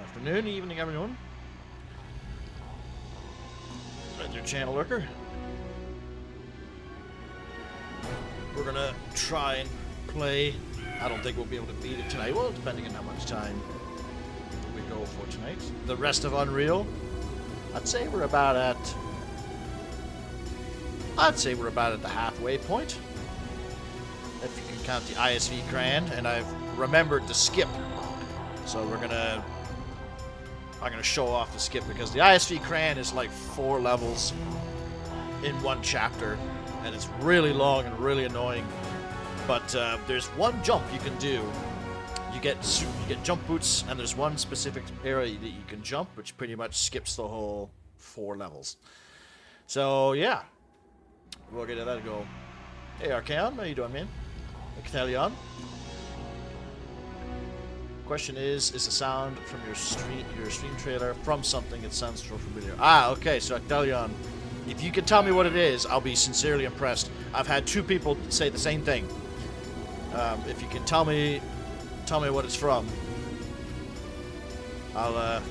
Afternoon, evening, everyone. Right there, channel lurker. We're gonna try and play. I don't think we'll be able to beat it tonight. Well, depending on how much time we go for tonight. The rest of Unreal, I'd say we're about at the halfway point. If you can count the ISV Grand, and I've remembered to skip. So I'm gonna show off the skip because the ISV Cran is like 4 levels in one chapter, and it's really long and really annoying. But there's one jump you can do. You get jump boots, and there's one specific area that you can jump, which pretty much skips the whole 4 levels. So yeah, we'll get that go. Hey Archaon, how you doing, man? Catalion. Question is the sound from your stream trailer from something that sounds so familiar? Ah, okay, so Actelion, if you can tell me what it is, I'll be sincerely impressed. I've had 2 people say the same thing. If you can tell me what it's from, I'll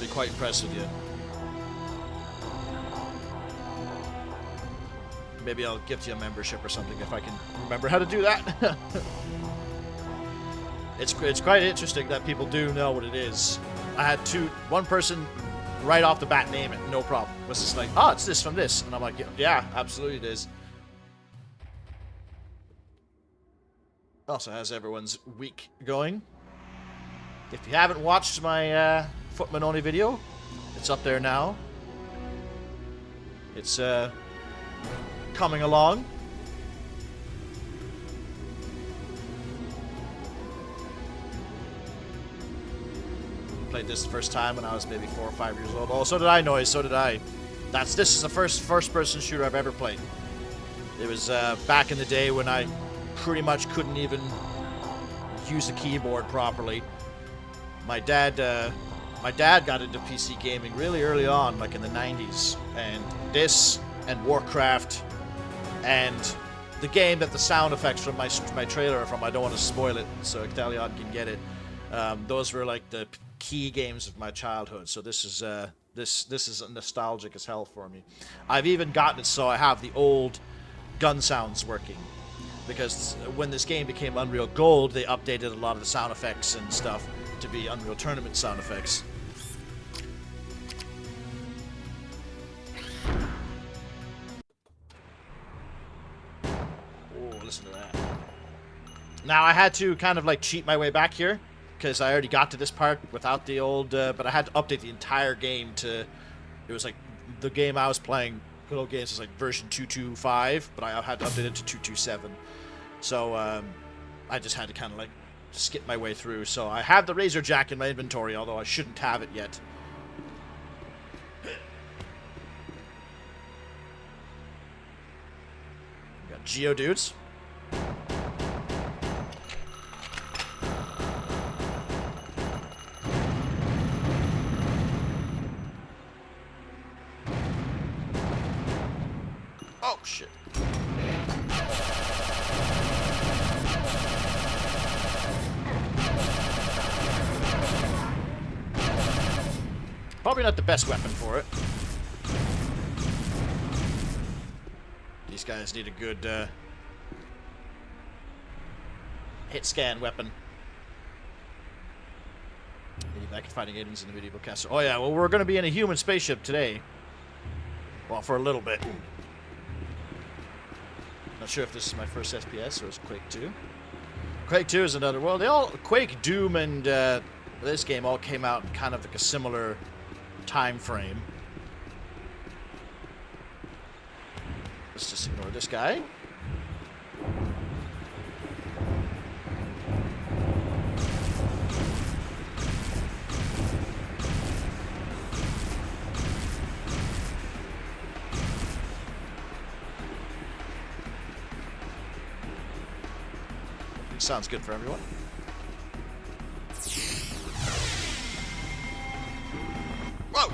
be quite impressed with you. Maybe I'll gift you a membership or something if I can remember how to do that. It's quite interesting that people do know what it is. I had one person right off the bat name it, no problem. Was just like, oh, it's this from this, and I'm like, yeah, absolutely it is. Also, how's everyone's week going? If you haven't watched my Footman only video, it's up there now. It's coming along. Played this the first time when I was maybe 4 or 5 years old. Oh, so did I, Noise. So did I. This is the first-person shooter I've ever played. It was back in the day when I pretty much couldn't even use the keyboard properly. My dad got into PC gaming really early on, like in the 90s, and this and Warcraft and the game that the sound effects from my trailer are from. I don't want to spoil it, so Actelion can get it. Those were like the key games of my childhood, so this is nostalgic as hell for me. I've even gotten it so I have the old gun sounds working, because when this game became Unreal Gold, they updated a lot of the sound effects and stuff to be Unreal Tournament sound effects. Oh, listen to that. Now I had to kind of like cheat my way back here, because I already got to this part without the old, but I had to update the entire game to, it was like, the game I was playing, good old games, was like version 2.2.5, but I had to update it to 2.2.7. So, I just had to kind of like skip my way through. So I have the Razor Jack in my inventory, although I shouldn't have it yet. We got Geodudes. Oh, shit. Probably not the best weapon for it. These guys need a good hit scan weapon. Maybe back at fighting aliens in the medieval castle. Oh yeah, well we're going to be in a human spaceship today. Well, for a little bit. Not sure if this is my first FPS or it's Quake 2. Quake 2 is another. Well, Quake, Doom, and this game all came out in kind of like a similar time frame. Let's just ignore this guy. Sounds good for everyone. Whoa!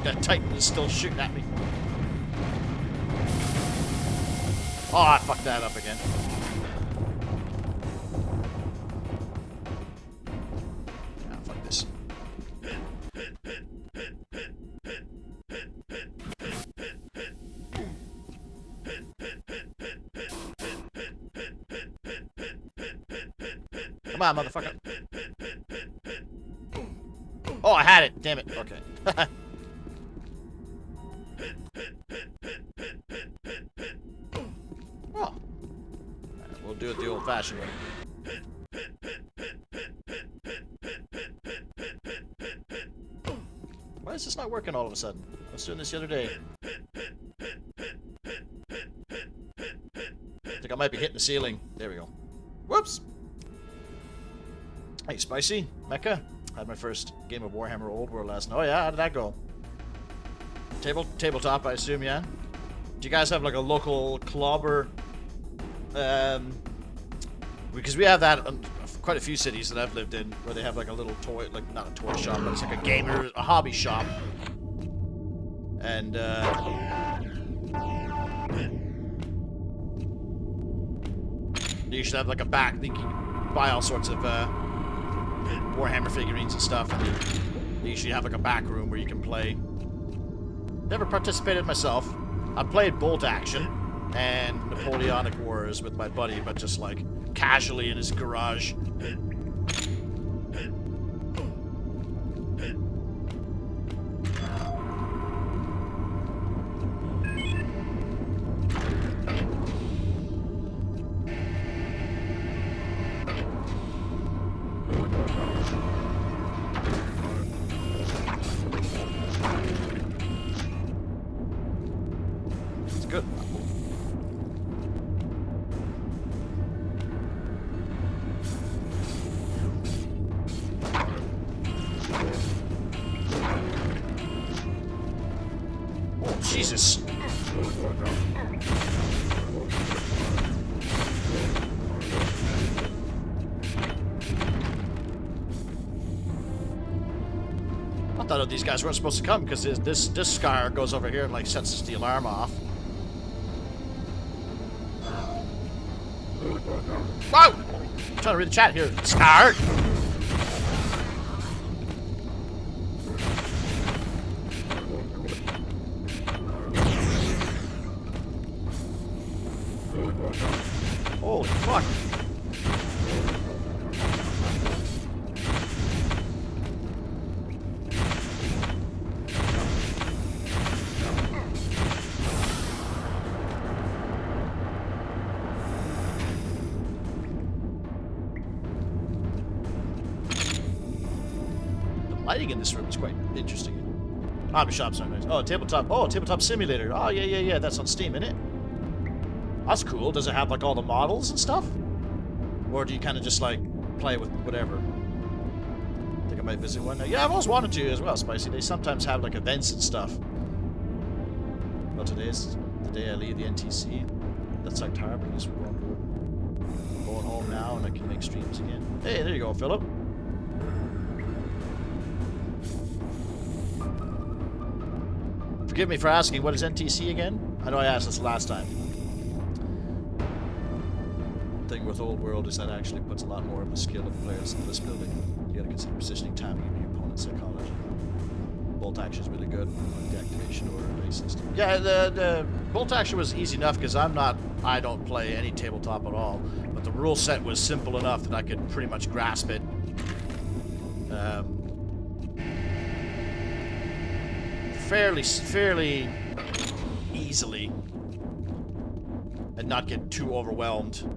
That Titan is still shooting at me. Oh, I fucked that up again. Ah, fuck this. Come on, motherfucker. Oh, I had it. Damn it. Okay. Oh. We'll do it the old-fashioned way. Why is this not working all of a sudden? I was doing this the other day. I think I might be hitting the ceiling. There we go. Whoops. Hey, Spicy. Mecca. Had my first game of Warhammer Old World last night. Oh yeah, how did that go? Tabletop, I assume, yeah? Do you guys have like a local club or... because we have that in quite a few cities that I've lived in where they have like a little toy, like not a toy shop, but it's like a gamer, a hobby shop. And you should have like a back, you can buy all sorts of Warhammer figurines and stuff, and they usually have like a back room where you can play. Never participated myself. I played Bolt Action and Napoleonic Wars with my buddy, but just like casually in his garage. It's good. Oh, Jesus. I thought these guys weren't supposed to come because this scar goes over here and like sets the alarm off. Whoa! I'm trying to read the chat here. Scar! Holy fuck. The lighting in this room is quite interesting. Hobby shops are nice. Oh, tabletop. Oh, tabletop simulator. Oh, yeah. That's on Steam, isn't it? That's cool. Does it have like all the models and stuff? Or do you kind of just like play with whatever? I think I might visit one. Yeah, I've always wanted to as well, Spicy. They sometimes have like events and stuff. Well, today's the day I leave the NTC. That's like terrible because we're going home now and I can make streams again. Hey, there you go, Philip. Forgive me for asking, what is NTC again? I know I asked this last time. Thing with Old World is that actually puts a lot more of the skill of players into this building. You gotta consider positioning, timing, and your opponent's psychology. Bolt action is really good on the activation order based system. Yeah, the bolt action was easy enough because I don't play any tabletop at all. But the rule set was simple enough that I could pretty much grasp it. Fairly easily and not get too overwhelmed.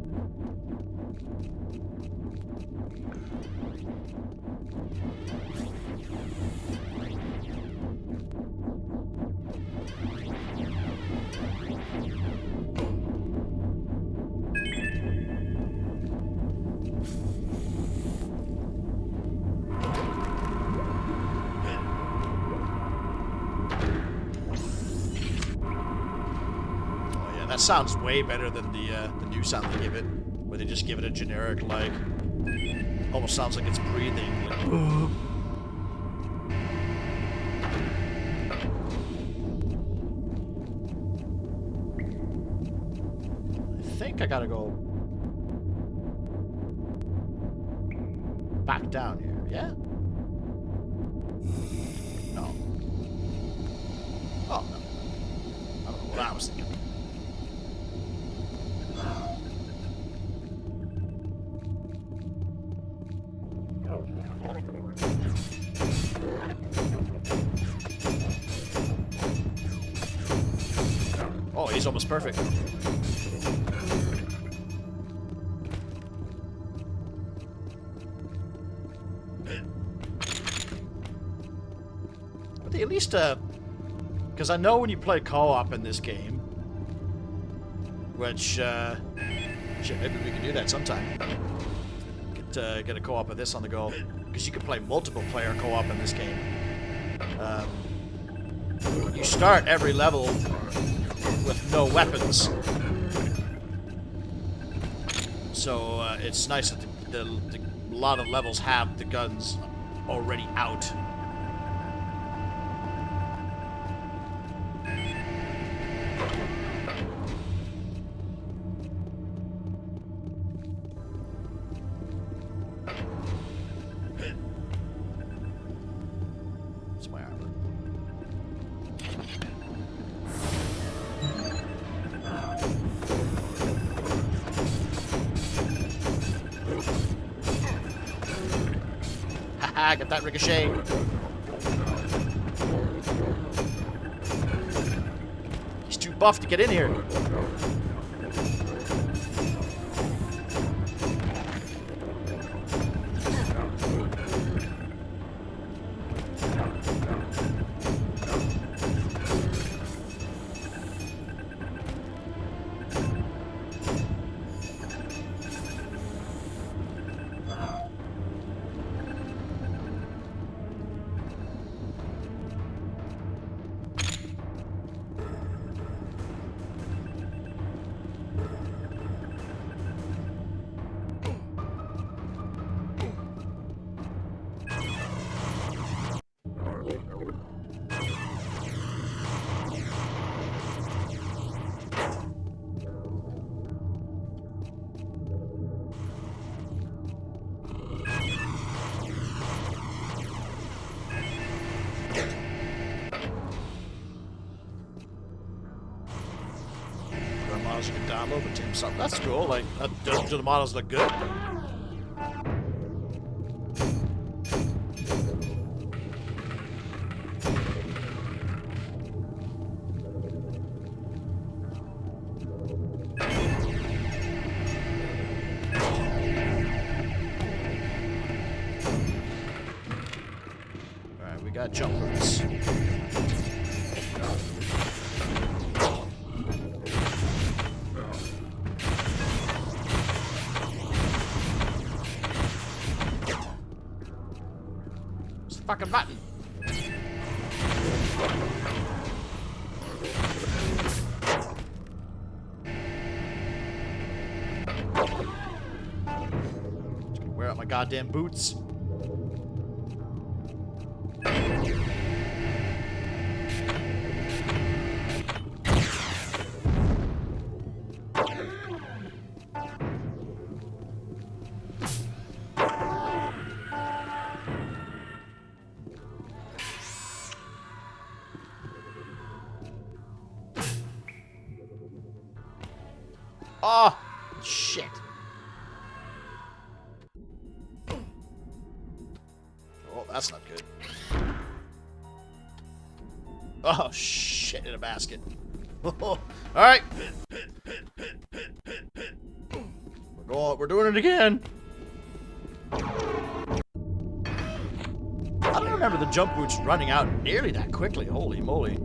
That sounds way better than the new sound they give it, where they just give it a generic, like, almost sounds like it's breathing. Like, think I gotta go back down here, yeah? No. Oh, no. I don't know what I was thinking. Oh, he's almost perfect. But at least, because I know when you play co-op in this game, which, shit, maybe we can do that sometime. Get a co-op of this on the go, because you can play multiple player co-op in this game. You start every level with no weapons, so it's nice that a lot of levels have the guns already out. It's my armor. Haha, get that ricochet. He's too buff to get in here. Models you can download with Team Something. That's cool. Like, do the models look good? Alright, we got jumpers. Fucking button. Just gonna wear out my goddamn boots. Oh, shit. Oh, that's not good. Oh, shit, in a basket. All right. We're doing it again. I don't remember the jump boots running out nearly that quickly. Holy moly.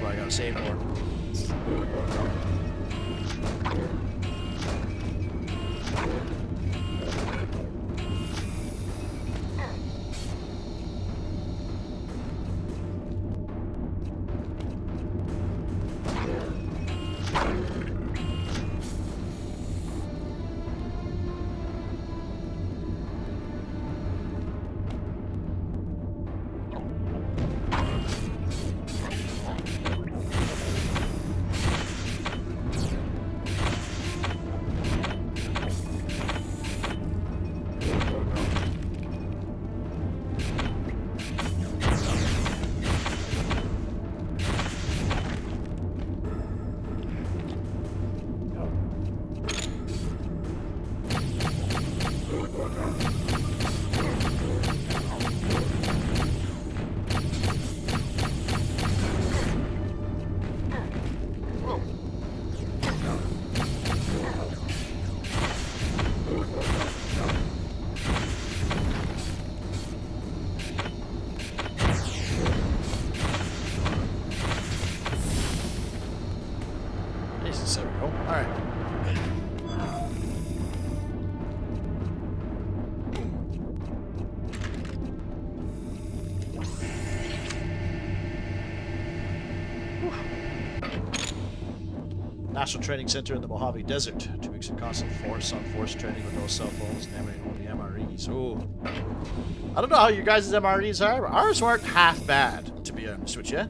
I gotta save more. National Training Center in the Mojave Desert. 2 weeks of constant force-on-force training with no cell phones and only MREs. Ooh. I don't know how you guys' MREs are, but ours weren't half bad, to be honest with you.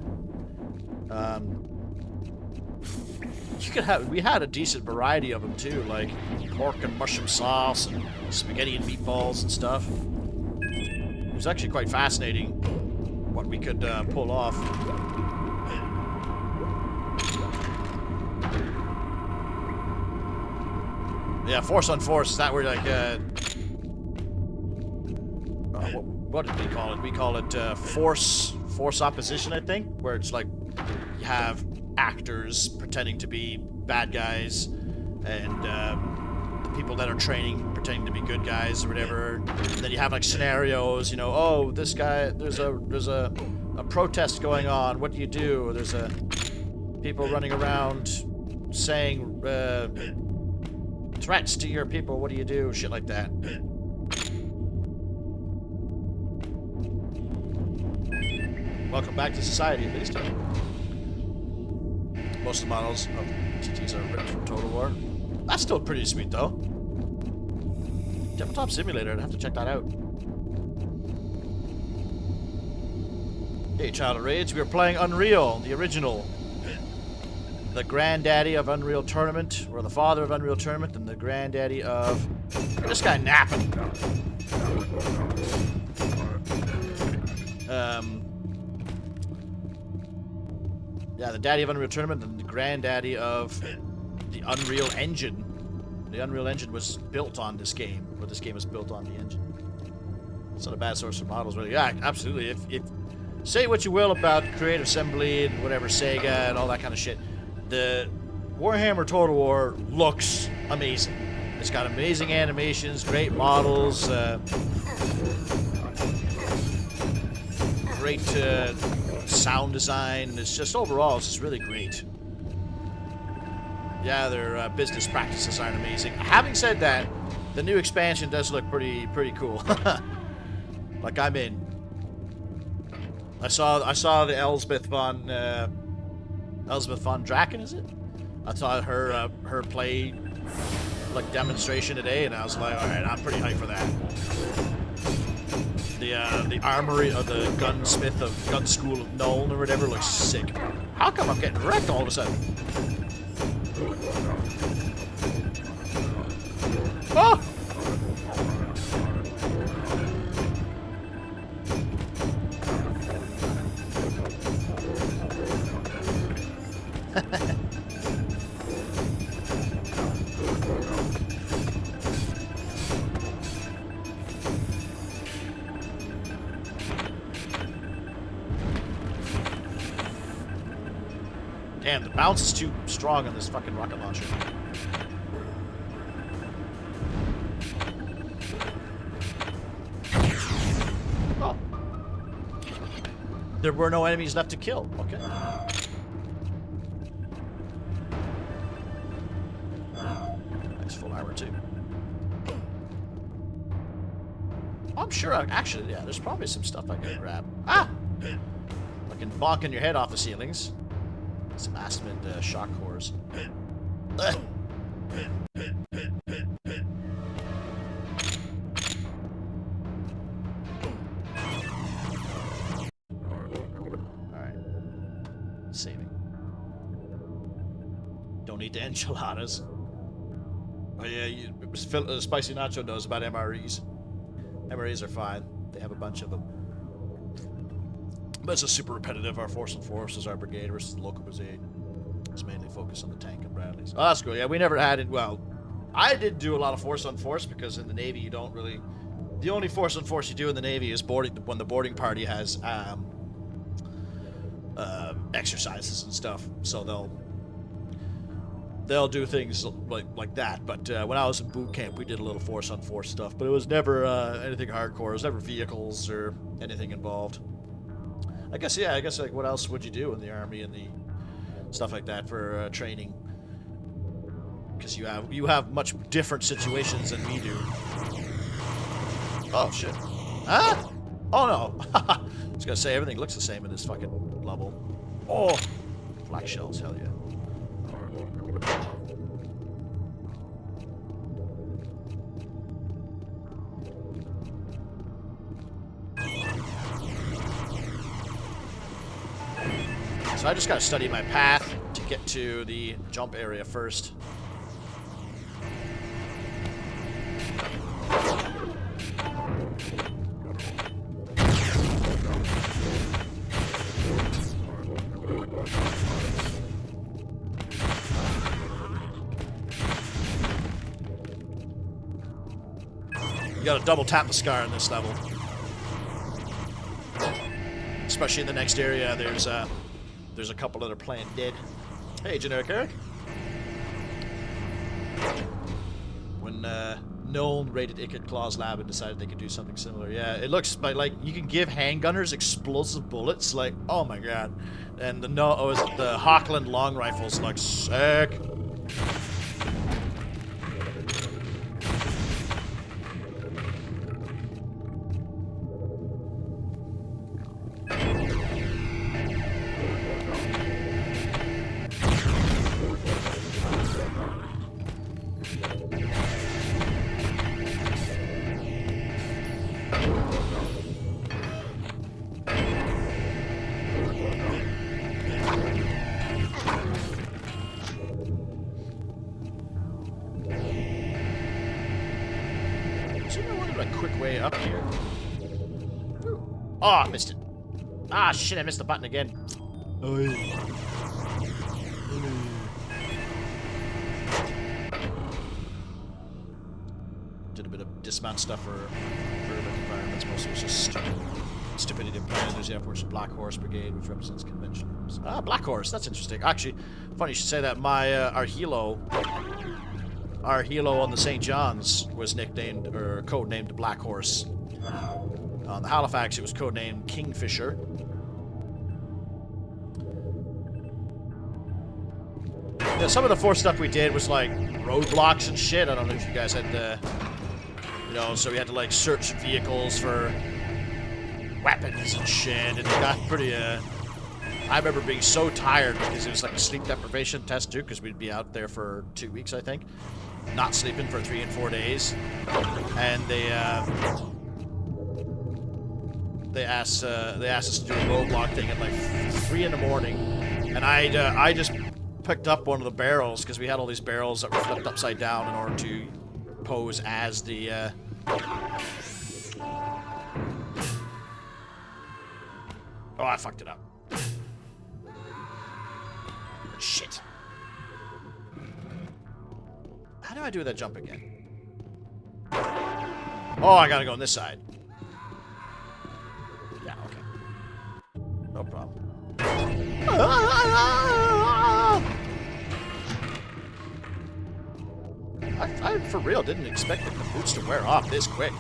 We had a decent variety of them too, like pork and mushroom sauce and spaghetti and meatballs and stuff. It was actually quite fascinating what we could pull off. Yeah, force on force, is that where like what did we call it? We call it force opposition, I think, where it's like you have actors pretending to be bad guys and the people that are training pretending to be good guys or whatever. And then you have like scenarios, you know, oh, this guy, there's a protest going on, what do you do? There's people running around saying threats to your people, what do you do? Shit like that. Welcome back to society, at least. Most of the models of TTs are ripped from Total War. That's still pretty sweet, though. Tabletop Simulator, I'd have to check that out. Hey, Child of Rage, we were playing Unreal, the original. The granddaddy of Unreal Tournament, or the father of Unreal Tournament, and the granddaddy of... Look at this guy napping. Yeah, the daddy of Unreal Tournament and the granddaddy of the Unreal Engine. The Unreal Engine was built on this game, or this game was built on the engine. It's not a bad source of models, really. Yeah, absolutely. If say what you will about Creative Assembly and whatever, Sega and all that kind of shit, the Warhammer Total War looks amazing. It's got amazing animations, great models, great sound design. It's just overall, it's just really great. Yeah, their business practices aren't amazing. Having said that, the new expansion does look pretty cool. Like, I'm in. I saw the Elsbeth von Draken, is it? I saw her play like demonstration today, and I was like, all right, I'm pretty hyped for that. The armory of the gunsmith of Gun School of Nuln or whatever looks sick. How come I'm getting wrecked all of a sudden? Oh! Damn, the bounce is too strong on this fucking rocket launcher. Oh. There were no enemies left to kill. Okay. Nice full armor, too. I'm sure, actually, yeah, there's probably some stuff I can grab. Ah! Fucking bonking your head off the ceilings. Some Asmid shock cores. Alright. Saving. Don't eat the enchiladas. Oh yeah, Spicy Nacho knows about MREs. MREs are fine. They have a bunch of them. But it's just super repetitive. Our force and force is our brigade versus the local brigade. It's mainly focused on the tank and Bradleys. Oh, that's cool. Yeah, we never had it. Well, I did do a lot of force on force because in the Navy you don't really... The only force on force you do in the Navy is when the boarding party has exercises and stuff. So they'll do things like that. But when I was in boot camp, we did a little force on force stuff. But it was never anything hardcore. It was never vehicles or anything involved. I guess, yeah, like, what else would you do in the Army and the stuff like that for training? Because you have much different situations than we do. Oh, shit. Huh? Oh, no. I was gonna say, everything looks the same in this fucking level. Oh! Flak shells, hell yeah. So I just gotta study my path to get to the jump area first. You gotta double tap the scar in this level. Especially in the next area, there's a couple that are playing dead. Hey, Generic Eric. When Nolan raided Ickett Claw's lab and decided they could do something similar. Yeah, it looks like you can give handgunners explosive bullets. Like, oh my god. And the Hockland long rifles look sick. Oh, I missed it. Ah, shit, I missed the button again. Did a bit of dismount stuff for urban environments. Most of it was just stupidity of planning. There's the airport's Black Horse Brigade, which represents conventions. Ah, Black Horse, that's interesting. Actually, funny you should say that. My, our helo on the St. John's was nicknamed, or codenamed Black Horse. On the Halifax, it was codenamed Kingfisher. Yeah, some of the force stuff we did was like roadblocks and shit. I don't know if you guys had the, so we had to like search vehicles for weapons and shit, and it got pretty. I remember being so tired because it was like a sleep deprivation test too, because we'd be out there for 2 weeks, I think, not sleeping for 3 and 4 days, and they asked us to do a roadblock thing at like 3 in the morning, and I just picked up one of the barrels because we had all these barrels that were flipped upside down in order to pose as the. Oh, I fucked it up. Shit. How do I do that jump again? Oh, I gotta go on this side. Yeah, okay. No problem. I for real didn't expect the boots to wear off this quick.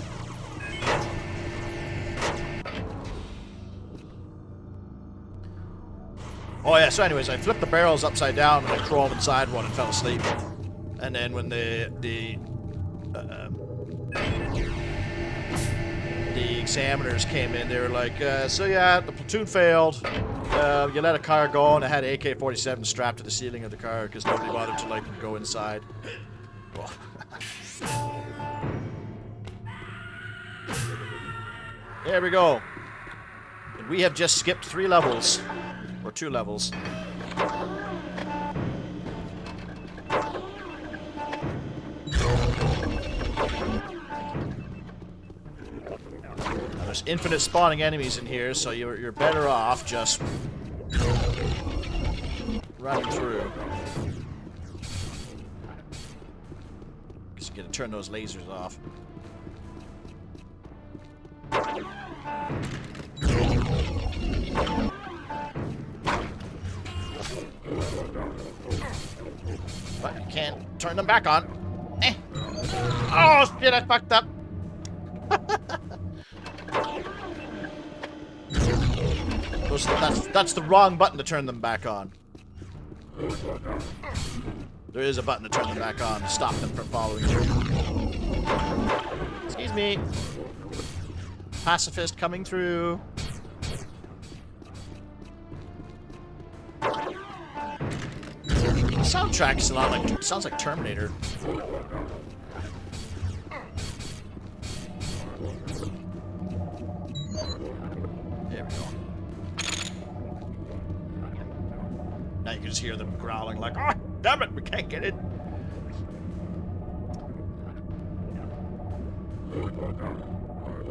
Oh yeah, so anyways, I flipped the barrels upside down and I crawled inside one and fell asleep. And then when the examiners came in, they were like, so yeah, the platoon failed. You let a car go, and I had an AK-47 strapped to the ceiling of the car because nobody bothered to, like, go inside. Oh. There we go. And we have just skipped 3 levels. Or 2 levels. Now, there's infinite spawning enemies in here, so you're better off just running through. Because you gotta turn those lasers off. But you can't turn them back on. Eh. Oh shit, I fucked up. That's the wrong button to turn them back on. There is a button to turn them back on to stop them from following you. Excuse me. Pacifist coming through. soundtrack is a lot like, it sounds like Terminator. There we go. Now you can just hear them growling like, oh, damn it, we can't get in.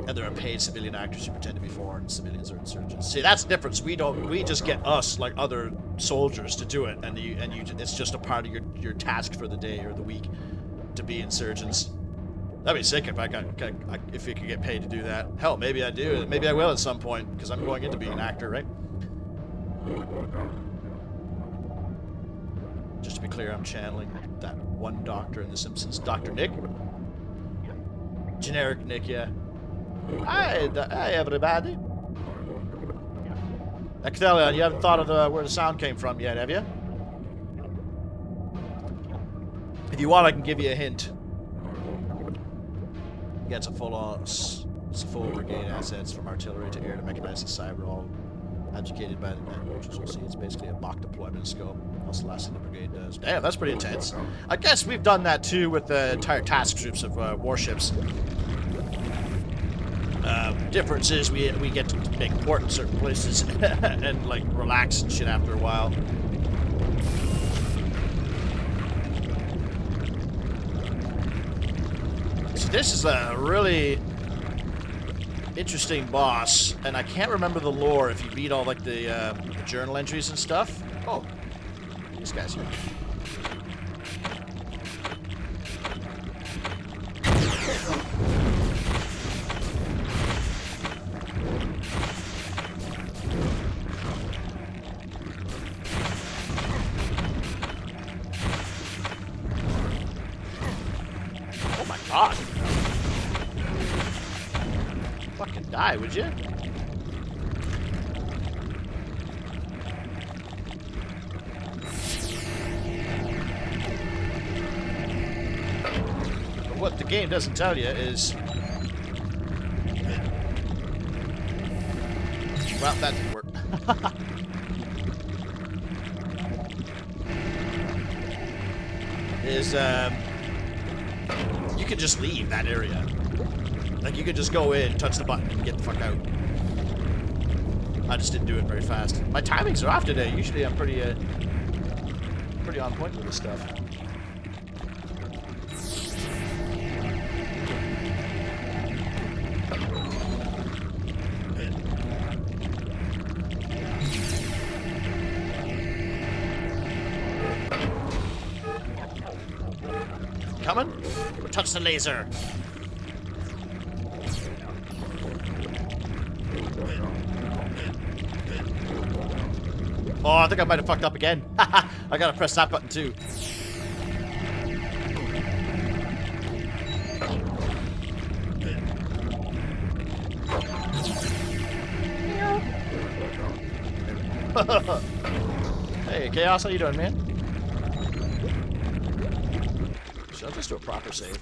And there are paid civilian actors who pretend to be foreign civilians or insurgents. See, that's the difference. We just get us, like other soldiers, to do it, and it's just a part of your task for the day or the week to be insurgents. That'd be sick if if you could get paid to do that. Hell, maybe I do. Maybe I will at some point, because I'm going into being an actor, right? Just to be clear, I'm channeling that one doctor in The Simpsons, Dr. Nick. Generic Nick, yeah. Hi everybody. Ecthelion, you haven't thought of where the sound came from yet, have you? If you want, I can give you a hint. Yeah, it's a full brigade assets from artillery to air to mechanized cyber, all educated by the networks. We'll see. It's basically a mock deployment scope. That's the last thing the brigade does. Damn, that's pretty intense. I guess we've done that too with the entire task groups of warships. Difference is we get to make port in certain places and like relax and shit after a while. So this is a really interesting boss, and I can't remember the lore if you beat all like the journal entries and stuff. Oh, this guy's here. God. Fucking die, would you? But what the game doesn't tell you is... Well, that didn't work. You could just leave that area. Like, you could just go in, touch the button, and get the fuck out. I just didn't do it very fast. My timings are off today. Usually I'm pretty on point with this stuff. Coming? Touch the laser. Oh, I think I might have fucked up again. I gotta press that button too. Hey, Chaos, how you doing, man? I'll just do a proper save.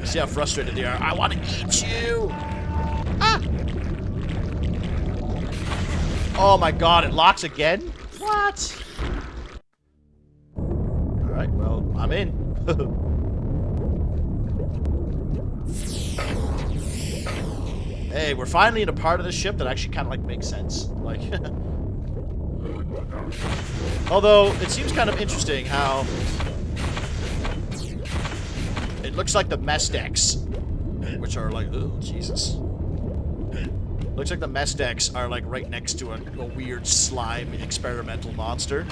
See how frustrated they are. I want to eat you! Ah! Oh my god, it locks again? What? Alright, well, I'm in. Hey, we're finally in a part of the ship that actually kind of, like, makes sense. Like... Although, it seems kind of interesting how it looks like the mess decks, which are like, oh, Jesus. Looks like the mess decks are like right next to a weird slime experimental monster.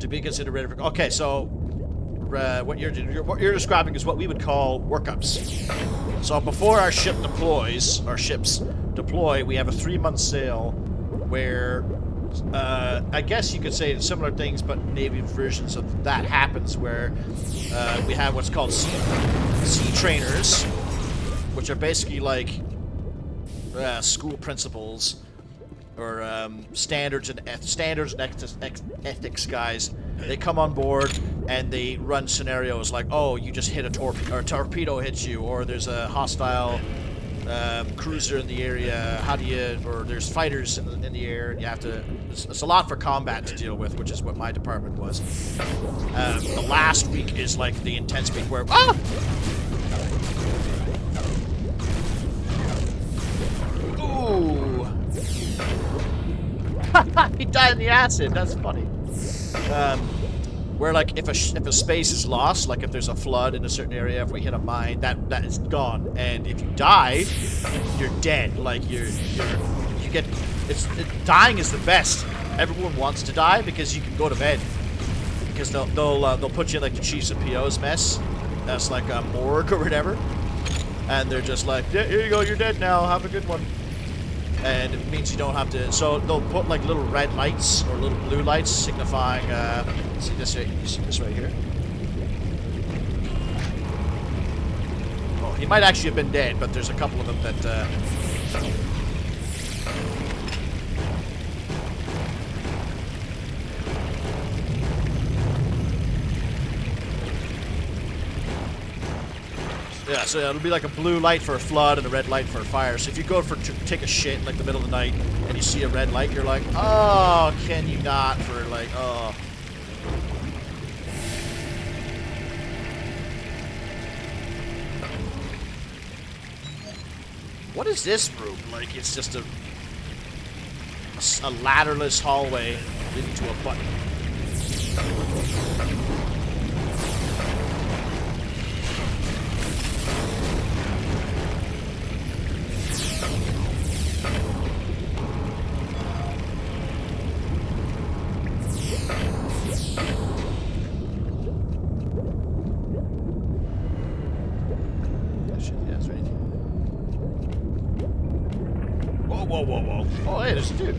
Be considered ready for... Okay, so what you're describing is what we would call workups. So before our ship deploys, our ships deploy, we have a 3-month sail where I guess you could say similar things, but Navy versions of that happens where we have what's called sea trainers, which are basically like school principals or standards and ethics guys. They come on board and they run scenarios like, oh, you just hit a torpedo hits you, or there's a hostile cruiser in the area. How do you, or there's fighters in the air, and you have to. It's a lot for combat to deal with, which is what my department was. The last week is like the intense week where ooh, he died in the acid. That's funny. Where like if a space is lost, like if there's a flood in a certain area, if we hit a mine, that is gone. And if you die, you're dead. Like you get dying is the best. Everyone wants to die because you can go to bed. Because they'll put you in like the chiefs and POs mess. That's like a morgue or whatever. And they're just like, yeah, here you go, you're dead now. Have a good one. And it means you don't have to. So they'll put like little red lights or little blue lights signifying. See this? You see this right here? Oh, he might actually have been dead, but there's a couple of them that. Yeah, so it'll be like a blue light for a flood and a red light for a fire. So if you go to take a shit in like the middle of the night and you see a red light, you're like, oh, can you not? For like, oh. What is this room? Like, it's just a ladderless hallway leading to a button. Whoa. Oh, hey, there's a dude.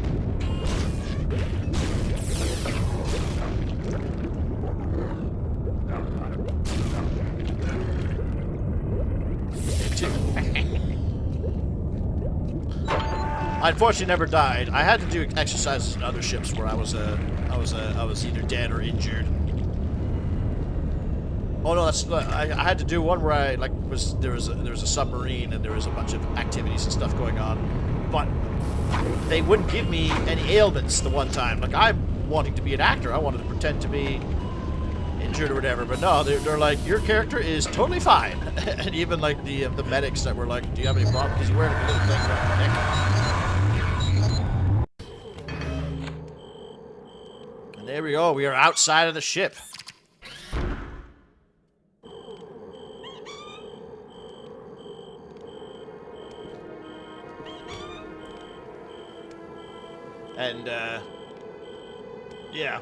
I unfortunately never died. I had to do exercises in other ships where I was either dead or injured. Oh no, that's I had to do one where I like there was a submarine and there was a bunch of activities and stuff going on, but they wouldn't give me any ailments the one time. Like, I'm wanting to be an actor, I wanted to pretend to be injured or whatever, but no, they're like, your character is totally fine. And even like the medics that were like, do you have any problem? Because you're wearing a little thing around your neck. And there we go. We are outside of the ship. And, yeah.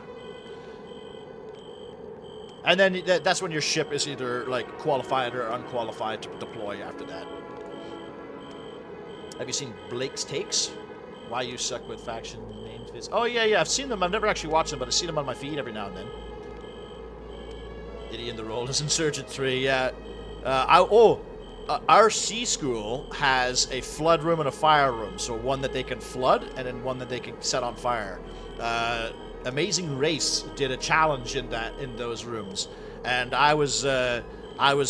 And then that's when your ship is either, like, qualified or unqualified to deploy after that. Have you seen Blake's Takes? Why You Suck with Faction Names? Oh, yeah, I've seen them. I've never actually watched them, but I've seen them on my feed every now and then. Idiot in the role is Insurgent 3, yeah. Our C school has a flood room and a fire room, so one that they can flood and then one that they can set on fire. Amazing Race did a challenge in those rooms, and I was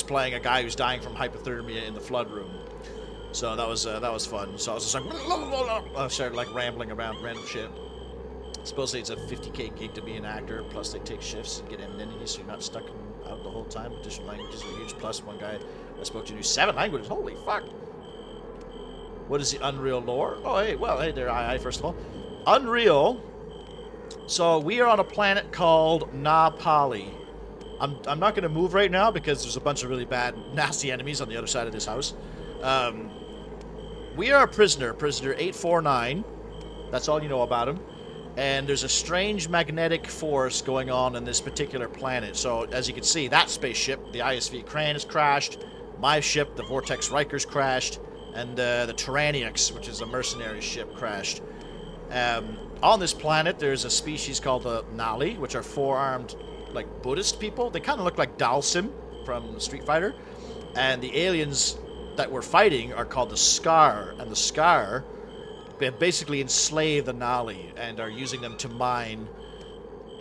playing a guy who's dying from hypothermia in the flood room, so that was fun. So I was just like, I started like rambling around random shit. Supposedly it's a 50k gig to be an actor, plus they take shifts and get indemnities, so you're not stuck out the whole time. Additional languages are a huge plus. One guy I spoke to knew 7 languages. Holy fuck! What is the Unreal lore? Oh, hey there, I first of all. Unreal. So we are on a planet called Napali. I'm not going to move right now because there's a bunch of really bad, nasty enemies on the other side of this house. We are a prisoner 849. That's all you know about him. And there's a strange magnetic force going on this particular planet. So, as you can see, that spaceship, the ISV Crane, has crashed. My ship, the Vortex Rikers, crashed. And the Tyranniax, which is a mercenary ship, crashed. on this planet, there's a species called the Nali, which are four-armed, like, Buddhist people. They kind of look like Dalsim from Street Fighter. And the aliens that we're fighting are called the Scar. And the Scar basically enslave the Nali and are using them to mine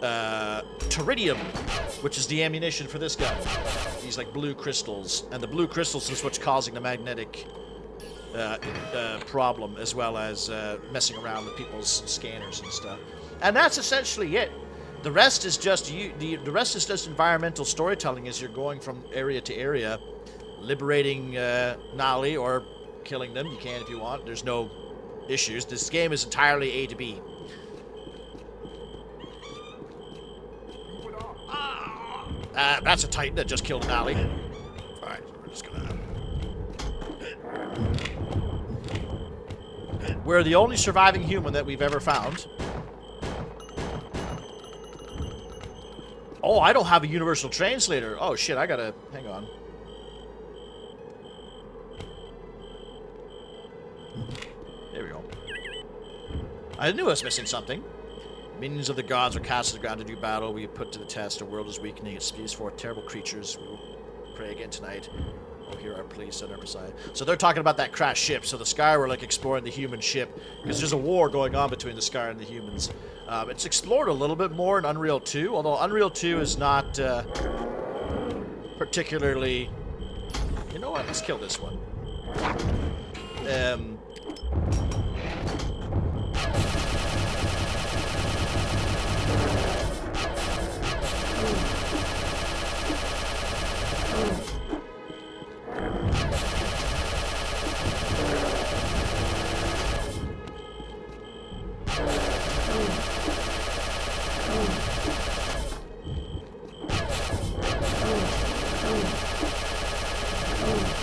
Teridium, which is the ammunition for this gun. These, like, blue crystals. And the blue crystals is what's causing the magnetic problem, as well as messing around with people's scanners and stuff. And that's essentially it. The rest is just the rest is just environmental storytelling as you're going from area to area, liberating Nali or killing them. You can if you want. There's no issues. This game is entirely A to B. That's a Titan that just killed an Nali. Alright, we're just gonna... We're the only surviving human that we've ever found. Oh, I don't have a universal translator. Oh shit, I gotta... Hang on. There we go. I knew I was missing something. Minions of the gods are cast to the ground to do battle. We put to the test. Our world is weakening. It spews forth terrible creatures. We will pray again tonight. Oh, hear our pleas on our side. So they're talking about that crashed ship. So the Sky were like exploring the human ship because there's a war going on between the Sky and the humans. It's explored a little bit more in Unreal 2, although Unreal 2 is not particularly... You know what? Let's kill this one.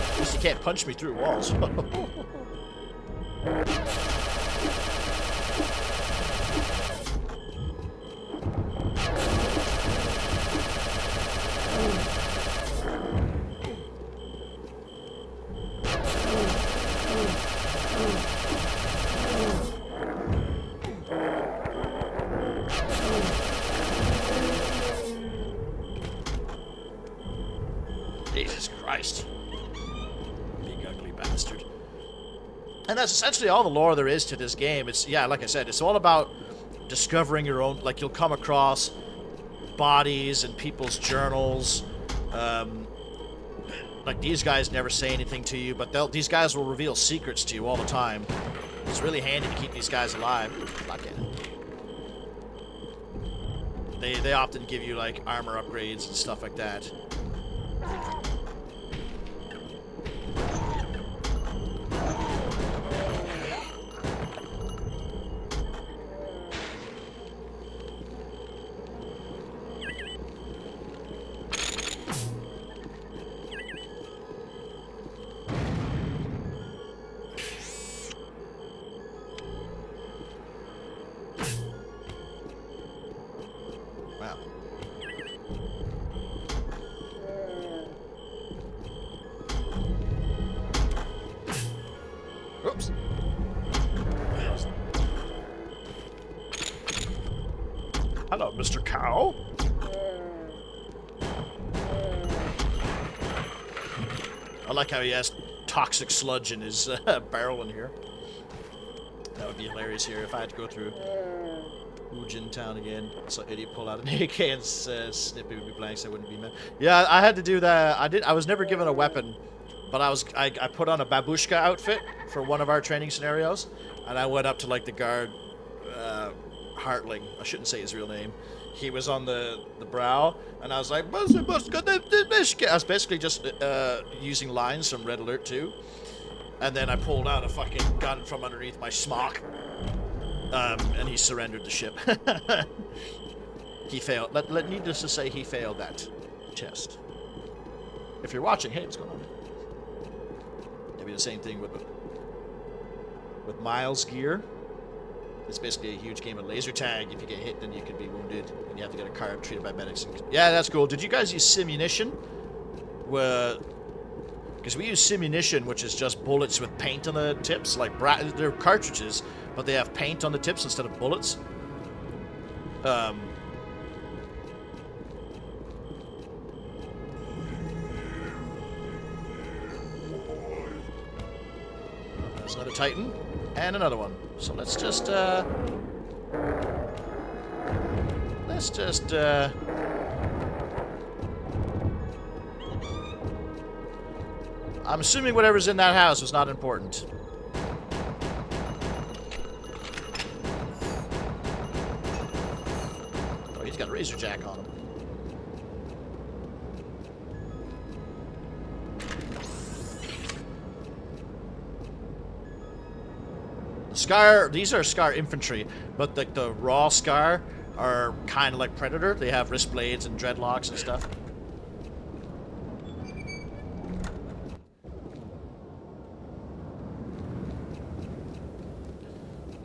At least you can't punch me through walls. Jesus Christ. Big ugly bastard. And that's essentially all the lore there is to this game. It's, yeah, like I said, it's all about discovering your own, like, you'll come across bodies and people's journals. Like, these guys never say anything to you, but these guys will reveal secrets to you all the time. It's really handy to keep these guys alive. Not getting it. They often give you, like, armor upgrades and stuff like that. Wow. Oops. Hello, Mr. Cow. I like how he has toxic sludge in his barrel in here. That would be hilarious here if I had to go through Ujin Town again. So idiot pull out an AK and snip it would be blanks. I wouldn't be mad. Yeah, I had to do that. I was never given a weapon, but I put on a babushka outfit for one of our training scenarios, and I went up to like the guard, Hartling. I shouldn't say his real name. He was on the brow, and I was like, I was basically just using lines from Red Alert 2, and then I pulled out a fucking gun from underneath my smock. And he surrendered the ship. He failed. Needless to say, he failed that test. If you're watching, hey, what's going on? Maybe the same thing with Miles Gear. It's basically a huge game of laser tag. If you get hit, then you could be wounded, and you have to get a card treated by medics. Yeah, that's cool. Did you guys use simunition? Because Because we use simunition, which is just bullets with paint on the tips. Like, they're cartridges, but they have paint on the tips instead of bullets. There's another Titan. And another one. So let's just, I'm assuming whatever's in that house was not important. Oh, he's got a razor jack on him. Scar, these are Scar infantry, but the raw Scar are kind of like Predator. They have wrist blades and dreadlocks and stuff.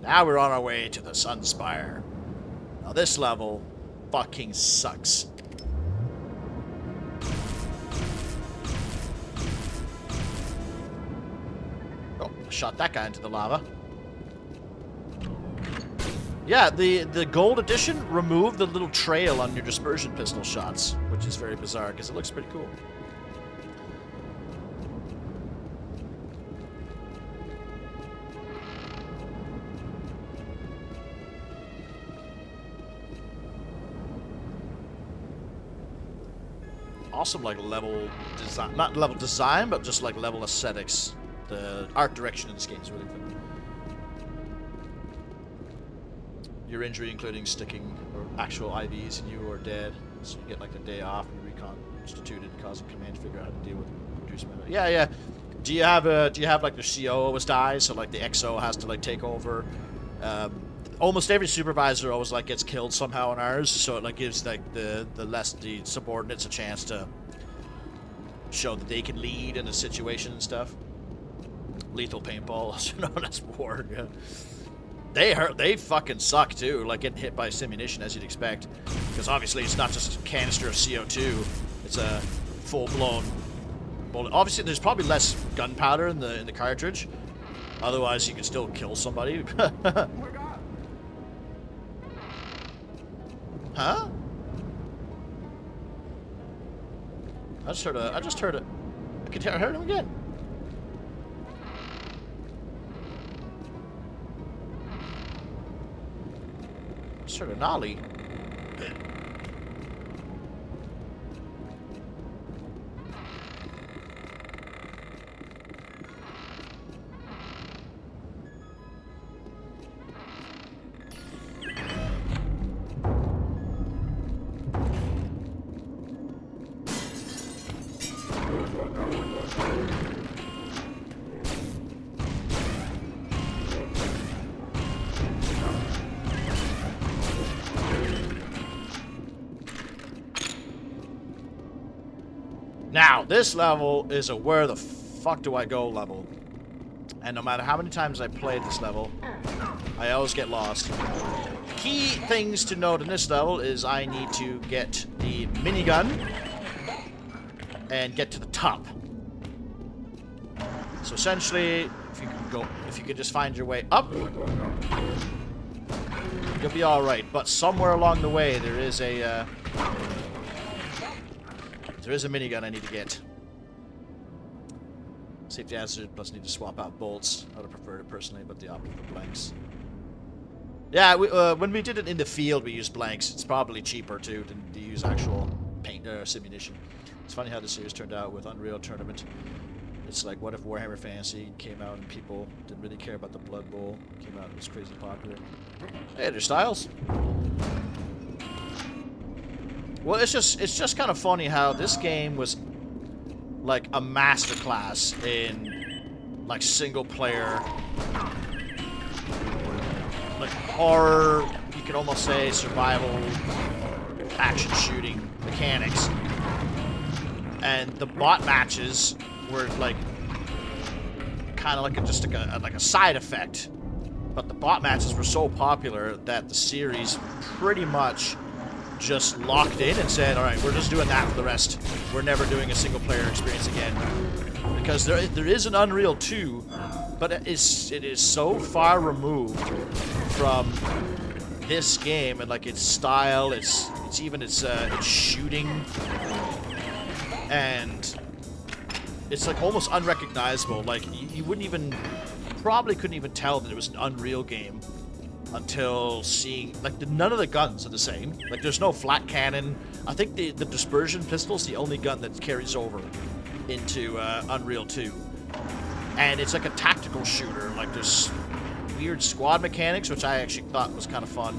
Now we're on our way to the Sunspire. Now this level fucking sucks. Oh, shot that guy into the lava. Yeah, the gold edition removed the little trail on your dispersion pistol shots, which is very bizarre because it looks pretty cool. Awesome, like, level design, not level design, but just like level aesthetics. The art direction in this game is really good. Your injury, including sticking or actual IVs in you, are dead. So you get like the day off and reconstituted, causing command to figure out how to deal with reduced memory. Yeah, yeah. Do you have like the CO always dies, so like the XO has to like take over? Almost every supervisor always like gets killed somehow in ours, so it like gives like the subordinates a chance to show that they can lead in a situation and stuff. Lethal paintball, also known as war. Yeah. They fucking suck too, like getting hit by simunition as you'd expect, because obviously it's not just a canister of CO2; it's a full-blown bullet. Obviously, there's probably less gunpowder in the cartridge. Otherwise, you can still kill somebody. Huh? I just heard it. I heard him again. I just heard a nollie. Now, this level is a where the fuck do I go level. And no matter how many times I played this level, I always get lost. Key things to note in this level is I need to get the minigun and get to the top. So essentially, if you could just find your way up, you'll be alright. But somewhere along the way, there is a minigun I need to get. Safety hazard, plus need to swap out bolts. I would have preferred it personally, but the option for blanks. Yeah, when we did it in the field, we used blanks. It's probably cheaper, too, than to use actual paint simunition. It's funny how the series turned out with Unreal Tournament. It's like, what if Warhammer Fantasy came out and people didn't really care about the Blood Bowl? Came out and was crazy popular. Hey, there's Styles. Well, it's just kind of funny how this game was like a masterclass in like single player, like horror, you could almost say survival, action shooting mechanics. And the bot matches were like kind of like just like a side effect. But the bot matches were so popular that the series pretty much just locked in and said, all right, we're just doing that for the rest. We're never doing a single player experience again. because there is an Unreal 2, but it is so far removed from this game and like its style, its shooting, and it's like almost unrecognizable. Like you wouldn't even, probably couldn't even tell that it was an Unreal game until seeing, like, none of the guns are the same. Like, there's no flat cannon. I think the dispersion pistol is the only gun that carries over into Unreal 2. And it's like a tactical shooter. Like, there's weird squad mechanics, which I actually thought was kind of fun.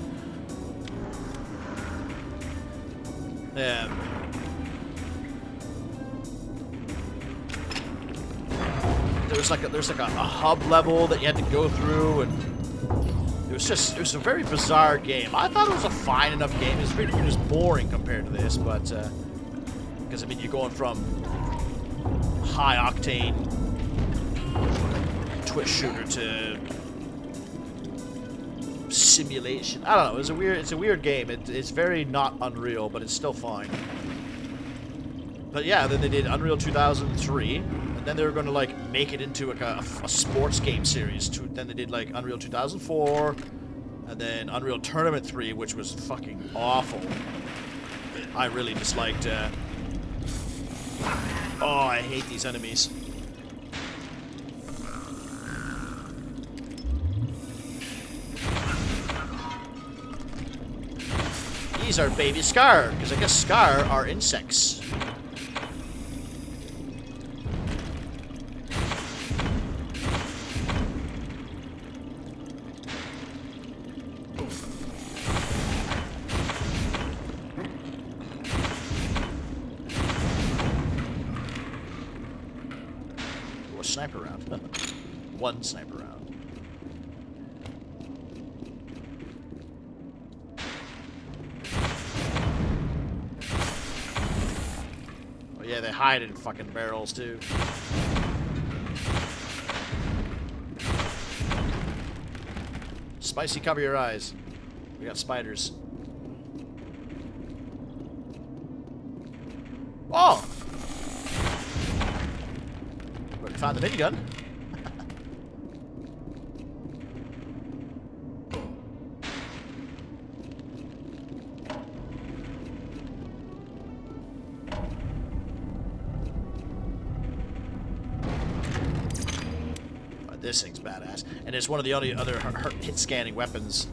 There's like a hub level that you had to go through, and it was a very bizarre game. I thought it was a fine enough game. It was boring compared to this, but because I mean, you're going from high octane twitch shooter to simulation. I don't know. It's a weird game. It's very not Unreal, but it's still fine. But yeah, then they did Unreal 2003, and then they were going to like make it into like a sports game series. Then they did like Unreal 2004, and then Unreal Tournament 3, which was fucking awful. I really disliked. Oh, I hate these enemies. These are baby Scar, because I guess Scar are insects. Sniper round. One sniper round. Oh yeah, they hide in fucking barrels too. Spicy, cover your eyes. We got spiders. Oh! Found the minigun. This thing's badass, and it's one of the only other hit scanning weapons.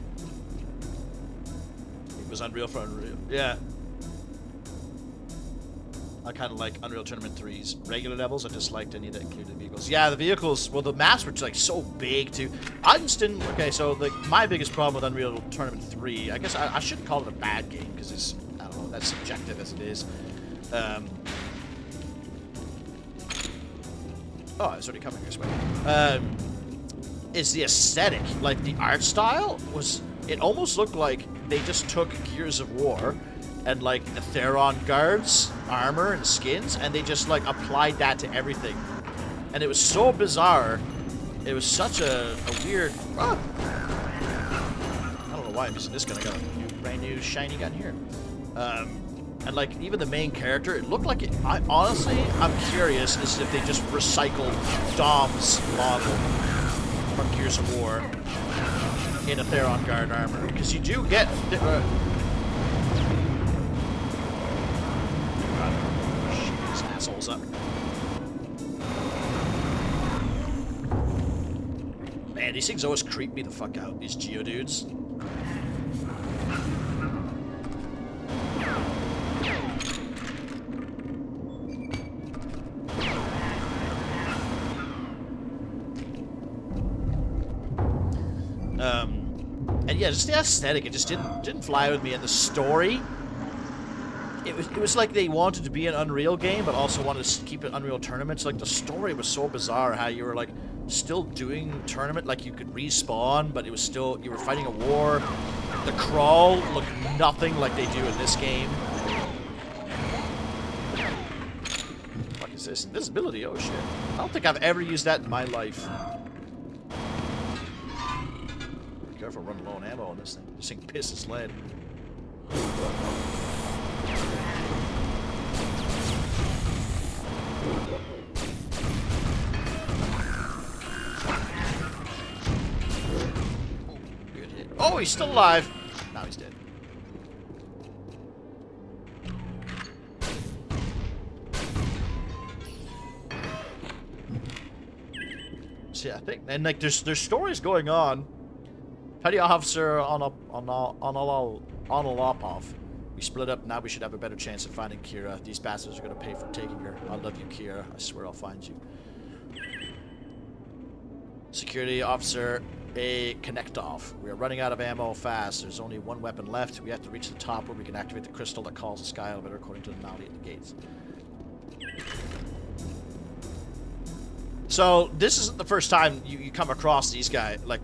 It was Unreal for Unreal. Yeah. I kind of like Unreal Tournament 3's regular levels. I disliked any that included vehicles. Yeah, the vehicles, well, the maps were like so big too. I just didn't, okay, so like my biggest problem with Unreal Tournament 3, I guess I shouldn't call it a bad game because it's, I don't know, that's subjective as it is. Oh, it's already coming this way. Is the aesthetic, like the art style was, it almost looked like they just took Gears of War and like the Theron guards, armor and skins, and they just like applied that to everything. And it was so bizarre. It was such a weird... Ah! I don't know why I'm using this gun. I got a brand new shiny gun here. And like even the main character, it looked like it... honestly, I'm curious as if they just recycled Dom's model from Gears of War in a Theron guard armor. Because you do get... assholes up. Man, these things always creep me the fuck out, these Geodudes. And yeah, just the aesthetic, it just didn't fly with me, and the story, it was like they wanted to be an Unreal game, but also wanted to keep it Unreal Tournaments. Like the story was so bizarre, how you were like still doing tournament, like you could respawn, but it was still, you were fighting a war. The crawl looked nothing like they do in this game. What the fuck is this? Invisibility, oh shit. I don't think I've ever used that in my life. Be careful running low on ammo on this thing. This thing pisses lead. Oh, he's still alive. Now he's dead. See, I think, and like there's stories going on. Petty Officer Onolopov. We split up. Now we should have a better chance of finding Kira. These bastards are gonna pay for taking her. I love you, Kira. I swear I'll find you. Security Officer A. Konechov. We are running out of ammo fast. There's only one weapon left. We have to reach the top where we can activate the crystal that calls the sky elevator according to the Nali at the gates. So this isn't the first time you come across these guys. Like,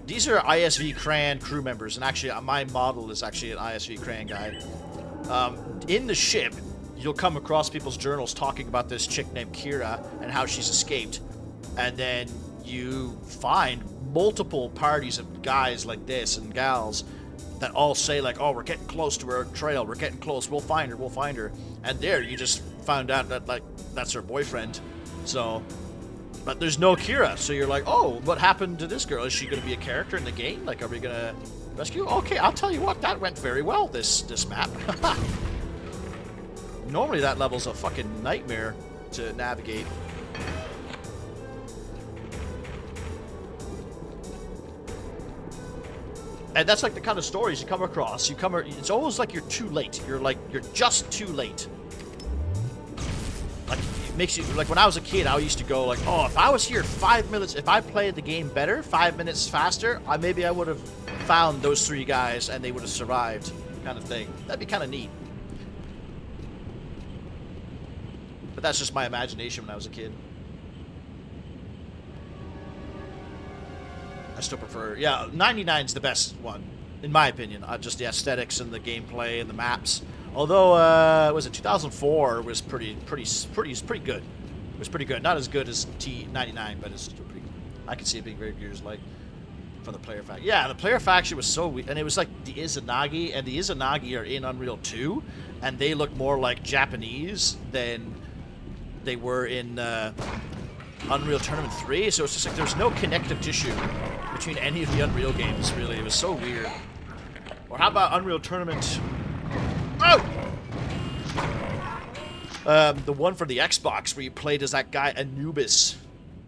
these are ISV Cran crew members, and actually my model is actually an ISV Cran guy. In the ship, you'll come across people's journals talking about this chick named Kira and how she's escaped, and then you find multiple parties of guys like this and gals that all say like, oh, we're getting close to her trail, we're getting close, we'll find her, and there you just found out that like that's her boyfriend. So, but there's no Kira, so you're like, oh, what happened to this girl? Is she going to be a character in the game? Like, are we going to rescue? Okay, I'll tell you what, that went very well, this map. Normally that level's a fucking nightmare to navigate. And that's like the kind of stories you come across. It's always like you're too late. You're just too late. Like, it makes you, like when I was a kid, I used to go like, oh, if I was here 5 minutes, if I played the game better, 5 minutes faster, maybe I would have found those 3 guys and they would have survived, kind of thing. That'd be kind of neat. But that's just my imagination when I was a kid. I still prefer, yeah, 99's the best one, in my opinion. Just the aesthetics and the gameplay and the maps. Although, was it 2004 was pretty good. It was pretty good. Not as good as T99, but it's still pretty good. I can see it being very years like from the player faction. Yeah, the player faction was so weird, and it was like the Izanagi, and the Izanagi are in Unreal 2, and they look more like Japanese than they were in Unreal Tournament 3. So it's just like there's no connective tissue between any of the Unreal games, really. It was so weird. Or how about Unreal Tournament? Oh! The one for the Xbox where you played as that guy Anubis.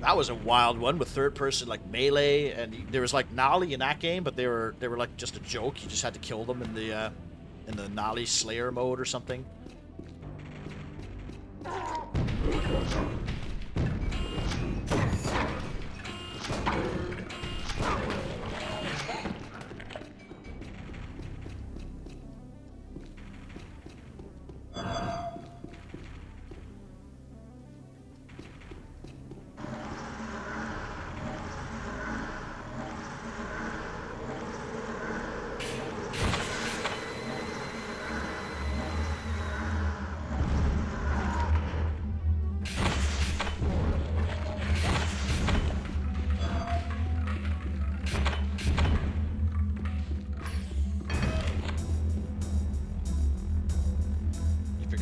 That was a wild one with third person like melee, and there was like Nali in that game, but they were like just a joke. You just had to kill them in the Nali Slayer mode or something.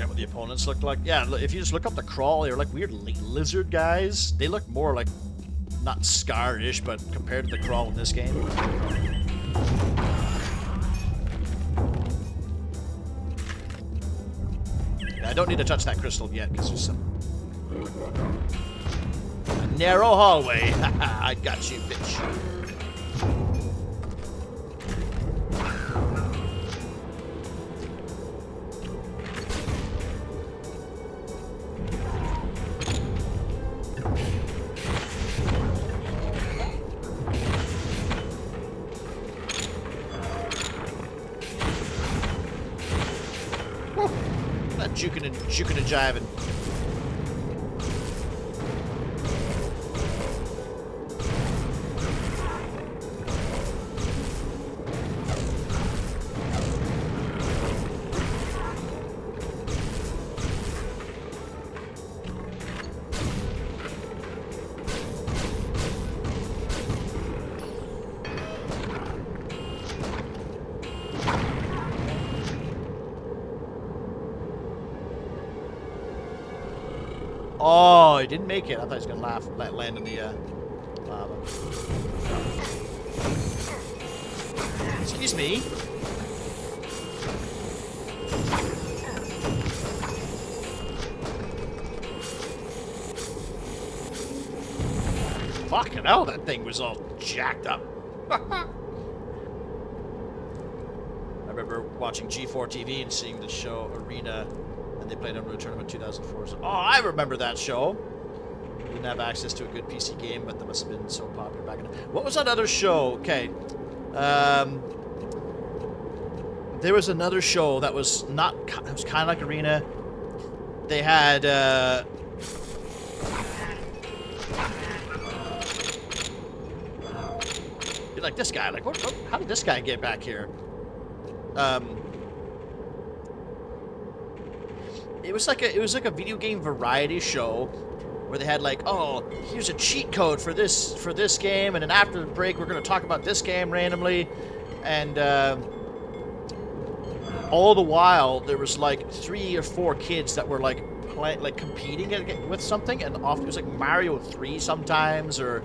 What the opponents look like. Yeah, if you just look up the crawl, they're like weird lizard guys. They look more like, not Scar-ish, but compared to the crawl in this game. Yeah, I don't need to touch that crystal yet, because there's some... a narrow hallway. I got you, bitch. Juking and jiving. Oh, he didn't make it. I thought he was going to land in the lava. Excuse me. Fucking hell, that thing was all jacked up. I remember watching G4 TV and seeing the show Arena, and they played Unreal Tournament 2004. So, oh, I remember that show. Didn't have access to a good PC game, but that must have been so popular back in the... What was that other show? Okay. There was another show that was not... It was kind of like Arena. They had... like this guy, like what? How did this guy get back here? It was like a video game variety show where they had like, oh, here's a cheat code for this game, and then after the break we're gonna talk about this game randomly, and all the while there was like 3 or 4 kids that were like competing with something, and often it was like Mario 3 sometimes, or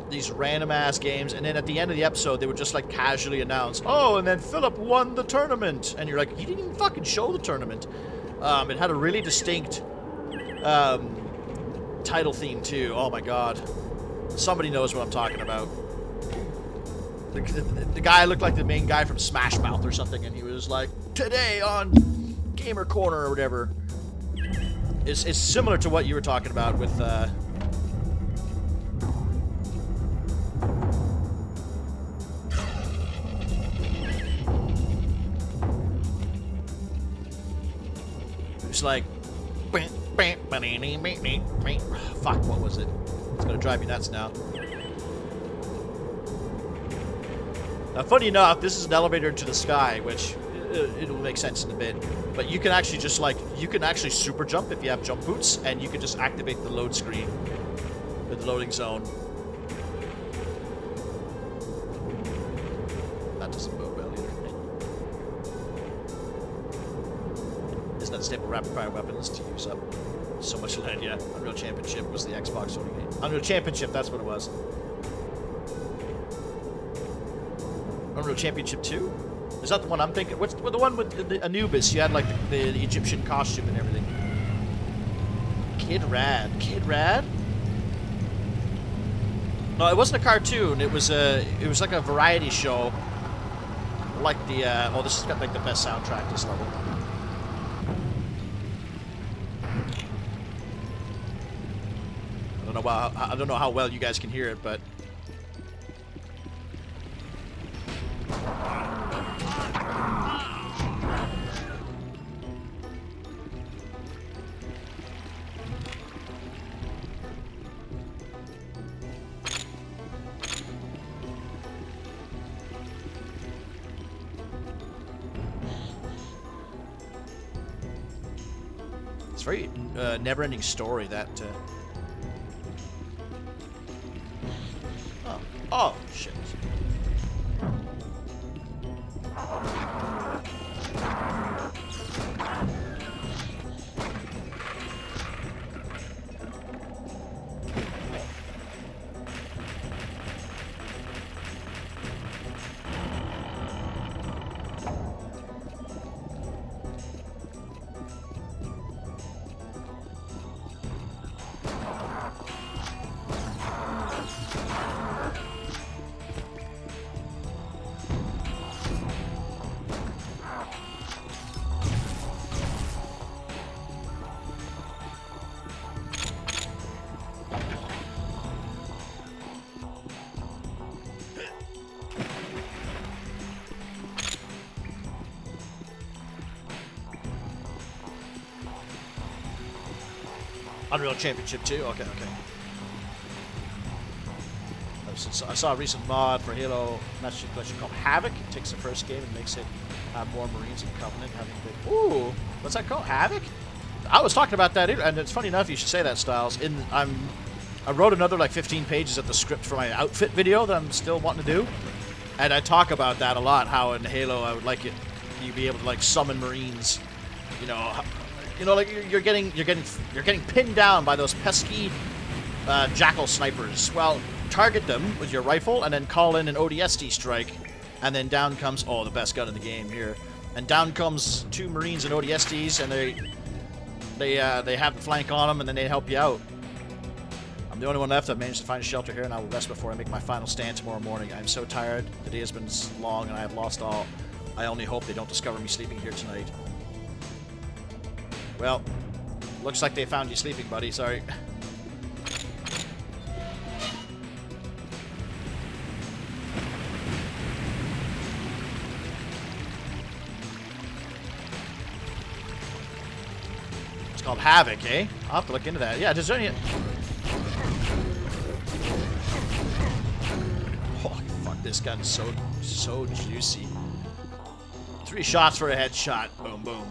these random ass games, and then at the end of the episode they would just like casually announce, oh, and then Philip won the tournament, and you're like, you didn't even fucking show the tournament. It had a really distinct title theme too. Oh my god, somebody knows what I'm talking about. The guy looked like the main guy from Smash Mouth or something, and he was like, today on Gamer Corner or whatever. It's similar to what you were talking about with it's like, fuck, what was it? It's gonna drive me nuts now. Now, funny enough, this is an elevator into the sky, which it'll make sense in a bit. But you can actually just like, you can actually super jump if you have jump boots, and you can just activate the load screen, the loading zone. That doesn't bode well either. Isn't that staple rapid fire weapons to use up so much lead? Yeah, Unreal Championship was the Xbox only game. Unreal Championship, that's what it was. Unreal Championship 2? Is that the one I'm thinking? What's the one with the Anubis? You had like the Egyptian costume and everything. Kid Rad. Kid Rad? No, it wasn't a cartoon. It was like a variety show. Like the oh, this has got like the best soundtrack this level. I don't know how well you guys can hear it, but it's very never-ending story that. Oh, shit. Unreal Championship 2? Okay. I saw a recent mod for Halo Master Chief Collection called Havoc. It takes the first game and makes it have more Marines and Covenant having big... Ooh! What's that called? Havoc? I was talking about that, and it's funny enough you should say that, Styles. I wrote another like 15 pages of the script for my outfit video that I'm still wanting to do. And I talk about that a lot, how in Halo I would like it, you be able to like summon Marines, like you're getting pinned down by those pesky jackal snipers. Well, target them with your rifle and then call in an ODST strike, and then down comes, oh, the best gun in the game here, and down comes 2 Marines and ODSTs, and they have the flank on them, and then they help you out. I'm the only one left. I've managed to find a shelter here, and I will rest before I make my final stand tomorrow morning. I'm so tired. The day has been long, and I have lost all. I only hope they don't discover me sleeping here tonight. Well, looks like they found you sleeping, buddy. Sorry. It's called Havoc, eh? I'll have to look into that. Yeah, there's only... Oh, fuck, this gun's so juicy. 3 shots for a headshot. Boom, boom.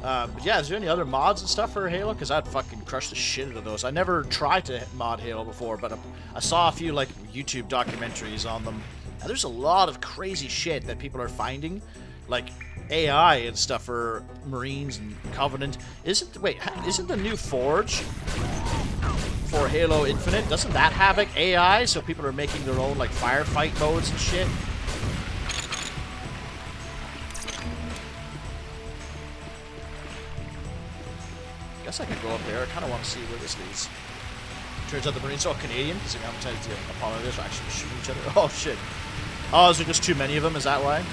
But yeah, is there any other mods and stuff for Halo? Because I'd fucking crush the shit out of those. I never tried to mod Halo before, but I saw a few like YouTube documentaries on them. And there's a lot of crazy shit that people are finding, like AI and stuff for Marines and Covenant. Isn't the new Forge for Halo Infinite, doesn't that have like AI? So people are making their own like firefight modes and shit. I guess I could go up there. I kind of want to see where this leads. Turns out the Marines are all Canadian, because I'm telling you, apologize, are actually shooting each other. Oh shit. Oh, is there just too many of them? Is that why?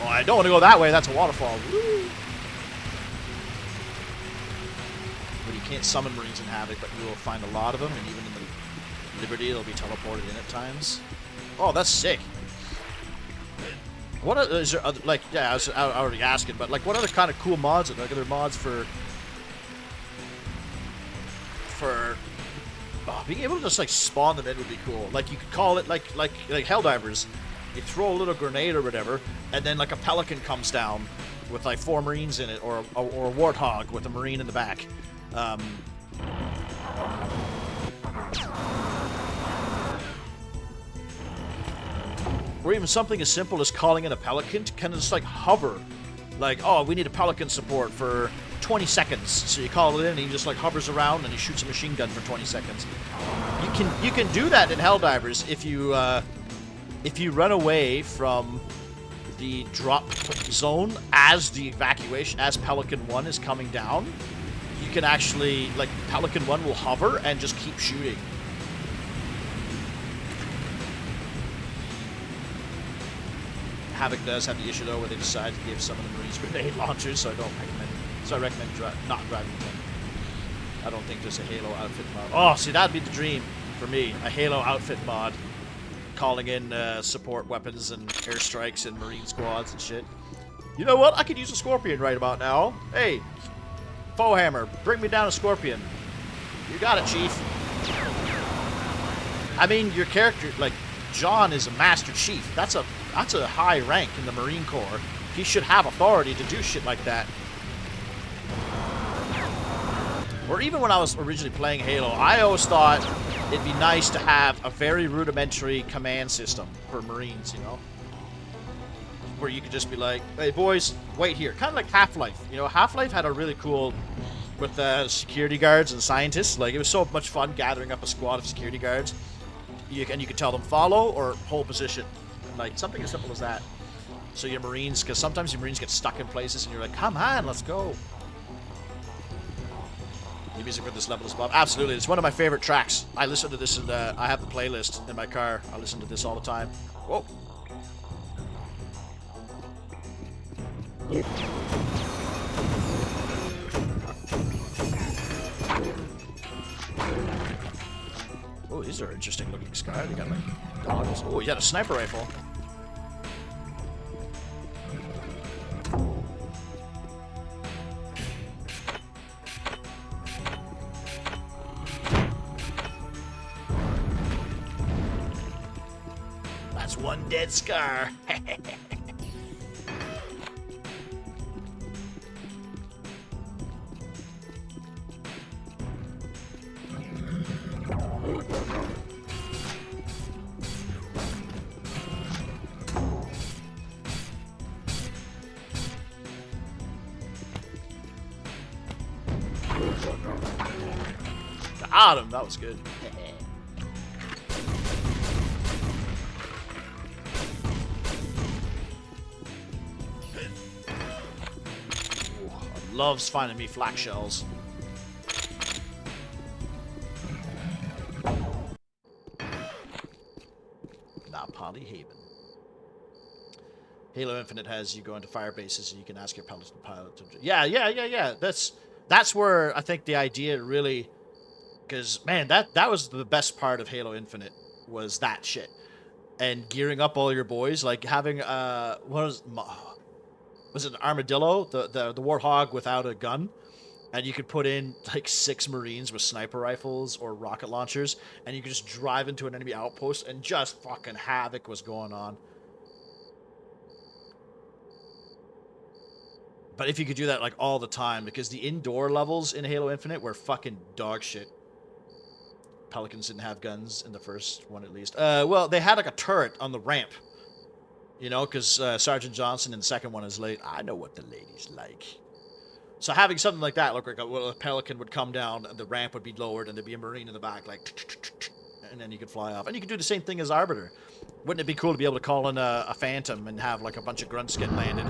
Oh, I don't want to go that way. That's a waterfall. Woo! But you can't summon Marines in Havoc, but you will find a lot of them, and even in the Liberty, they'll be teleported in at times. Oh, that's sick. What is there other, like, yeah, I was already asking, but like, what other kind of cool mods are there? Like, other mods for being able to just like spawn them in would be cool. Like, you could call it like Helldivers. You throw a little grenade or whatever, and then like a Pelican comes down with like 4 Marines in it, or a Warthog with a Marine in the back. Or even something as simple as calling in a Pelican to kind of just like hover. Like, oh, we need a Pelican support for 20 seconds. So you call it in and he just like hovers around and he shoots a machine gun for 20 seconds. You can do that in Helldivers if you run away from the drop zone as the evacuation, as Pelican 1 is coming down. You can actually, like, Pelican 1 will hover and just keep shooting. Havoc does have the issue though where they decide to give some of the Marines grenade launchers, so I recommend not driving them. I don't think there's a Halo outfit mod. Oh, see, that'd be the dream for me, a Halo outfit mod, calling in support weapons and airstrikes and Marine squads and shit. You know what? I could use a Scorpion right about now. Hey, Foehammer, bring me down a Scorpion. You got it, Chief. I mean, your character, like, John is a Master Chief. That's a high rank in the Marine Corps. He should have authority to do shit like that. Or even when I was originally playing Halo, I always thought it'd be nice to have a very rudimentary command system for Marines, you know? Where you could just be like, hey boys, wait here. Kind of like Half-Life. You know, Half-Life had a really cool, with security guards and scientists. Like, it was so much fun gathering up a squad of security guards. You could tell them follow or hold position. Like, something as simple as that. So your Marines, because sometimes your Marines get stuck in places and you're like, come on, let's go. The music for this level is Bob. Absolutely, it's one of my favorite tracks. I listen to this and I have the playlist in my car. I listen to this all the time. Whoa. Oh, these are interesting looking sky. They got like dogs. Oh, you got a sniper rifle. That's one dead Scar. Got him. That was good. Ooh, loves finding me flak shells. Not Polyhaven. Halo Infinite has you go into fire bases and you can ask your pilot to... Yeah. That's where I think the idea really... Because, man, that was the best part of Halo Infinite, was that shit. And gearing up all your boys, like having, was it an armadillo? The warthog without a gun? And you could put in, like, 6 Marines with sniper rifles or rocket launchers, and you could just drive into an enemy outpost, and just fucking havoc was going on. But if you could do that, like, all the time, because the indoor levels in Halo Infinite were fucking dog shit. Pelicans didn't have guns in the first one, at least. Well, they had, like, a turret on the ramp. You know, because Sergeant Johnson in the second one is late. I know what the ladies like. So having something like that, look like a Pelican would come down, and the ramp would be lowered, and there'd be a Marine in the back, like, and then you could fly off. And you could do the same thing as Arbiter. Wouldn't it be cool to be able to call in a Phantom and have, like, a bunch of grunts get landed?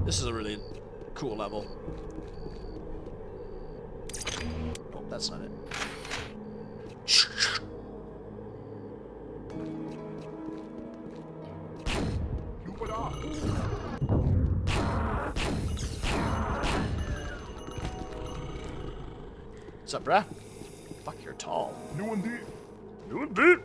This is a really cool level. Oh, that's not it. What's up, bruh? Fuck, you're tall. New indeed. New indeed.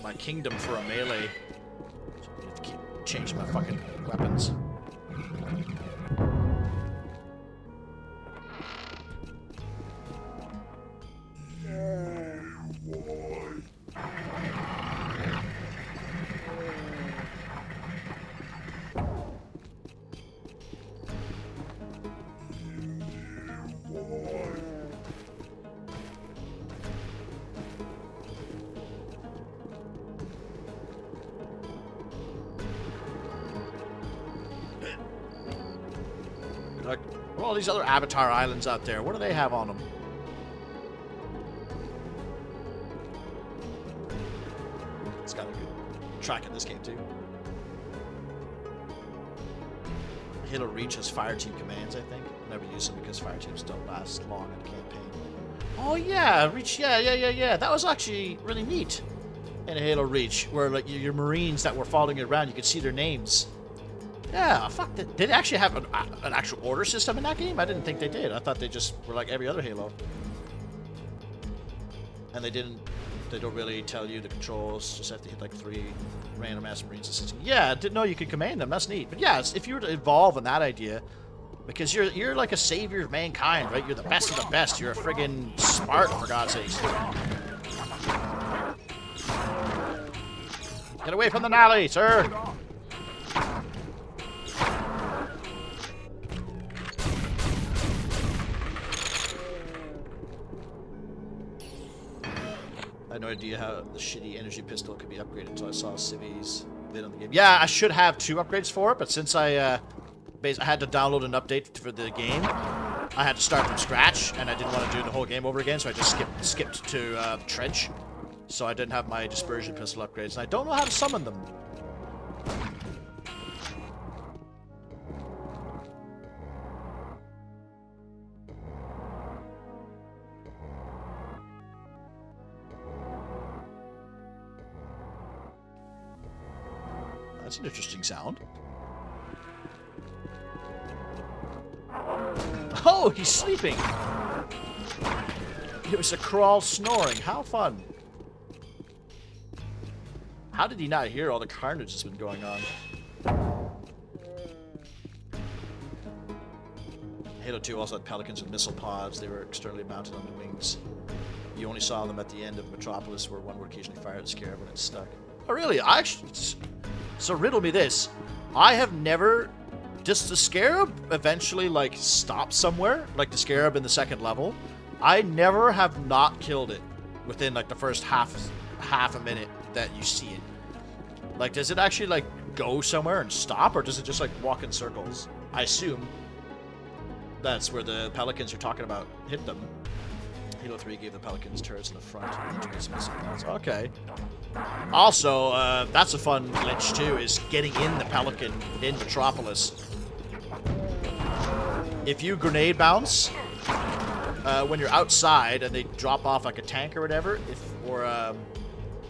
My kingdom for a melee. So I have to keep changing my fucking weapons. Like, all these other Avatar islands out there, what do they have on them? It's got a good track in this game, too. Halo Reach has fire team commands, I think. Never use them because fire teams don't last long in a campaign. Oh, yeah, Reach, yeah. That was actually really neat in Halo Reach, where, like, your Marines that were following you around, you could see their names. Yeah, fuck. Did they actually have an actual order system in that game? I didn't think they did. I thought they just were like every other Halo. And they don't really tell you the controls. Just have to hit like 3 random ass Marines assisting. Yeah, I didn't know you could command them. That's neat. But yeah, if you were to evolve on that idea, because you're like a savior of mankind, right? You're the best of the best. You're a friggin' Spartan, for God's sakes. Get away from the Nally, sir! I had no idea how the shitty energy pistol could be upgraded until I saw Civi's vid on the game. Yeah, I should have 2 upgrades for it, but since I had to download an update for the game, I had to start from scratch, and I didn't want to do the whole game over again, so I just skipped to Trench. So I didn't have my dispersion pistol upgrades, and I don't know how to summon them. That's an interesting sound. Oh, he's sleeping! It was a crawl snoring. How fun. How did he not hear all the carnage that's been going on? Halo 2 also had Pelicans with missile pods. They were externally mounted on the wings. You only saw them at the end of Metropolis, where one would occasionally fire at the Scarab when it's stuck. Oh, really? I actually... So riddle me this. I have never... Does the Scarab eventually, like, stop somewhere? Like the Scarab in the second level? I never have not killed it within like the first half a minute that you see it. Like, does it actually like go somewhere and stop, or does it just like walk in circles? I assume that's where the pelicans you're talking about hit them. Halo 3 gave the pelicans turrets in the front. Okay. Also, that's a fun glitch too, is getting in the pelican in Metropolis. If you grenade bounce when you're outside and they drop off like a tank or whatever,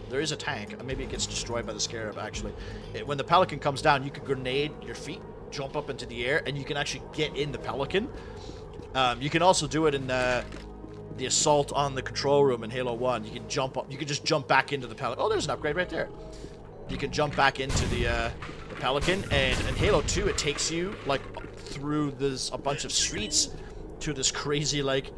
there is a tank. Maybe it gets destroyed by the Scarab, actually. When the Pelican comes down, you can grenade your feet, jump up into the air, and you can actually get in the Pelican. You can also do it in the assault on the control room in Halo 1. You can jump up. You can just jump back into the Pelican. Oh, there's an upgrade right there. You can jump back into the Pelican, and in Halo 2, it takes you like through a bunch of streets to this crazy like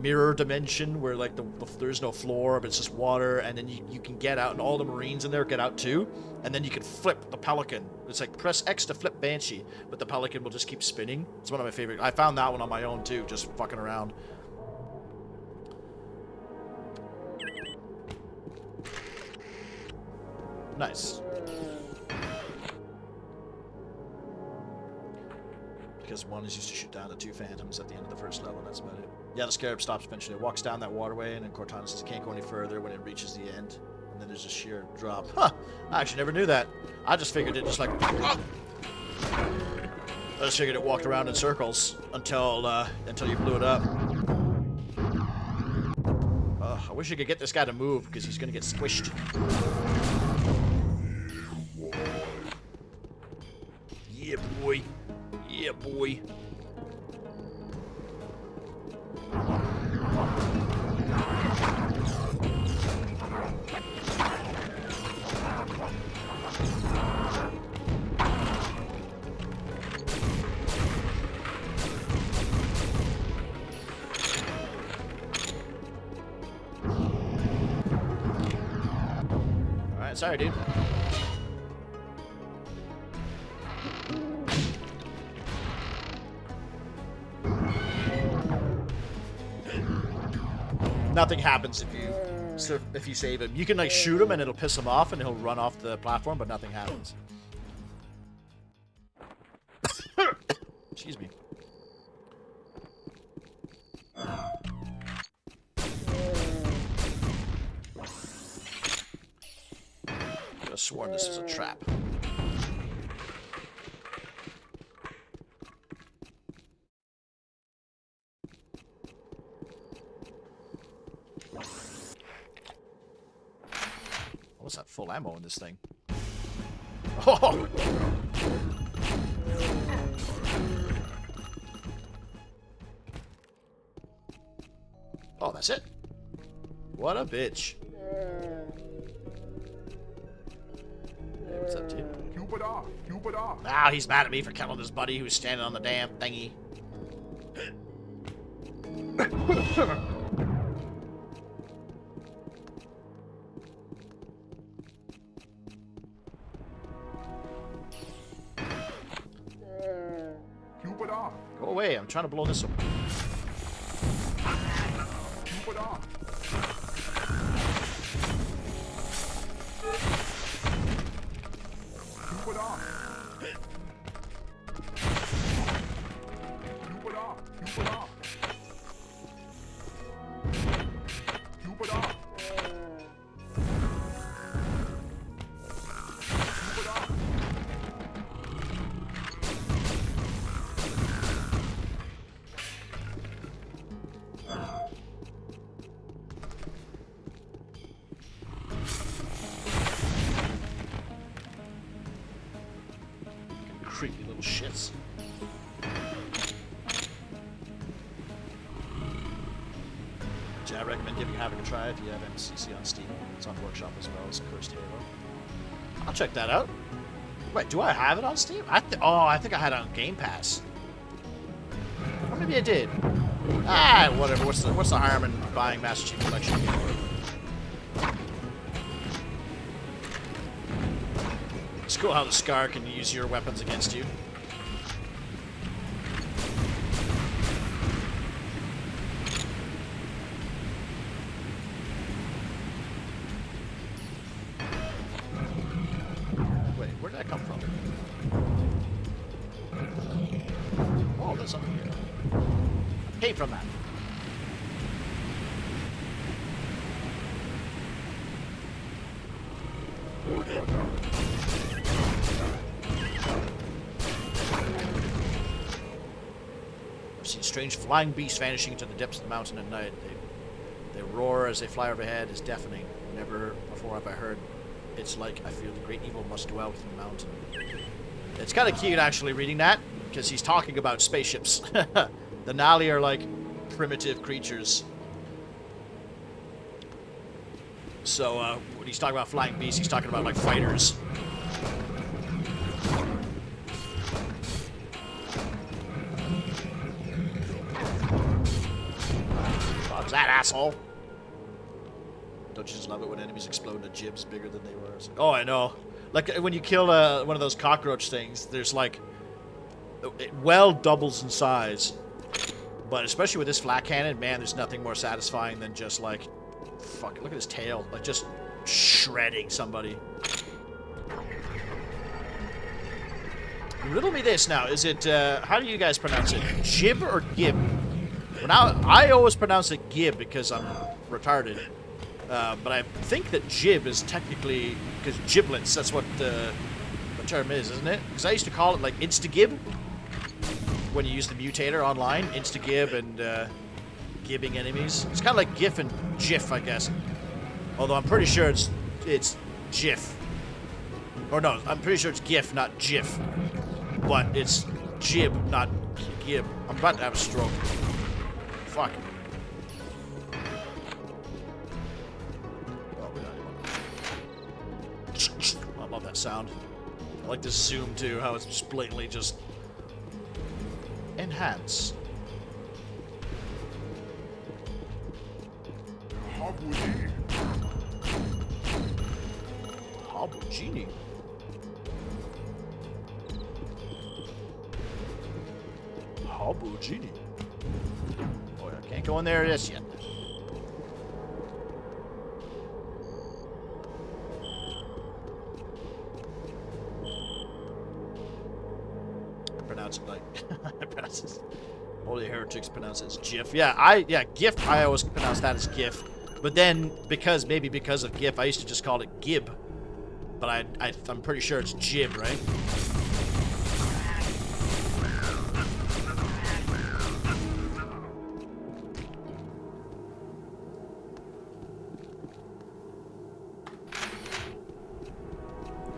mirror dimension where like there's no floor, but it's just water, and then you can get out, and all the Marines in there get out too, and then you can flip the Pelican. It's like press X to flip Banshee, but the Pelican will just keep spinning. It's one of my favorite. I found that one on my own too, just fucking around. Nice. Because one is used to shoot down the 2 phantoms at the end of the first level, and that's about it. Yeah, the Scarab stops eventually. It walks down that waterway, and then Cortana says it can't go any further when it reaches the end. And then there's a sheer drop. Huh! I actually never knew that. I just figured it just like... I just figured it walked around in circles until you blew it up. I wish I could get this guy to move, because he's gonna get squished. Yeah, boy. Yeah, boy. Alright, sorry, dude. Nothing happens if you save him. You can like shoot him and it'll piss him off and he'll run off the platform, but nothing happens. Excuse me. I could have sworn this was a trap. What's that full ammo in this thing? Oh! Oh, that's it. What a bitch. Hey, what's up, dude? Ah, he's mad at me for killing his buddy who's standing on the damn thingy. Go away, I'm trying to blow this up. Creepy little shits. I recommend giving Havoc a try if you have MCC on Steam. It's on Workshop as well as Cursed Halo. I'll check that out. Wait, do I have it on Steam? I think I had it on Game Pass. Or maybe I did. Ah, whatever. What's the harm in buying Master Chief Collection? It's cool how the Scar can use your weapons against you. there's something here. Came from that. I've seen strange flying beasts vanishing into the depths of the mountain at night. They roar as they fly overhead, is deafening. Never before have I heard it's like I feel the great evil must dwell within the mountain. It's kind of cute actually reading that, because he's talking about spaceships. The Nali are like primitive creatures. So when he's talking about flying beasts, he's talking about like fighters. What's that, asshole? Don't you just love it when enemies explode into jibs bigger than they were? Oh, I know. Like when you kill one of those cockroach things, there's like it well doubles in size. But especially with this flat cannon, man, there's nothing more satisfying than just like, fuck, look at his tail, like just shredding somebody. Riddle me this now: is it how do you guys pronounce it? Jib or gib? Well, now I always pronounce it gib because I'm retarded. But I think that jib is technically, because giblets, that's what the term is, isn't it? Because I used to call it like insta-gib when you use the mutator online, insta-gib and gibbing enemies. It's kind of like gif and gif, I guess. Although I'm pretty sure it's gif. Or no, I'm pretty sure it's gif, not gif. But it's jib, not gib. I'm about to have a stroke. Fuck. I love that sound. I like this zoom too, how it's just blatantly just enhance. Habugini. Habugini. Oh, I can't go in there just yet. Pronounce it like Holy Heretics pronounce it as GIF. Yeah, GIF, I always pronounce that as GIF. But then maybe because of GIF, I used to just call it Gib. But I'm pretty sure it's Jib, right?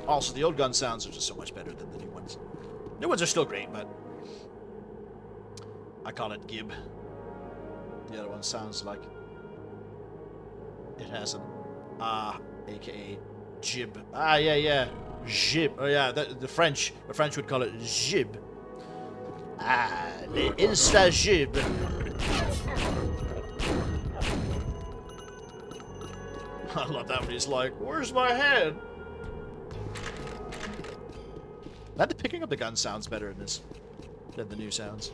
Also, the old gun sounds are just so much better than the new ones. New ones are still great, but I call it Gib. The other one sounds like it has an aka Jib. Yeah. Jib. Oh yeah, the French would call it Jib. Le Insta Jib. I love that when he's like, "Where's my head?" Glad that picking up the gun sounds better in this than the new sounds.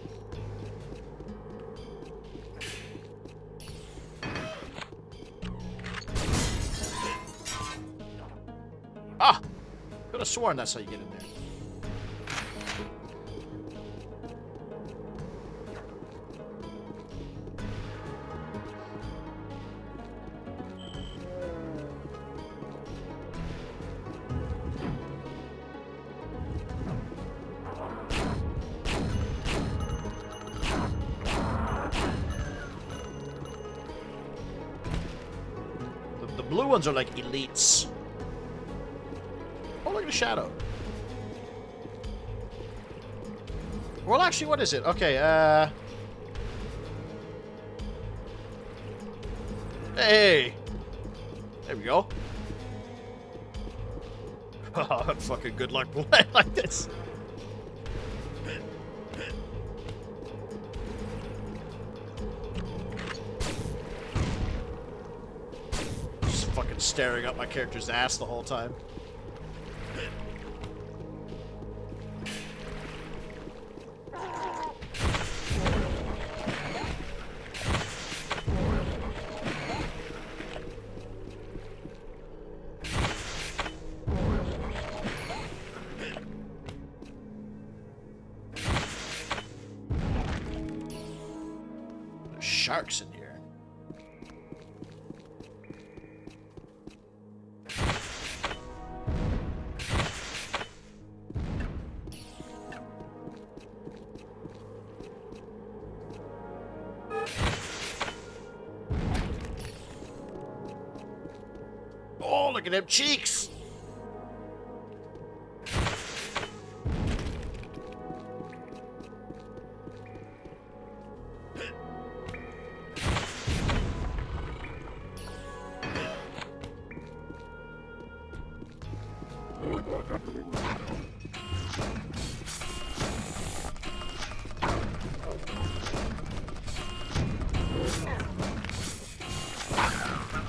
Ah! Could have sworn that's how you get in there. The blue ones are like elites. Oh, look at the shadow. Well, actually, what is it? Okay, hey! There we go. Fucking good luck playing like this. Just fucking staring up my character's ass the whole time. sharks in here. Oh, look at them cheeks!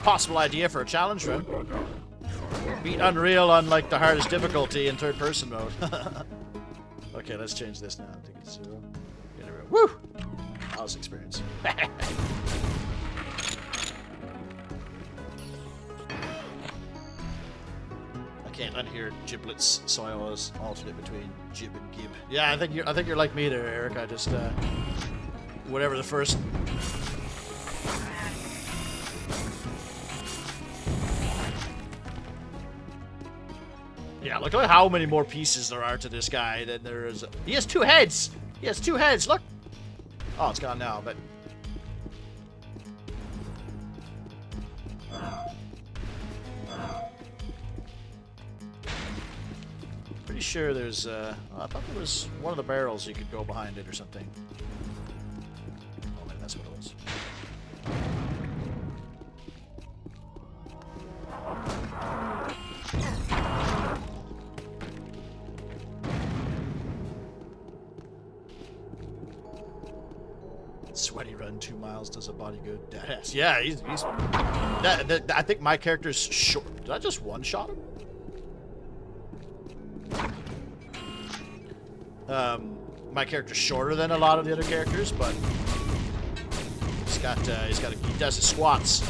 Possible idea for a challenge run. Beat Unreal on like the hardest difficulty in third-person mode. Okay, let's change this now. I think it's 0. Woo! That was experience. I can't unhear giblets, so I always alternate between jib and gib. Yeah, I think you're like me there, Eric. I just whatever the first. Yeah, look at how many more pieces there are to this guy than there is. He has 2 heads! He has 2 heads, look! Oh, it's gone now, but... Pretty sure there's, I thought there was one of the barrels you could go behind it or something. Oh, maybe that's what it was. Sweaty run 2 miles does a body good. Deadass. Yeah, he's I think my character's short. Did I just one-shot him? My character's shorter than a lot of the other characters, but he does his squats.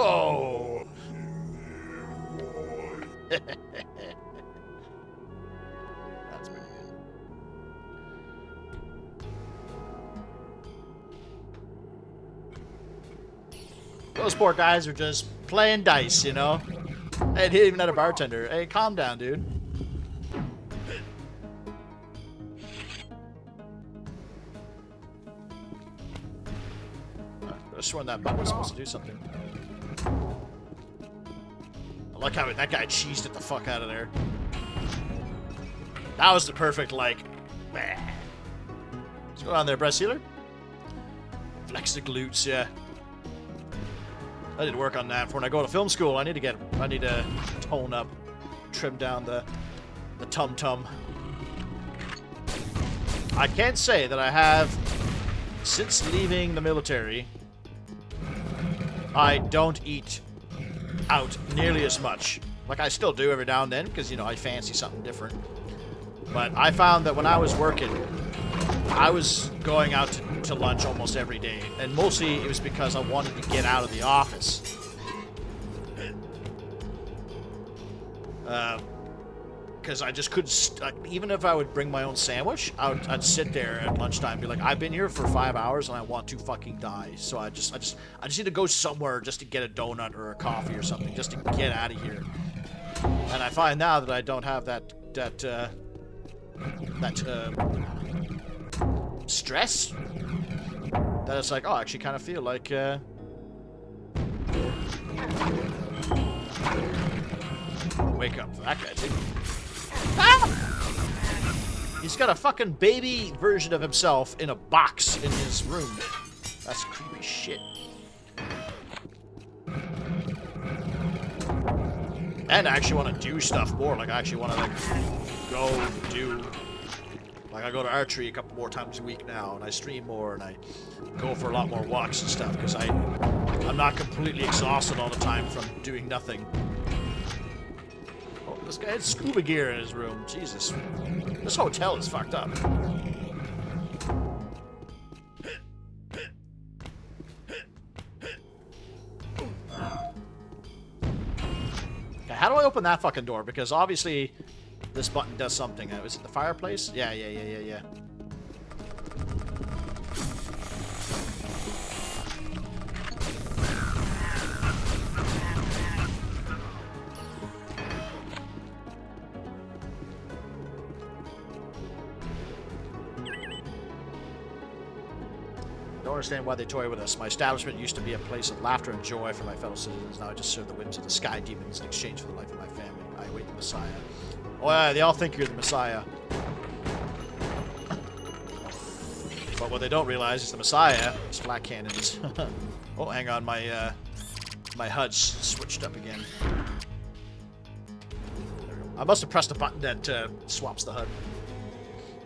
Oh! That's pretty good. Those poor guys are just playing dice, you know? And he even had a bartender. Hey, calm down, dude. I was sworn that button was supposed to do something. I like how that guy cheesed it the fuck out of there. That was the perfect, like... What's going on there, breast healer? Flex the glutes, yeah. I need to work on that for when I go to film school. I need to tone up, trim down the tum-tum. I can't say that I have, since leaving the military, I don't eat out nearly as much. Like, I still do every now and then, because, you know, I fancy something different. But I found that when I was working, I was going out to lunch almost every day. And mostly it was because I wanted to get out of the office. Because I just couldn't, even if I would bring my own sandwich, I'd sit there at lunchtime and be like, I've been here for 5 hours and I want to fucking die. So I just need to go somewhere just to get a donut or a coffee or something, just to get out of here. And I find now that I don't have that stress, that it's like, oh, I actually kind of feel like wake up for that guy too. Ah! He's got a fucking baby version of himself in a box in his room. That's creepy shit. And I actually want to do stuff more. Like, I actually want to, like, go do... Like, I go to archery a couple more times a week now, and I stream more, and I go for a lot more walks and stuff, because I'm not completely exhausted all the time from doing nothing. Oh, This guy had scuba gear in his room. Jesus. This hotel is fucked up. Okay, how do I open that fucking door? Because obviously this button does something. Is it the fireplace? Yeah. Don't understand why they toy with us. My establishment used to be a place of laughter and joy for my fellow citizens. Now I just serve the whims of the sky demons in exchange for the life of my family. I await the Messiah. Oh yeah, they all think you're the Messiah. But what they don't realize is the Messiah is flat cannons. Oh, hang on, my my HUD's switched up again. I must have pressed a button that swaps the HUD.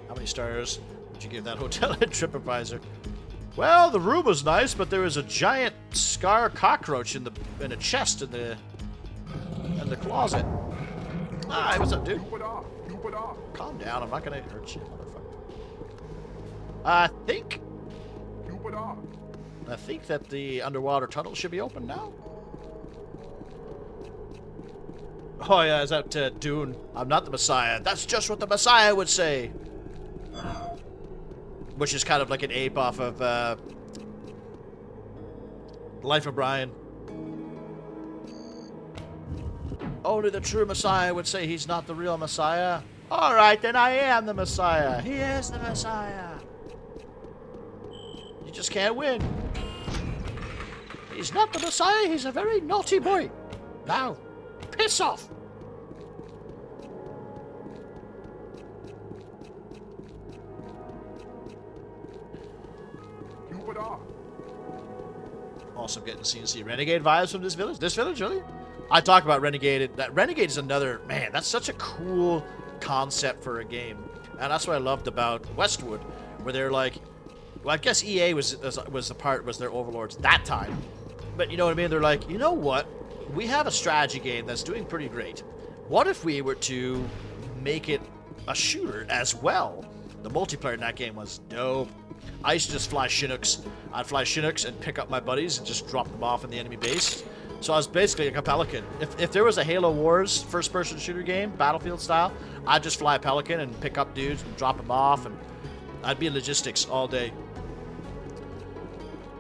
How many stars would you give that hotel at TripAdvisor? Well, the room was nice, but there was a giant scar cockroach in a chest in the closet. Hi, what's up, dude? Calm down, I'm not gonna hurt you, motherfucker. I think that the underwater tunnel should be open now. Oh yeah, is that Dune? I'm not the Messiah. That's just what the Messiah would say. Which is kind of like an ape off of Life of Brian. Only the true Messiah would say he's not the real Messiah. Alright, then I am the Messiah. He is the Messiah. You just can't win. He's not the Messiah, he's a very naughty boy. Now, piss off. Also getting CNC Renegade vibes from this village. This village, really? I talk about Renegade. That Renegade is another, man, that's such a cool concept for a game. And that's what I loved about Westwood, where they're like, well, I guess EA was their overlords that time. But you know what I mean? They're like, you know what? We have a strategy game that's doing pretty great. What if we were to make it a shooter as well? The multiplayer in that game was dope. I used to just fly Chinooks. I'd fly Chinooks and pick up my buddies and just drop them off in the enemy base. So I was basically like a Pelican. If there was a Halo Wars first-person shooter game, Battlefield style, I'd just fly a Pelican and pick up dudes and drop them off, and I'd be in logistics all day.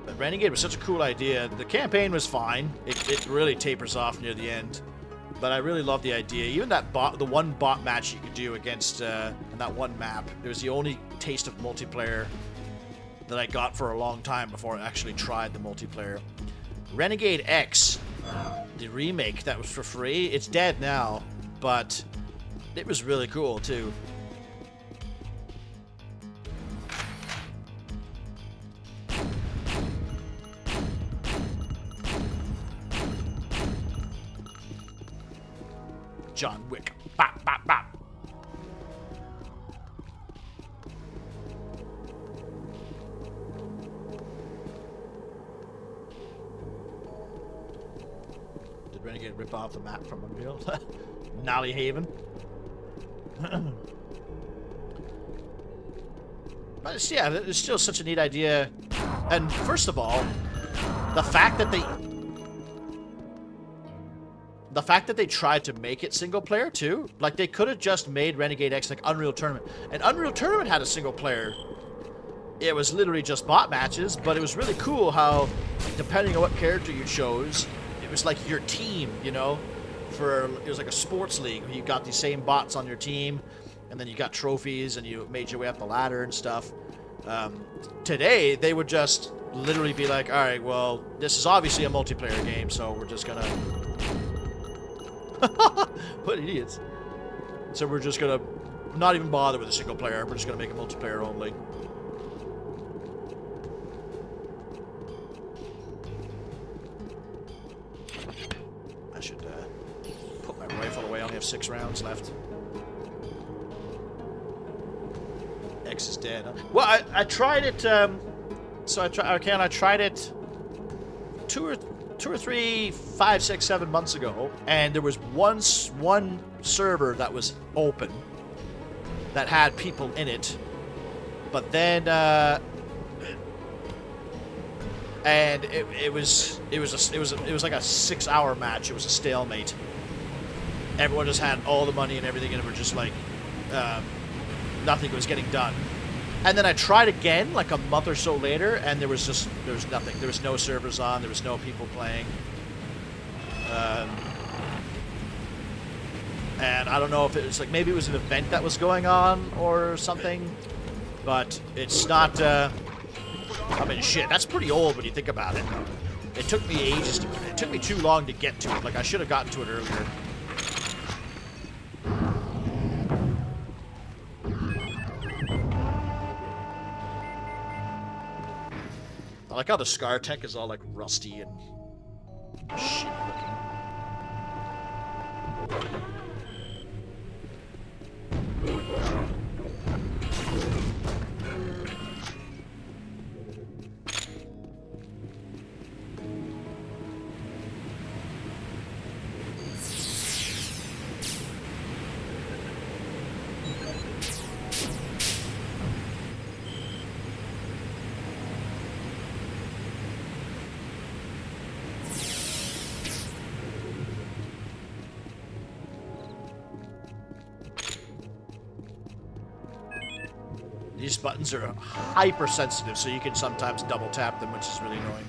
But Renegade was such a cool idea. The campaign was fine. It really tapers off near the end. But I really love the idea. Even the one bot match you could do against in that one map, it was the only taste of multiplayer that I got for a long time before I actually tried the multiplayer. Renegade X, the remake that was for free, it's dead now, but it was really cool too. John Wick. Bop, bop, bop. Did Renegade rip off the map from Unreal? Nally Haven. But it's, yeah, it's still such a neat idea. And first of all, the fact that they tried to make it single player too, like they could have just made Renegade X like Unreal Tournament, and Unreal Tournament had a single player. It was literally just bot matches, but it was really cool how, depending on what character you chose, it was like your team, you know. It was like a sports league. You got these same bots on your team, and then you got trophies, and you made your way up the ladder and stuff. Today, they would just literally be like, all right, well, this is obviously a multiplayer game, so we're just gonna... What idiots. So we're just gonna not even bother with a single player. We're just gonna make a multiplayer only. I should put my rifle away. I only have 6 rounds left. X is dead. Huh? Well, I tried it. I tried it 2 or 3, 5, 6, 7 months ago, and there was one server that was open that had people in it, but then and it was like a 6-hour match. It was a stalemate. Everyone just had all the money and everything, and we're just like nothing was getting done. And then I tried again like a month or so later, and there was nothing. There was no servers on. There was no people playing. And I don't know if it was like, maybe it was an event that was going on or something, but it's not. I mean, shit, that's pretty old when you think about it. It took me ages. It took me too long to get to it. Like I should have gotten to it earlier. I like how the Scar tech is all like rusty and shitty looking. These buttons are hypersensitive, so you can sometimes double tap them, which is really annoying.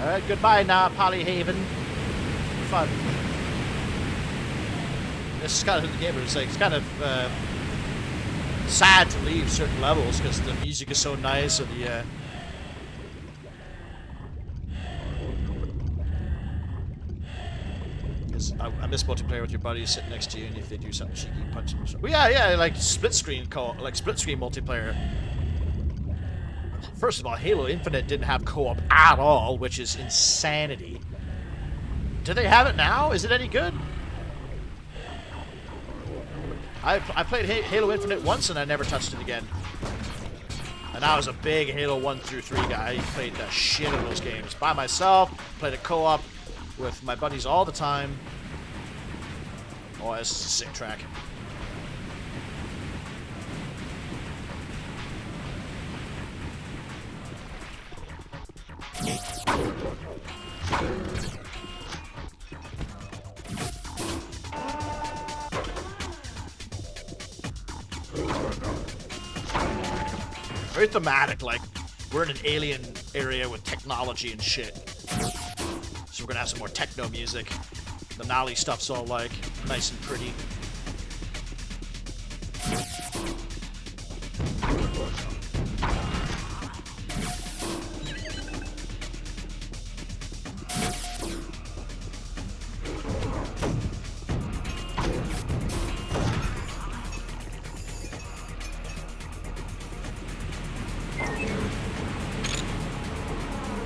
Alright, goodbye now, Polyhaven. Fun. This is kind of the game, but it's like, it's kind of sad to leave certain levels because the music is so nice, or the I miss multiplayer with your buddies sitting next to you, and if they do something cheeky, punch them. Well, yeah, like split screen multiplayer. First of all, Halo Infinite didn't have co-op at all, which is insanity. Do they have it now? Is it any good? I played Halo Infinite once, and I never touched it again. And I was a big Halo 1 through 3 guy. I played the shit of those games by myself. Played a co-op with my buddies all the time. Oh, this is a sick track. Very thematic, like we're in an alien area with technology and shit. So we're gonna have some more techno music. The Nolly stuff's all like nice and pretty.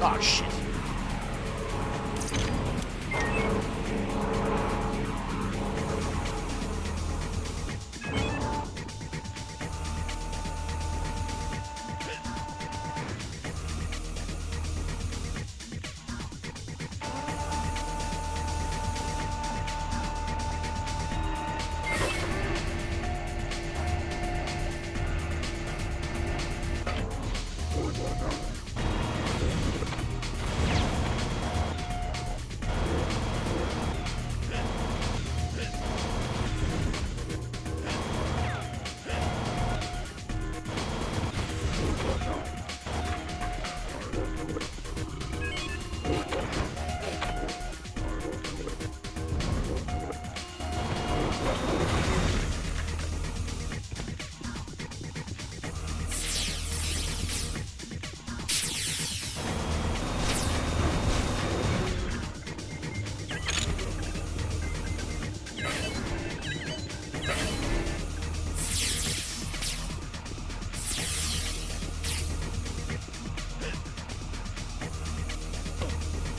Oh shit.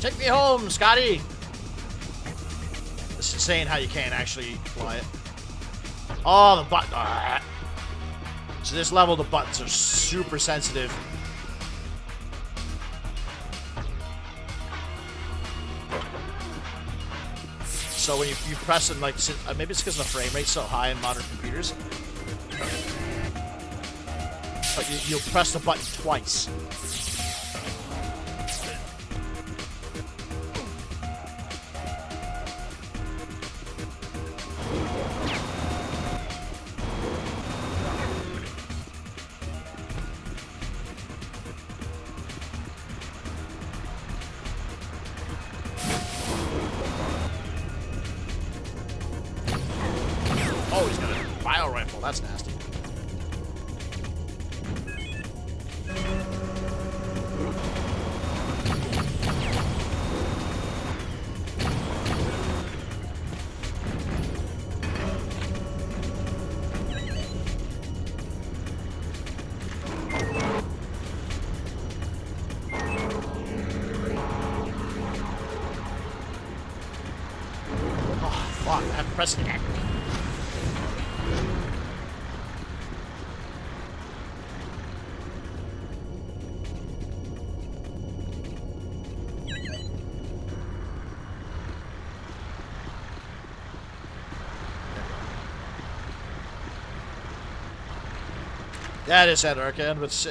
Take me home, Scotty! This is insane how you can't actually fly it. Oh, the button. Ah. So this level, the buttons are super sensitive. So when you press it, like, maybe it's because the frame rate's so high in modern computers. But you'll press the button twice. Oh, he's got a bio rifle. That's nasty. Oh, fuck. I have to press it. That is at Arcade, but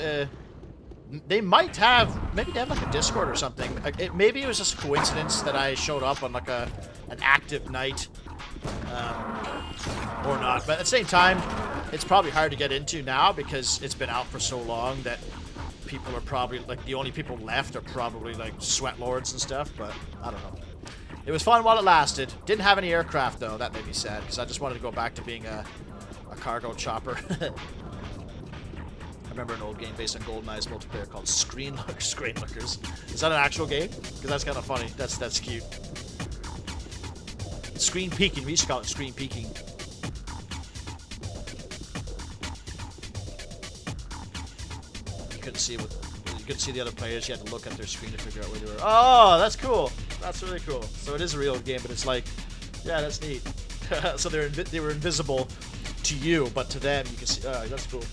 they might have, maybe they have like a Discord or something. Maybe it was just a coincidence that I showed up on like an active night, or not. But at the same time, it's probably hard to get into now because it's been out for so long that people are probably, like, the only people left are probably like sweat lords and stuff, but I don't know. It was fun while it lasted. Didn't have any aircraft though, that made me sad because I just wanted to go back to being a cargo chopper. I remember an old game based on GoldenEye's multiplayer called Screenlookers. Is that an actual game? Because that's kind of funny. That's cute. Screen peeking. We used to call it screen peeking. You couldn't see the other players. You had to look at their screen to figure out where they were. Oh, that's cool. That's really cool. So it is a real game, but it's like, yeah, that's neat. So they were invisible to you, but to them you can see. Oh, that's cool.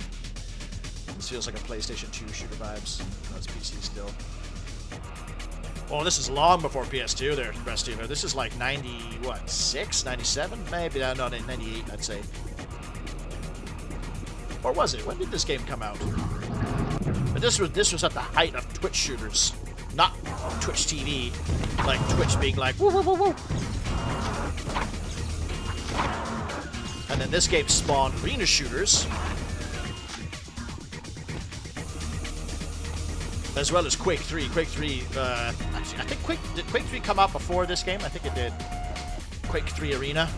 This feels like a PlayStation 2 shooter vibes. That's PC still. Well, this is long before PS2 there, rest of you. This is like 96, 97? Maybe, no, 98, I'd say. Or was it? When did this game come out? But this was at the height of Twitch shooters. Not Twitch TV. Like Twitch being like, woo, woo, woo, woo. And then this game spawned arena shooters. As well as Quake 3. Quake 3, actually, I think did Quake 3 come out before this game? I think it did. Quake 3 Arena.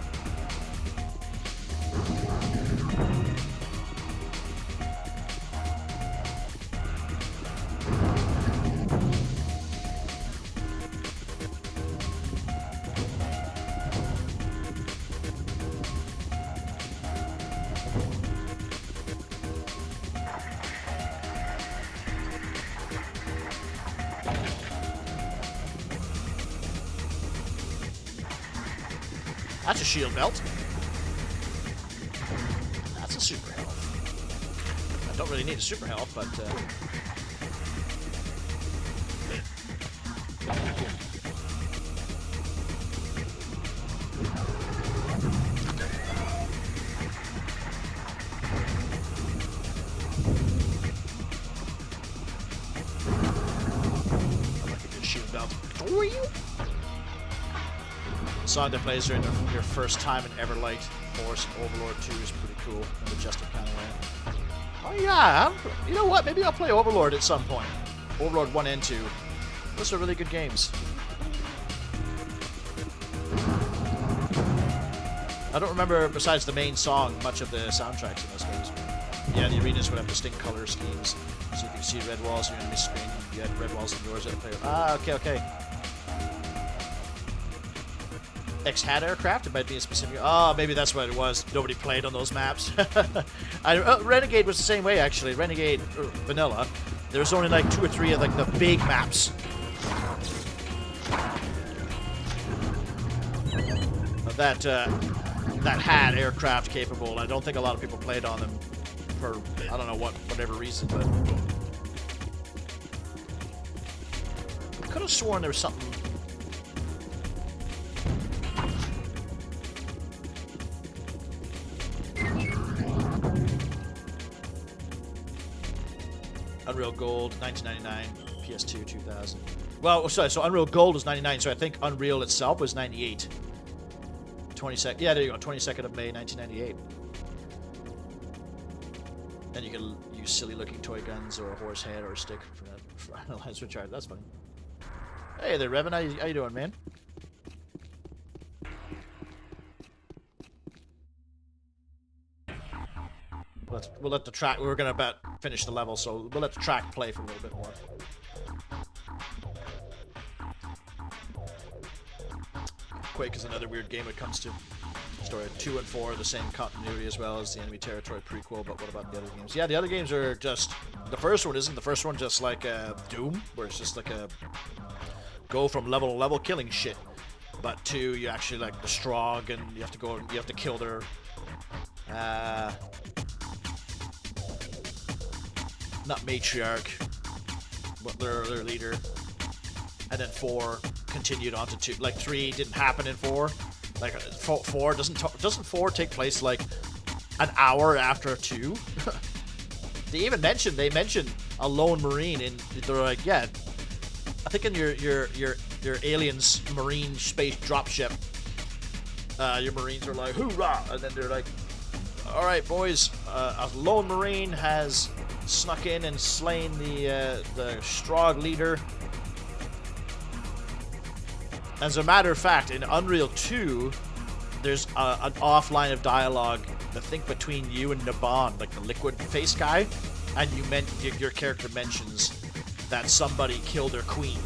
That's a shield belt. That's a super health. I don't really need a super health, but I'd like a good shield belt. The song that plays during your first time in Everlight Force and Overlord 2 is pretty cool in a majestic kind of way. Oh yeah, you know what? Maybe I'll play Overlord at some point. Overlord 1 and 2. Those are really good games. I don't remember, besides the main song, much of the soundtracks in those games. Yeah, the arenas would have distinct color schemes, so you can see red walls on your enemy's screen. You had red walls on yours. Ah, okay. X-Hat aircraft? It might be a specific... Oh, maybe that's what it was. Nobody played on those maps. Renegade was the same way, actually. Renegade Vanilla. There was only like 2 or 3 of like the big maps. that had aircraft capable. I don't think a lot of people played on them for I don't know whatever reason, but I could have sworn there was something. Unreal Gold, 1999, PS2, 2000. Well, sorry, so Unreal Gold was 99, so I think Unreal itself was 98. 22nd, yeah, there you go, 22nd of May, 1998. And you can use silly-looking toy guns or a horse head or a stick for that. For analyze recharge. That's funny. Hey there, Revan. How you doing, man? We'll let the track. We're gonna about finish the level, so we'll let the track play for a little bit more. Quake is another weird game when it comes to story. 2 and 4 are the same continuity as well as the Enemy Territory prequel, but what about the other games? Yeah, the other games are just... The first one isn't. The first one just like Doom, where it's just like a... Go from level to level killing shit. But 2, you actually like the Strog, and you have to go and you have to kill their... not matriarch, but their leader. And then 4 continued on to 2. Like 3 didn't happen in 4. Like 4 doesn't 4 take place like an hour after 2? They mentioned a lone marine, and they're like, yeah, I think in your aliens marine space dropship, your marines are like, hoorah, and then they're like, all right, boys, a lone marine has snuck in and slain the Strog leader. As a matter of fact, in Unreal 2, there's an offline of dialogue, I think, between you and Naban, like the liquid face guy, and your character mentions that somebody killed their queen.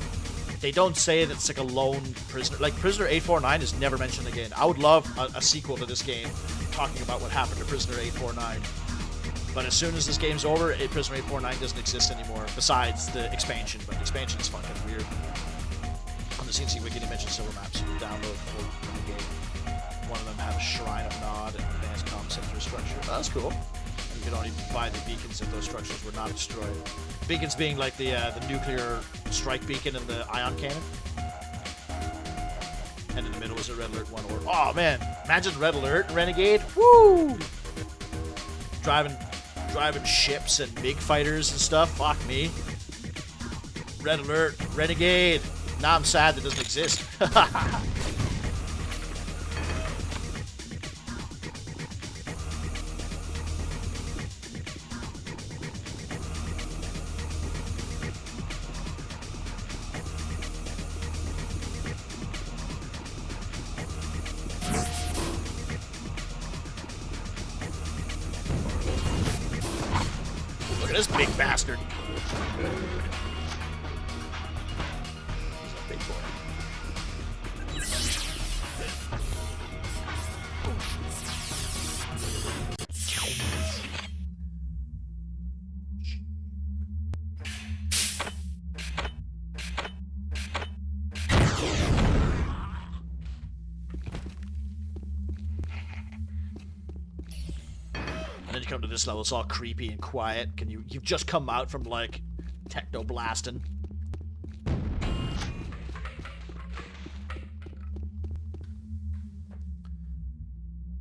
They don't say that it's like a lone prisoner. Like, Prisoner 849 is never mentioned again. I would love a sequel to this game talking about what happened to Prisoner 849. But as soon as this game's over, Prisoner 849 doesn't exist anymore, besides the expansion. But the expansion is fucking weird. On the CNC Wiki, they mentioned several maps you can download from the game. One of them had a Shrine of Nod and advanced comm center structure. Oh, that's cool. You could only buy the beacons if those structures were not destroyed. Beacons being like the nuclear strike beacon and the ion cannon. And in the middle is a Red Alert 1 orb. Oh man, imagine Red Alert Renegade. Woo! Driving ships and MiG fighters and stuff. Fuck me. Red Alert Renegade. Now I'm sad that it doesn't exist. Look at this big bastard. Come to this level, it's all creepy and quiet. You've just come out from like techno blasting.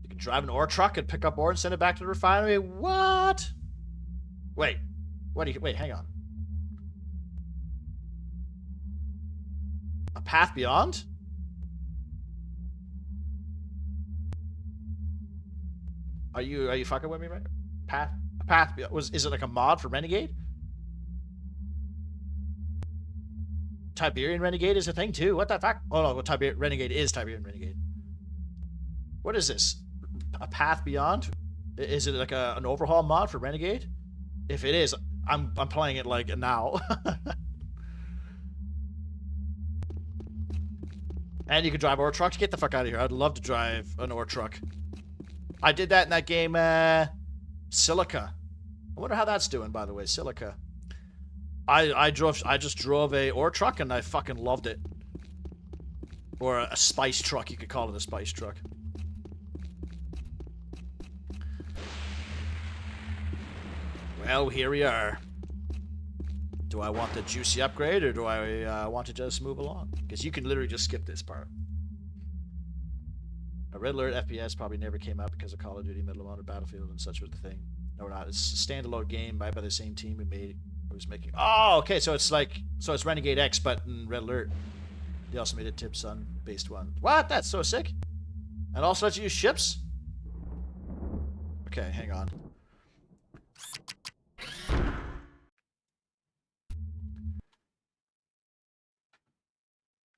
You can drive an ore truck and pick up ore and send it back to the refinery. What? Wait, hang on. A path beyond? Are you fucking with me, right? Is it like a mod for Renegade? Tiberian Renegade is a thing too. What the fuck? Oh no, Renegade is Tiberian Renegade. What is this? A path beyond? Is it like an overhaul mod for Renegade? If it is, I'm playing it like now. And you can drive ore trucks. Get the fuck out of here. I'd love to drive an ore truck. I did that in that game, Silica. I wonder how that's doing, by the way, Silica. I just drove a ore truck and I fucking loved it. Or a spice truck, you could call it a spice truck. Well, here we are. Do I want the juicy upgrade, or do I want to just move along? Because you can literally just skip this part. A Red Alert FPS probably never came out because of Call of Duty, Medal of Honor, Battlefield, and such was the thing. No, not. It's a standalone game made by the same team who was making. Oh, okay. So it's Renegade X, but in Red Alert. They also made a Tip Sun based one. What? That's so sick. And also lets you use ships. Okay, hang on.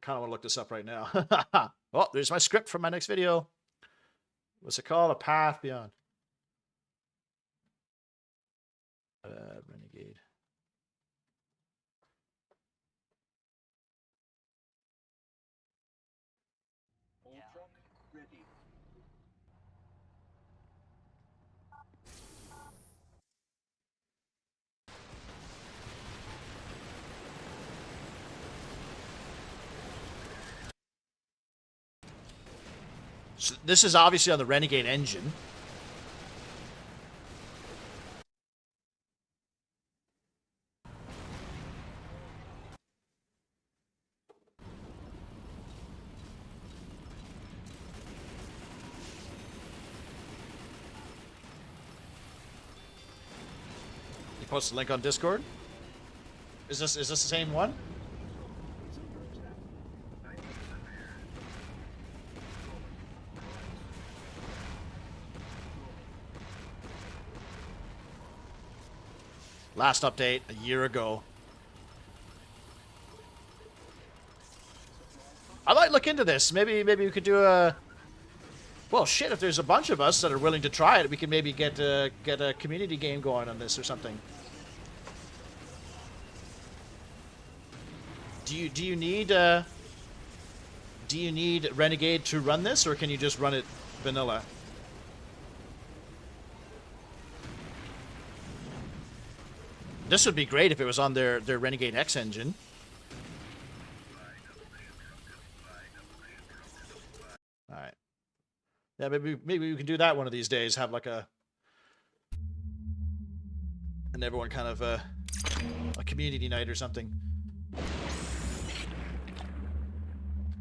Kind of want to look this up right now. Oh, there's my script for my next video. What's it called? A Path Beyond. Renegade. Ready. So this is obviously on the Renegade engine. You post a link on Discord? Is this the same one? Last update a year ago. I might look into this. Maybe we could do a. Well, shit! If there's a bunch of us that are willing to try it, we can maybe get a community game going on this or something. Do you need Renegade to run this, or can you just run it vanilla? This would be great if it was on their Renegade X engine. Alright. Yeah, maybe we can do that one of these days. Have like and everyone kind of a community night or something.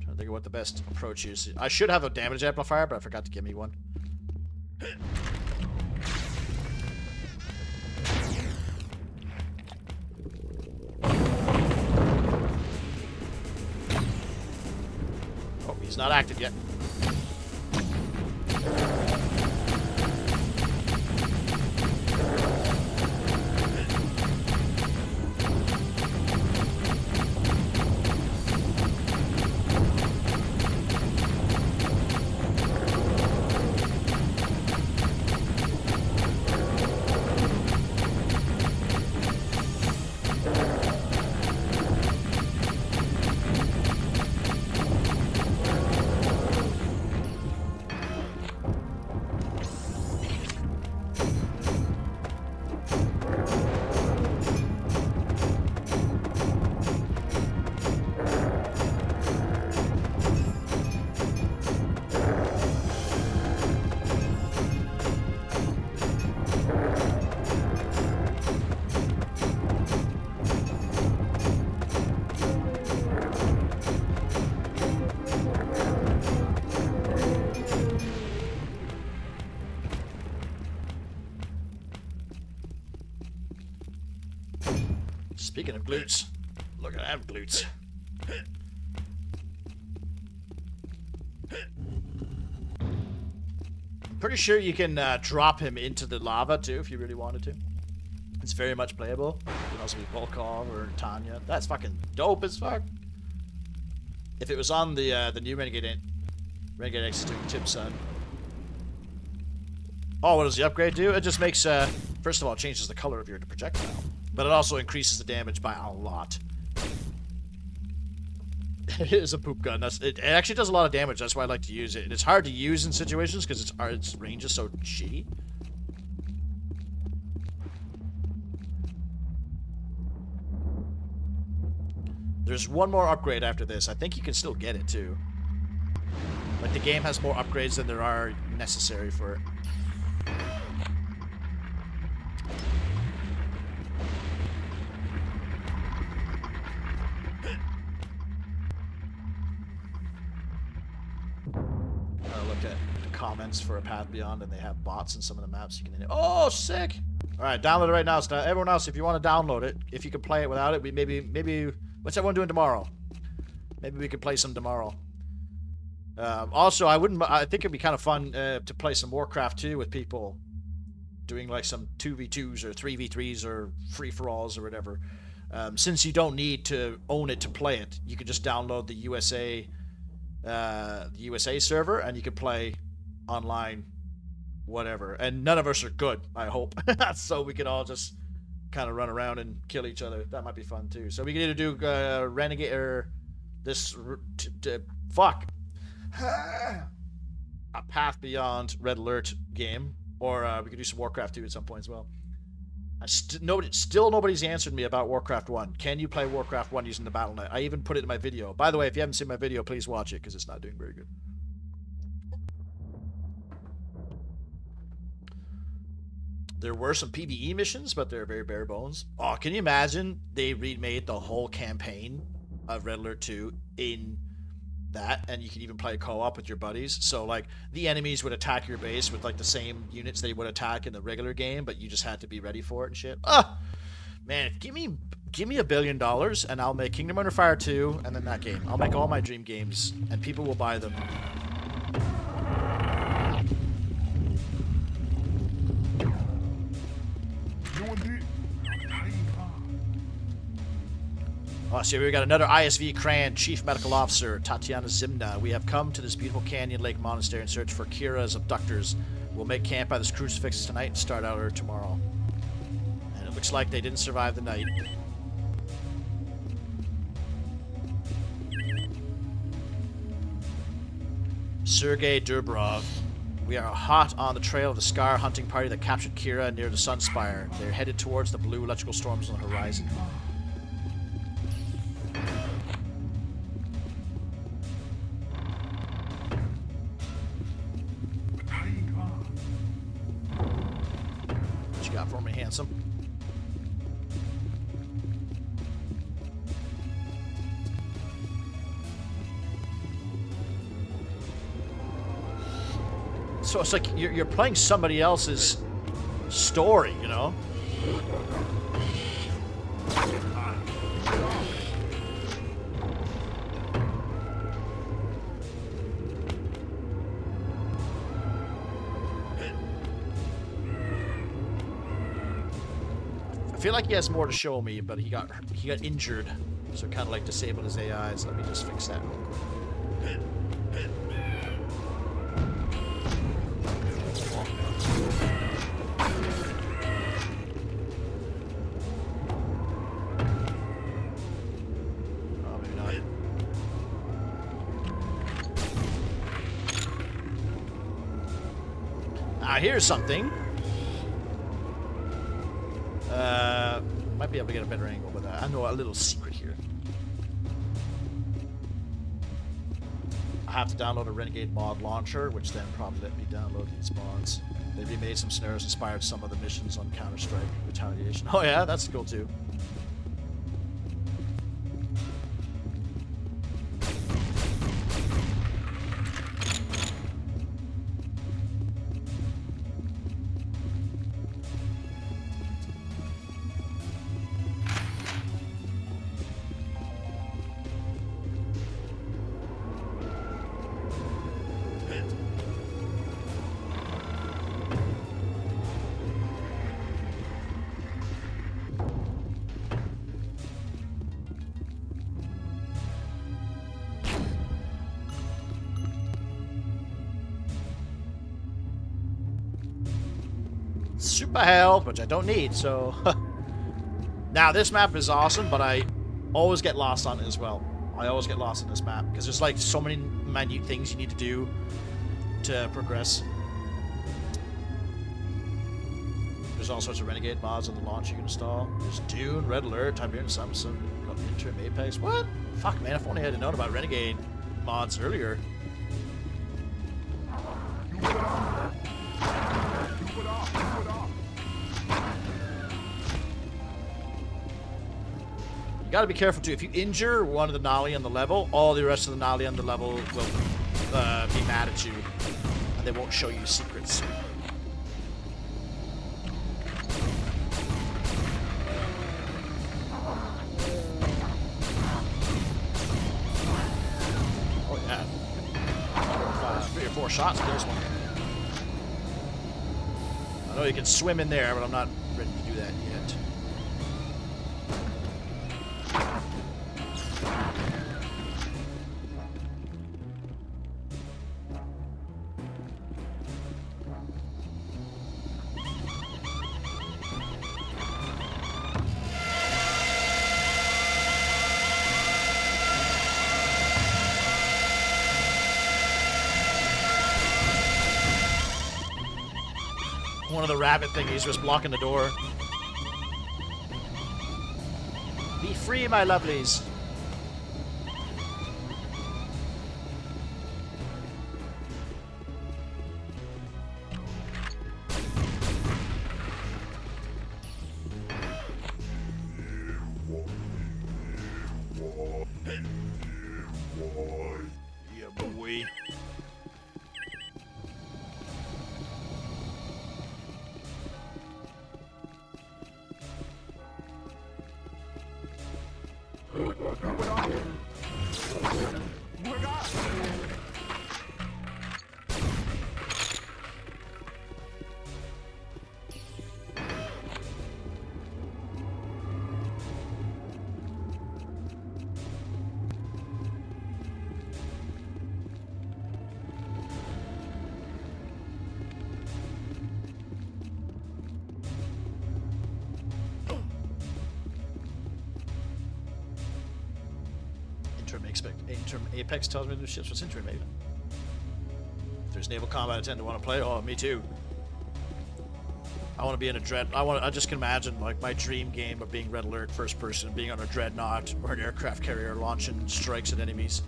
Trying to think of what the best approach is. I should have a damage amplifier, but I forgot to give me one. He's not active yet. Speaking of glutes, look at that glutes. I'm pretty sure you can drop him into the lava too if you really wanted to. It's very much playable. It can also be Volkov or Tanya. That's fucking dope as fuck. If it was on the new Renegade X doing Tip Sun. Oh, what does the upgrade do? It just makes first of all, it changes the color of your projectile. But it also increases the damage by a lot. It is a poop gun. It actually does a lot of damage. That's why I like to use it. And it's hard to use in situations because its range is so shitty. There's one more upgrade after this. I think you can still get it too. Like the game has more upgrades than there are necessary for it. events for a Path Beyond, and they have bots in some of the maps. You can. Oh, sick! All right, download it right now. So everyone else, if you want to download it, if you can play it without it, we maybe what's everyone doing tomorrow? Maybe we could play some tomorrow. Also, I think it'd be kind of fun to play some Warcraft 2 with people, doing like some 2v2s or 3v3s or free-for-alls or whatever. Since you don't need to own it to play it, you can just download the USA server, and you can play online, whatever. And none of us are good, I hope. So we can all just kind of run around and kill each other. That might be fun too. So we can either do Renegade or this fuck a Path Beyond Red Alert game, or we could do some Warcraft 2 at some point as well. Nobody's answered me about Warcraft 1. Can you play Warcraft 1 using the Battle.net? I even put it in my video. By the way, if you haven't seen my video, please watch it, because it's not doing very good. There were some PvE missions, but they're very bare bones. Oh, can you imagine they remade the whole campaign of Red Alert 2 in that, and you can even play co-op with your buddies? So like the enemies would attack your base with like the same units they would attack in the regular game, but you just had to be ready for it and shit. Man, give me $1 billion and I'll make Kingdom Under Fire 2 and then that game. I'll make all my dream games and people will buy them. Oh, so we got another ISV Cran Chief Medical Officer, Tatiana Zimna. We have come to this beautiful Canyon Lake Monastery in search for Kira's abductors. We'll make camp by this crucifix tonight and start out here tomorrow. And it looks like they didn't survive the night. Sergei Dubrov. We are hot on the trail of the Scar hunting party that captured Kira near the Sunspire. They're headed towards the blue electrical storms on the horizon. What you got for me, handsome? So it's like you're playing somebody else's story, you know? I feel like he has more to show me, but he got injured, so it kind of like disabled his AI. So let me just fix that real quick. Oh, maybe not. Ah, here's something. Might be able to get a better angle, but I know a little secret here. I have to download a Renegade mod launcher, which then probably let me download these mods. They remade some scenarios, inspired some of the missions on Counter-Strike Retaliation. Oh yeah, that's cool too. Super health, which I don't need, so... Now, this map is awesome, but I always get lost on it as well. I always get lost in this map, because there's like so many minute things you need to do to progress. There's all sorts of Renegade mods on the launch you can install. There's Dune, Red Alert, Tiberian Samson, got Interim Apex. What? Fuck, man, if only I had known about Renegade mods earlier. You gotta be careful too. If you injure one of the Nali on the level, all the rest of the Nali on the level will be mad at you. And they won't show you secrets. Oh yeah. 3 or 4 shots, there's one. I know you can swim in there, but I'm not ready to do that yet. One of the rabbit thingies was blocking the door. Be free, my lovelies. Yeah, boy. Interim Apex tells me new ships. What's interim Apex? If there's naval combat I tend to want to play. Oh, me too. I want to be in a dread. I just can imagine like my dream game of being Red Alert, first person, being on a dreadnought or an aircraft carrier launching strikes at enemies.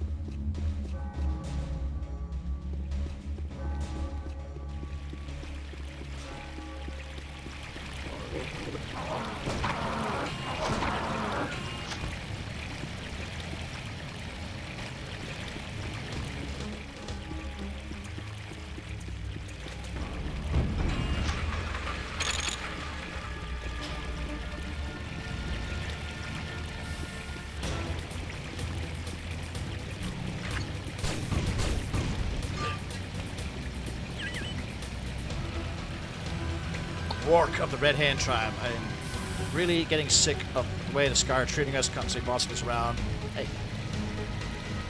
Orc of the Red Hand tribe. I'm really getting sick of the way the Scar are treating us, constantly bossing us around. Hey.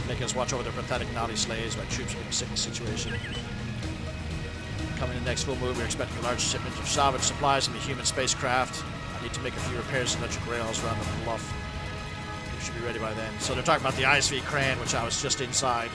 Making us watch over their pathetic naughty slaves. My troops are getting sick of the situation. Coming in the next full move, we're expecting a large shipment of salvage supplies from the human spacecraft. I need to make a few repairs to electric rails around the bluff. We should be ready by then. So they're talking about the ISV crane, which I was just inside.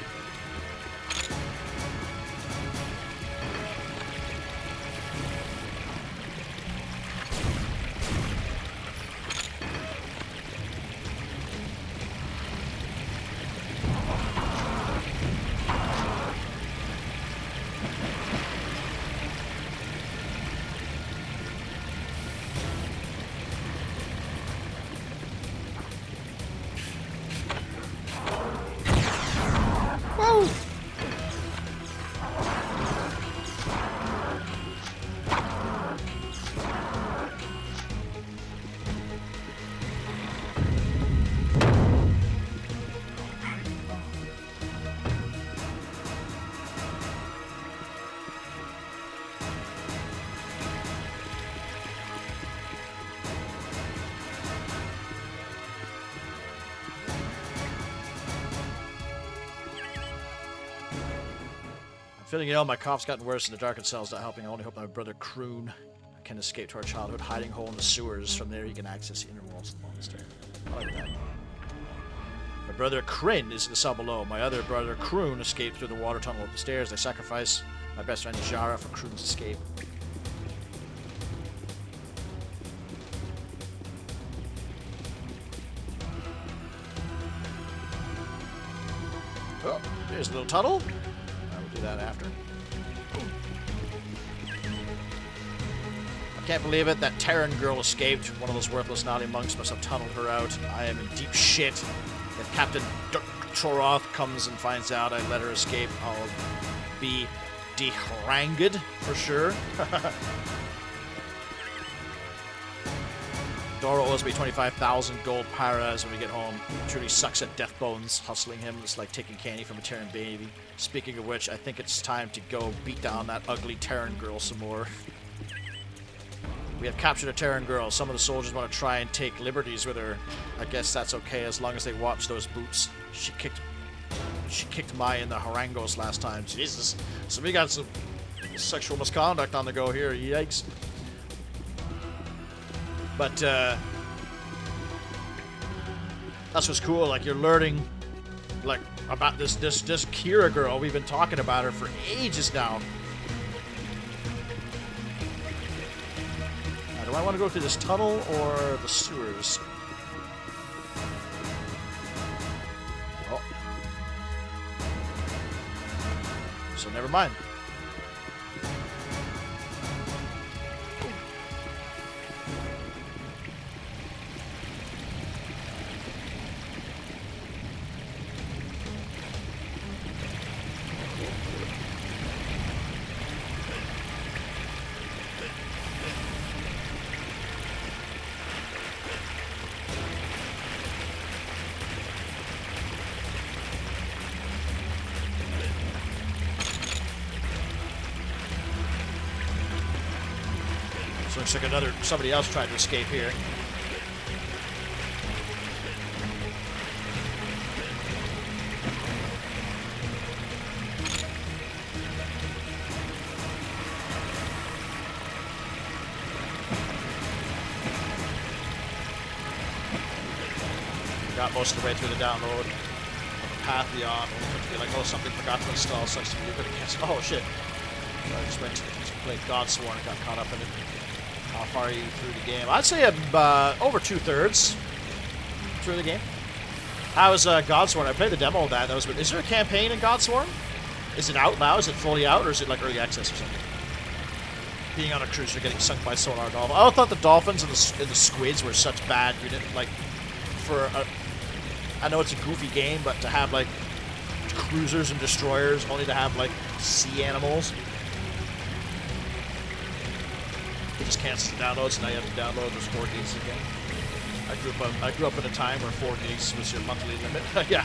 Feeling ill, my cough's gotten worse and the darkened cell's not helping. I only hope my brother Kroon can escape to our childhood hiding hole in the sewers. From there he can access the inner walls of the monastery. I like that. My brother Kryn is in the cell below. My other brother Kroon escaped through the water tunnel up the stairs. I sacrifice my best friend Jara for Kroon's escape. Oh, there's a little tunnel. Do that after. I can't believe it. That Terran girl escaped. One of those worthless naughty monks must have tunneled her out. I am in deep shit. If Captain Choroth comes and finds out I let her escape, I'll be deharanged for sure. Dora owes me 25,000 gold paras when we get home. Truly sucks at death bones. Hustling him is like taking candy from a Terran baby. Speaking of which, I think it's time to go beat down that ugly Terran girl some more. We have captured a Terran girl. Some of the soldiers want to try and take liberties with her. I guess that's okay as long as they watch those boots. She kicked Mai in the harangos last time. Jesus. So we got some sexual misconduct on the go here. Yikes. But that's what's cool. Like, you're learning like about this Kira girl. We've been talking about her for ages now. Now, do I want to go through this tunnel or the sewers? Oh. So never mind. So looks like somebody else tried to escape here. Got most of the way through the download. Path beyond. Only to be like, oh, something forgot to install. Sucks to be. You could have cancelled. Oh shit! I just went to play Godsworn and got caught up in it. How far are you through the game? I'd say I'm over 2/3 through the game. How was Godsworn? I played the demo of that. Is there a campaign in Godsworn? Is it out now? Is it fully out, or is it like early access or something? Being on a cruiser, getting sunk by sonar dolphin. I thought the dolphins and the squids were such bad unit. Like, I know it's a goofy game, but to have like cruisers and destroyers, only to have like sea animals. It just cancels the downloads, and now you have to download those 4 gigs again. I grew up in a time where 4 gigs was your monthly limit. Yeah.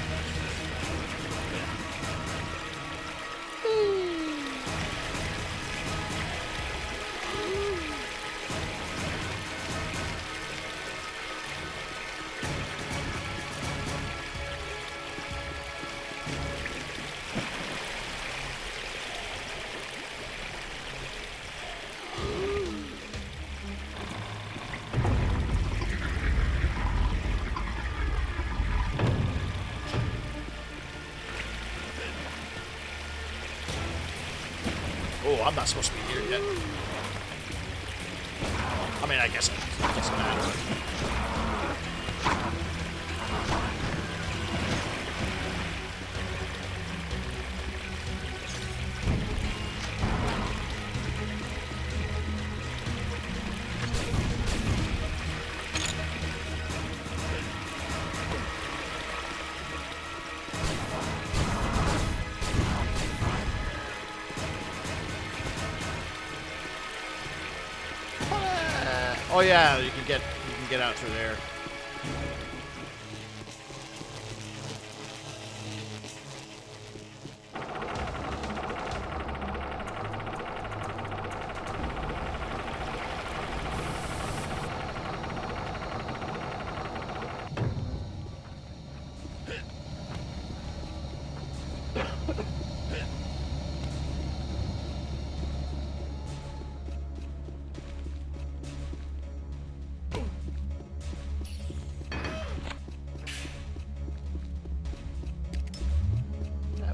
Oh, I'm not supposed to be here yet. I mean, I guess it doesn't matter. Oh yeah, you can get out through there.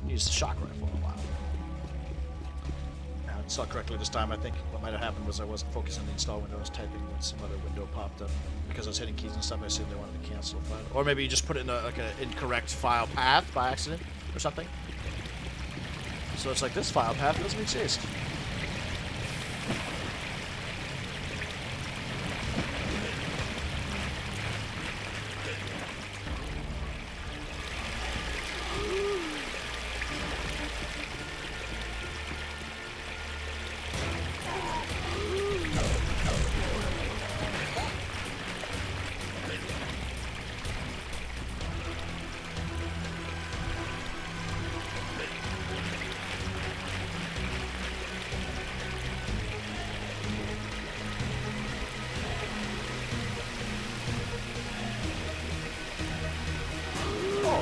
Used the shock rifle in a while. Now, I saw correctly this time. I think what might have happened was I wasn't focusing on the install window. I was typing when some other window popped up. Because I was hitting keys and stuff, I assumed they wanted to cancel the file. Or maybe you just put it in like an incorrect file path by accident or something. So it's like, this file path doesn't exist.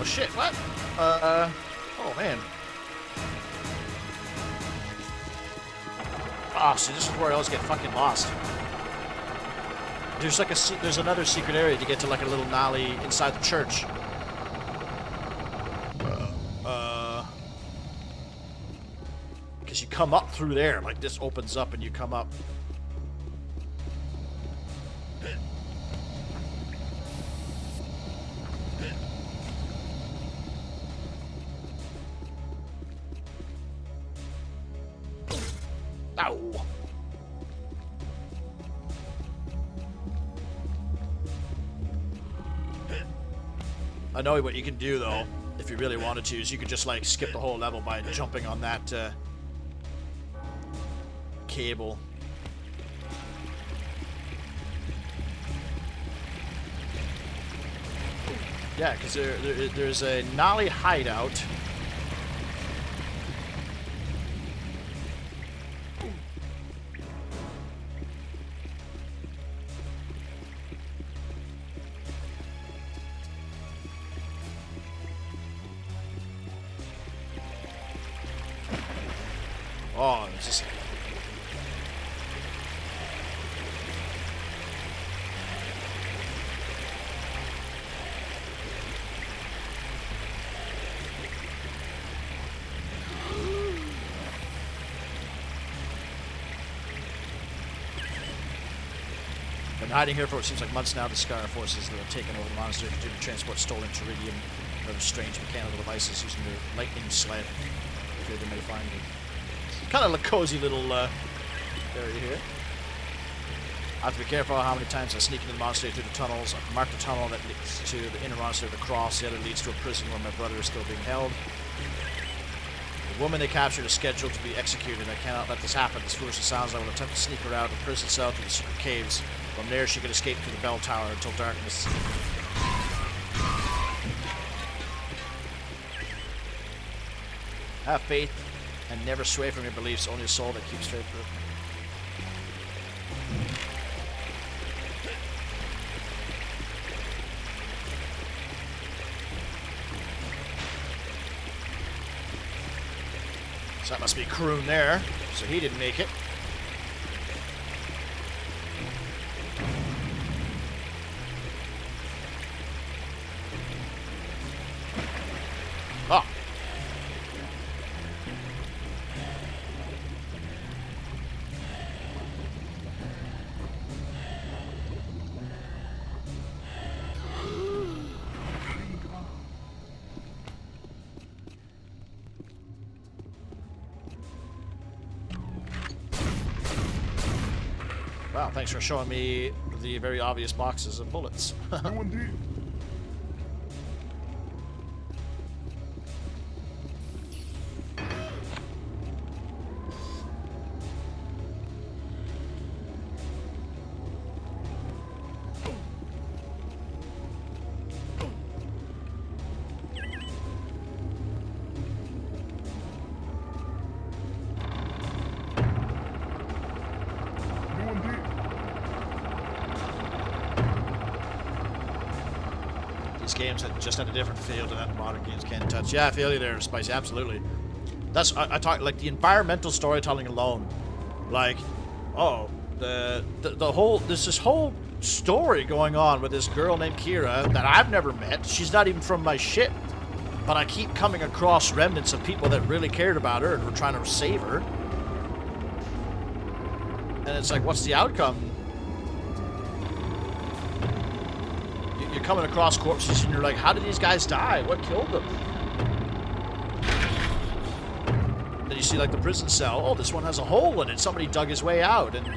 Oh shit! What? Oh man. Ah, see, this is where I always get fucking lost. There's like there's another secret area to get to, like a little alley inside the church. Because you come up through there, like this opens up and you come up. Ow. I know what you can do though, if you really wanted to, is you could just like skip the whole level by jumping on that cable. Yeah, because there's a Nolly hideout. Oh, it's just... Been hiding here for what seems like months now. The Scar forces that have taken over the monastery continue to transport stolen Teridium and other strange mechanical devices using their lightning sled. Fear they may find it. Kind of a cozy little area here. I have to be careful how many times I sneak into the monastery through the tunnels. I've marked the tunnel that leads to the inner monastery of the cross. The other leads to a prison where my brother is still being held. The woman they captured is scheduled to be executed. I cannot let this happen. As foolish as it sounds, I will attempt to sneak her out of the prison cell through the secret caves. From there, she could escape through the bell tower until darkness. Have faith and never sway from your beliefs. Only a soul that keeps straight through. So that must be Kroon there. So he didn't make it. Oh. Wow, thanks for showing me the very obvious boxes of bullets. These games had just had a different feel to that modern games can touch. Yeah, I feel you there, Spicy. Absolutely. That's I talk like the environmental storytelling alone. Like, oh, the whole there's this whole story going on with this girl named Kira that I've never met. She's not even from my ship, but I keep coming across remnants of people that really cared about her and were trying to save her. And it's like, what's the outcome? You're coming across corpses and you're like, how did these guys die? What killed them? Then you see like the prison cell. Oh, this one has a hole in it. Somebody dug his way out and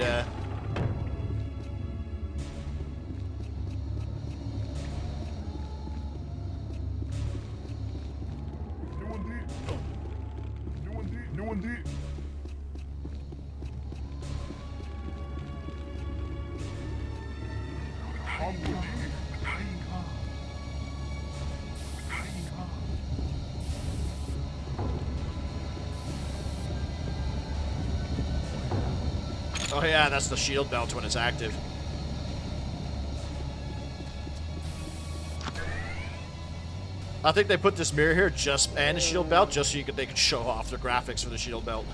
oh yeah, that's the shield belt when it's active. I think they put this mirror here and the shield belt just so they could show off their graphics for the shield belt.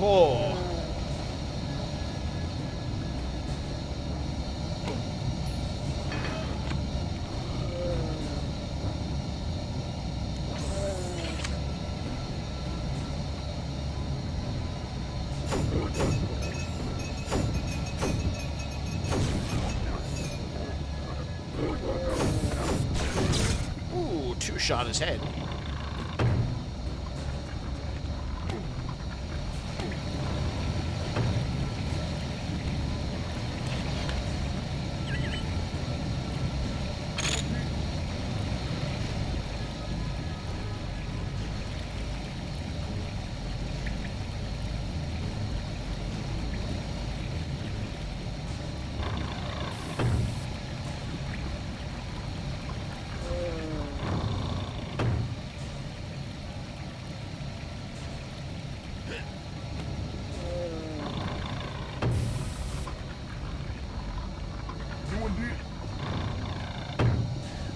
Oh. Ooh, two-shot his head.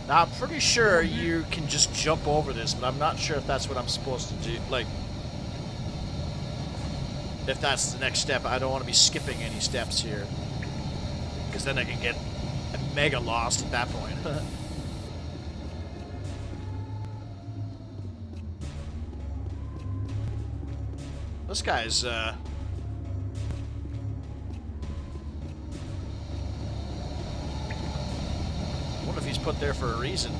Now, I'm pretty sure you can just jump over this, but I'm not sure if that's what I'm supposed to do. Like, if that's the next step, I don't want to be skipping any steps here. Because then I can get mega lost at that point. This guy's, I wonder if he's put there for a reason.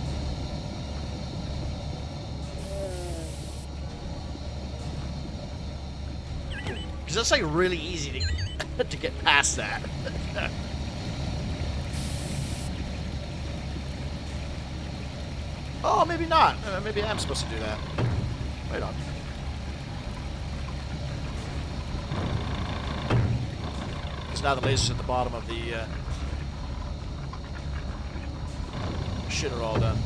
Because that's like really easy to, to get past that. Oh, maybe not. Maybe I'm supposed to do that. Wait on. Because now the lasers at the bottom of the shit are all done.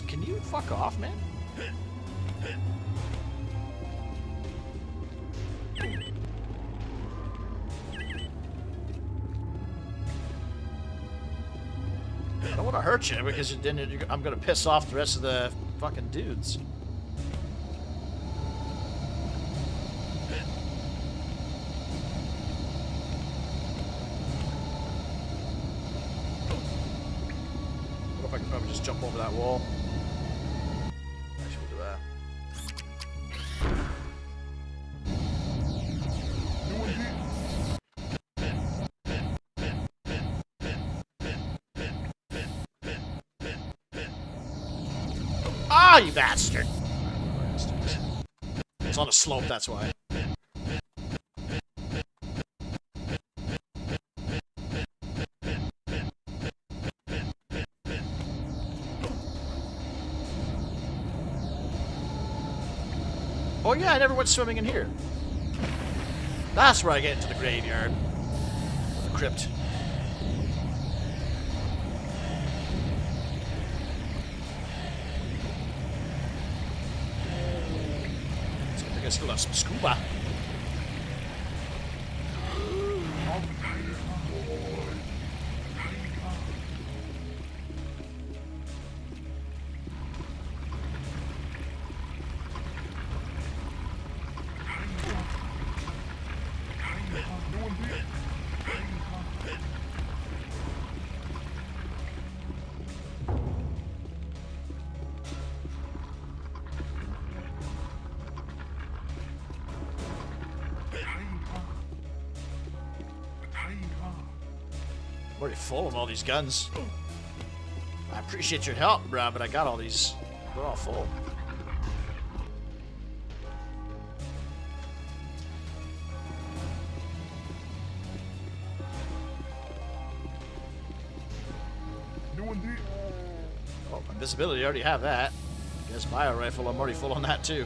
Can you fuck off, man? I don't want to hurt you because then I'm going to piss off the rest of the fucking dudes. What if I could probably just jump over that wall? Actually, we'll do that. Ah, you bastard! It's on a slope, that's why. Oh yeah, I never went swimming in here. That's where I get into the graveyard. The crypt. I still have some scuba. I'm already full of all these guns. I appreciate your help, bro, but I got all these. They're all full. Oh, invisibility, I already have that. Guess bio rifle, I'm already full on that too.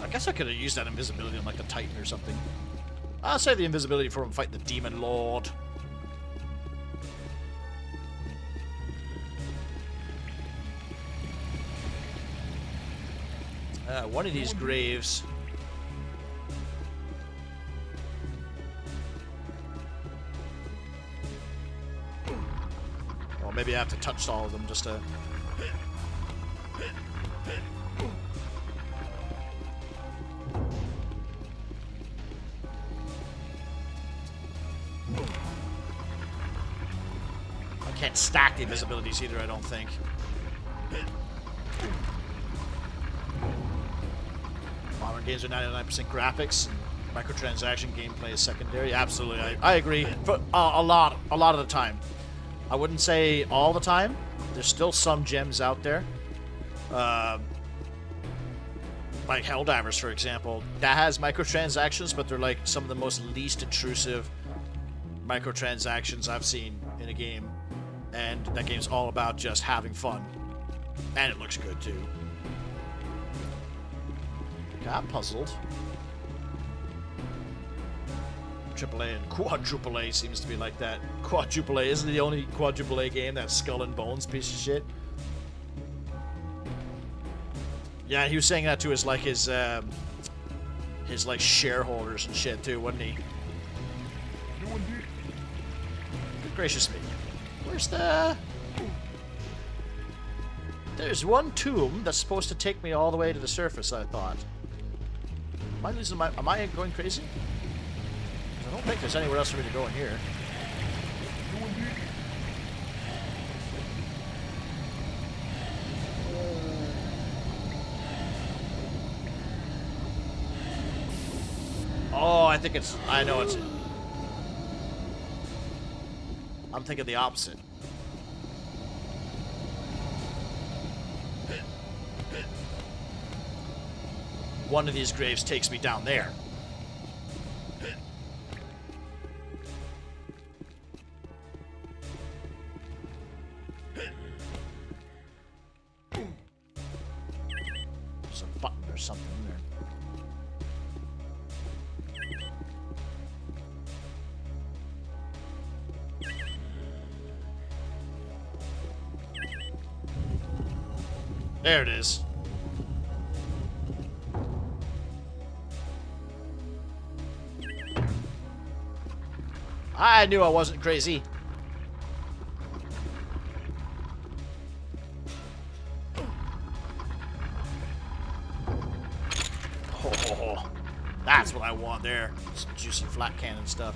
I guess I could have used that invisibility on like the Titan or something. I'll save the invisibility for him fighting the Demon Lord. One of these graves. Well, maybe I have to touch all of them just to... I can't stack the invisibilities either, I don't think. Modern games are 99% graphics, and microtransaction gameplay is secondary. Absolutely, I agree. For a lot of the time. I wouldn't say all the time. There's still some gems out there. Like Helldivers, for example. That has microtransactions, but they're like some of the most least intrusive microtransactions I've seen in a game. And that game's all about just having fun. And it looks good, too. I'm puzzled. AAA and Quadruple A seems to be like that. Quadruple A isn't the only Quadruple A game that's Skull and Bones piece of shit. Yeah, he was saying that to his like his like shareholders and shit too, wasn't he? Good gracious me. Where's the... There's one tomb that's supposed to take me all the way to the surface, I thought. Am I losing my... Am I going crazy? I don't think there's anywhere else for me to go in here. Oh, I think it's... I know it's... I'm thinking the opposite. One of these graves takes me down there. There's a button or something in there. There it is. I knew I wasn't crazy. Oh, that's what I want there. Some juicy flat cannon stuff.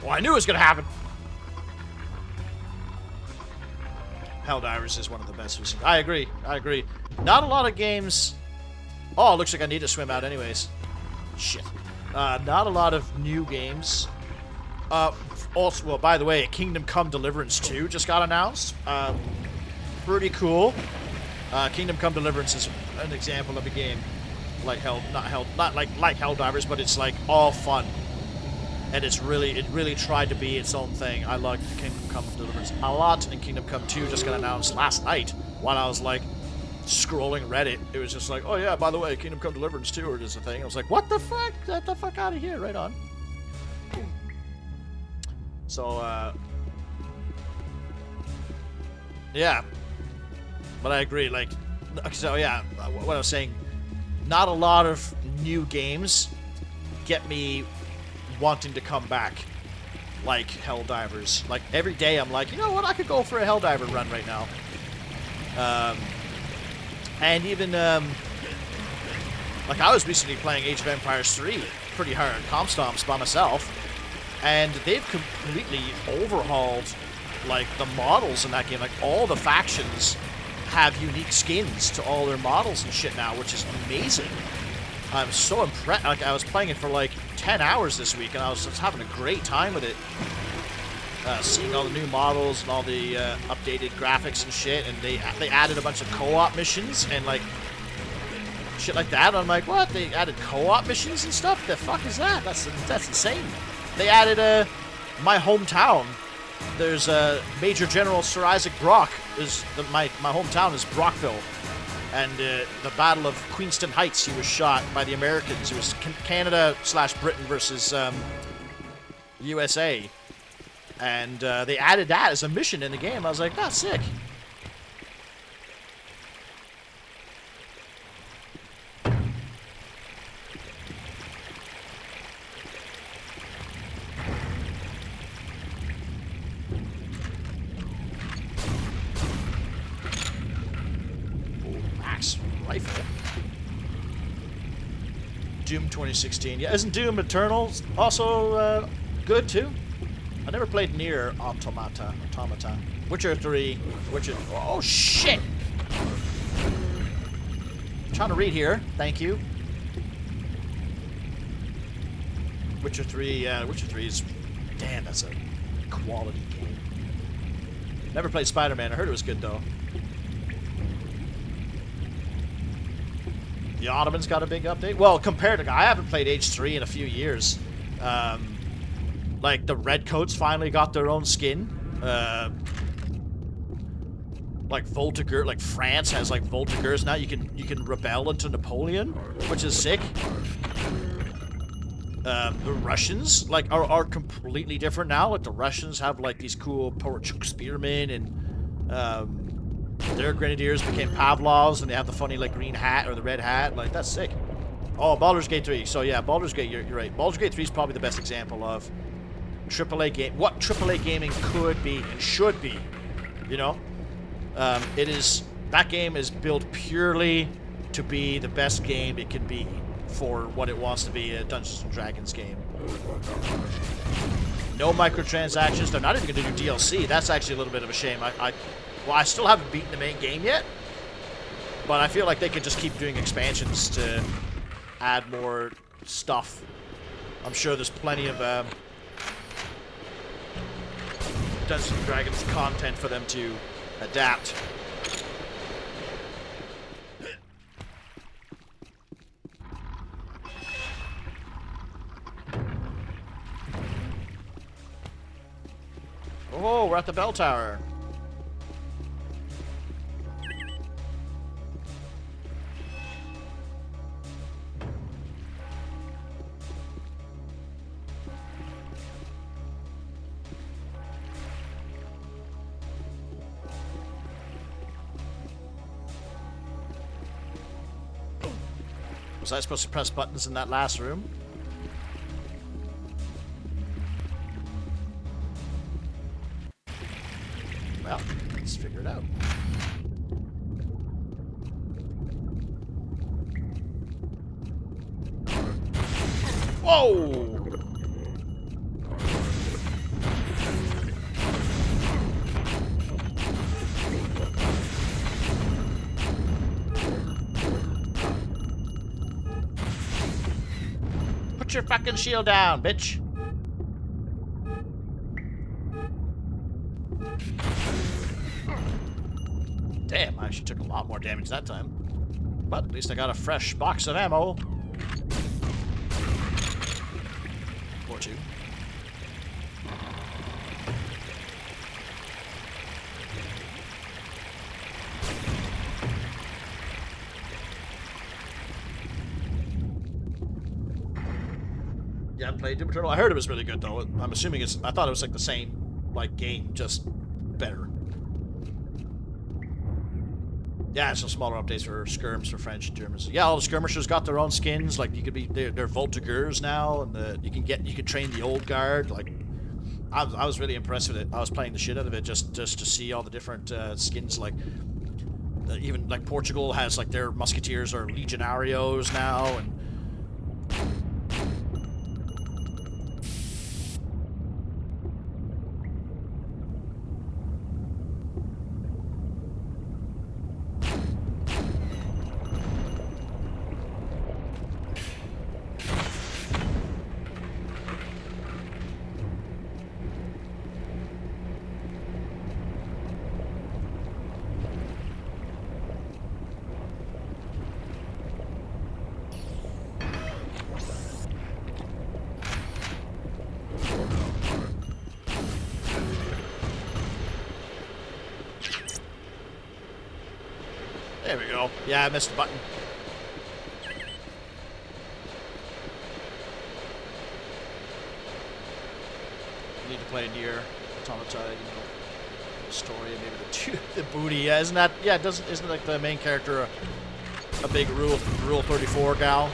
Well, I knew it was gonna happen. Helldivers is one of the best we've seen. I agree. I agree. Not a lot of games... Oh, it looks like I need to swim out anyways. Shit. Not a lot of new games. Also, well, by the way, Kingdom Come Deliverance 2 just got announced. Pretty cool. Kingdom Come Deliverance is an example of a game like not like Helldivers, but it's like all fun. And it really tried to be its own thing. I liked Kingdom Come Deliverance a lot, and Kingdom Come 2 just got announced last night while I was like scrolling Reddit. It was just like, oh yeah, by the way, Kingdom Come Deliverance 2 is a thing. I was like, what the fuck? Get the fuck out of here, right on. So yeah. But I agree, like, so yeah, what I was saying, not a lot of new games get me wanting to come back like Helldivers. Like every day I'm like, you know what, I could go for a Helldiver run right now. And even like I was recently playing Age of Empires 3 pretty hard comp stomps by myself, and they've completely overhauled like the models in that game. Like all the factions have unique skins to all their models and shit now, which is amazing. I'm so impressed. Like, I was playing it for like 10 hours this week, and I was just having a great time with it. Seeing all the new models and all the updated graphics and shit, and they added a bunch of co-op missions and like shit like that. I'm like, what? They added co-op missions and stuff? The fuck is that? That's insane. They added my hometown. There's Major General Sir Isaac Brock. My hometown is Brockville. And the Battle of Queenston Heights, he was shot by the Americans. It was Canada/Britain versus USA. And they added that as a mission in the game. I was like, that's sick. Rifle. Doom 2016. Yeah, isn't Doom Eternal also good too? I never played Nier Automata. Witcher 3. Oh shit! I'm trying to read here. Thank you. Witcher 3. Witcher 3 is. Damn, that's a quality game. Never played Spider-Man. I heard it was good though. The Ottoman's got a big update. Well, compared to... I haven't played H3 in a few years. Like, the Redcoats finally got their own skin. Like, Voltigeur... Like, France has, like, Voltigeurs now. You can rebel into Napoleon, which is sick. The Russians, like, are completely different now. Like, the Russians have, like, these cool Porchuk spearmen and... their grenadiers became Pavlovs, and they have the funny, like, green hat or the red hat. Like, that's sick. Oh, Baldur's Gate 3. So, yeah, Baldur's Gate, you're right. Baldur's Gate 3 is probably the best example of AAA game. What AAA gaming could be and should be, you know? It is... That game is built purely to be the best game it can be for what it wants to be, a Dungeons & Dragons game. No microtransactions. They're not even going to do DLC. That's actually a little bit of a shame. Well, I still haven't beaten the main game yet, but I feel like they could just keep doing expansions to add more stuff. I'm sure there's plenty of Dungeons & Dragons content for them to adapt. Oh, we're at the bell tower. Was I supposed to press buttons in that last room? Well, let's figure it out. Whoa! Put your fucking shield down, bitch. Damn, I actually took a lot more damage that time. But at least I got a fresh box of ammo. Or two. Yeah, I played Doom Eternal. I heard it was really good though. I'm assuming it's... I thought it was like the same, like, game, just better. Yeah, it's some smaller updates for skirms for French and Germans. Yeah, all the skirmishers got their own skins. Like, you could be... They're Voltigeurs now, and you can train the old guard. Like, I was really impressed with it. I was playing the shit out of it just to see all the different skins. Like, even, like, Portugal has, like, their musketeers are legionarios now, and... There we go. Yeah, I missed the button. Need to play near Automata, you know, the story and maybe the booty. Yeah, isn't that? Yeah, isn't like the main character a big Rule 34 gal?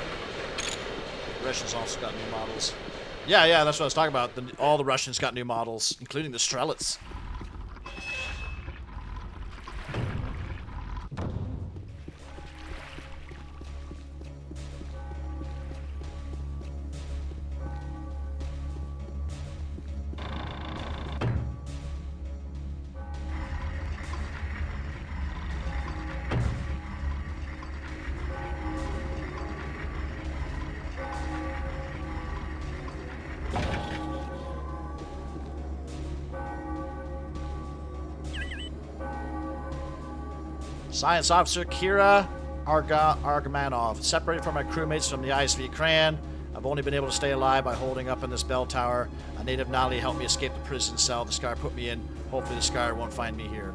The Russians also got new models. Yeah, that's what I was talking about. All the Russians got new models, including the Strelets. Science Officer Kira Argamanov. Separated from my crewmates from the ISV Kran. I've only been able to stay alive by holding up in this bell tower. A native Nali helped me escape the prison cell the Scar put me in. Hopefully the Scar won't find me here.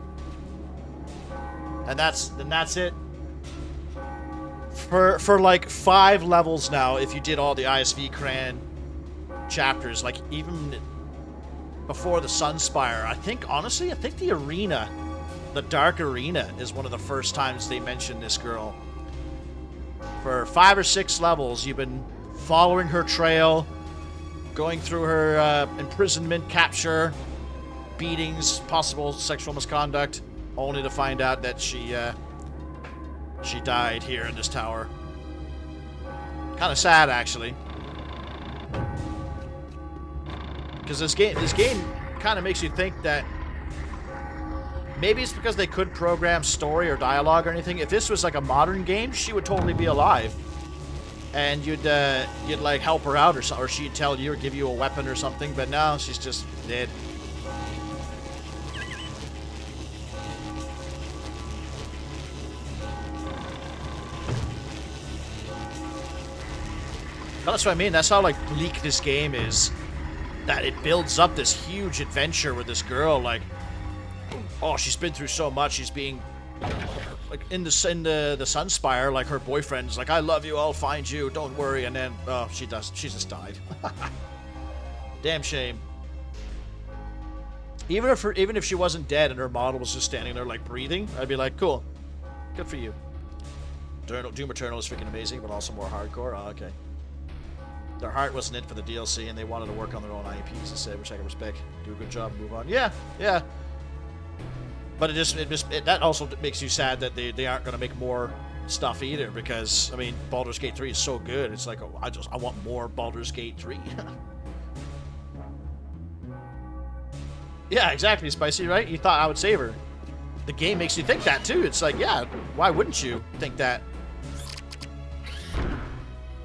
And that's it. For like 5 levels now, if you did all the ISV Kran chapters, like even before the Sunspire, I think the arena, the Dark Arena, is one of the first times they mention this girl. For 5 or 6 levels, you've been following her trail, going through her imprisonment, capture, beatings, possible sexual misconduct, only to find out that she died here in this tower. Kind of sad, actually, because this game kind of makes you think that maybe it's because they could program story or dialogue or anything. If this was like a modern game, she would totally be alive, and you'd like help her out or she'd tell you or give you a weapon or something. But now she's just dead. But that's what I mean. That's how like bleak this game is. That it builds up this huge adventure with this girl. Like, oh, she's been through so much. She's being like in the Sunspire. Like her boyfriend's like, "I love you. I'll find you. Don't worry." And then, oh, she just died. Damn shame. Even if she wasn't dead and her model was just standing there like breathing, I'd be like, cool, good for you. Doom Eternal is freaking amazing, but also more hardcore. Oh, okay. Their heart wasn't in for the DLC, and they wanted to work on their own IPs instead, which I can respect. Do a good job, move on. Yeah. But that also makes you sad that they aren't going to make more stuff either, because I mean, Baldur's Gate 3 is so good. It's like, oh, I want more Baldur's Gate 3. Yeah, exactly, Spicy, right? You thought I would save her. The game makes you think that too. It's like, yeah, why wouldn't you think that?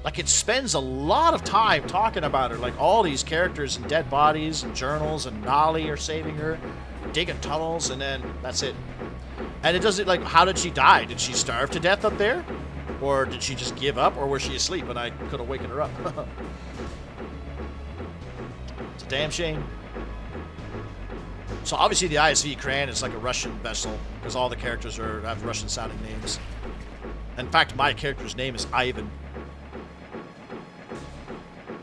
Like, it spends a lot of time talking about her. Like, all these characters and dead bodies and journals, and Nali are saving her, digging tunnels, and then that's it. And it doesn't, like, how did she die? Did she starve to death up there? Or did she just give up? Or was she asleep and I could have wakened her up? It's a damn shame. So obviously the ISV Kran is like a Russian vessel, because all the characters have Russian-sounding names. In fact, my character's name is Ivan.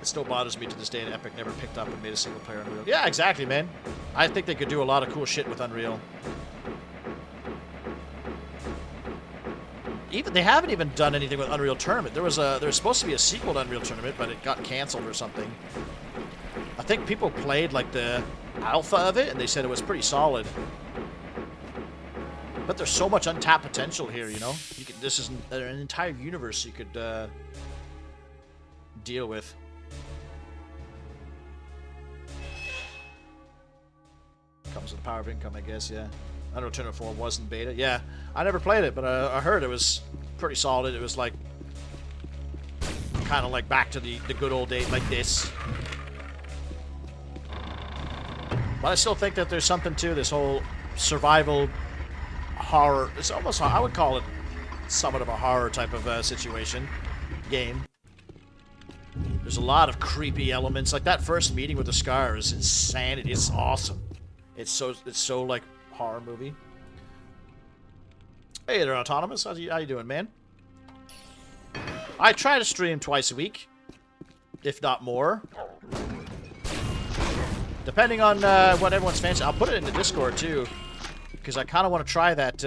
It still bothers me to this day that Epic never picked up and made a single-player Unreal. Yeah, exactly, man. I think they could do a lot of cool shit with Unreal. They haven't even done anything with Unreal Tournament. There was supposed to be a sequel to Unreal Tournament, but it got canceled or something. I think people played like the alpha of it, and they said it was pretty solid. But there's so much untapped potential here, you know. This is an entire universe you could deal with. Comes with the power of income, I guess. Yeah. Unreal Tournament 4 was in beta. Yeah, I never played it, but I heard it was pretty solid. It was like kind of like back to the good old days, like this. But I still think that there's something to this whole survival horror. It's almost, I would call it somewhat of a horror type of situation game. There's a lot of creepy elements. Like that first meeting with the Scar is insanity. It's awesome. It's so like horror movie. Hey there, Autonomous. How you doing, man? I try to stream twice a week, if not more. Depending on what everyone's fancy. I'll put it in the Discord, too. Because I kind of want to try that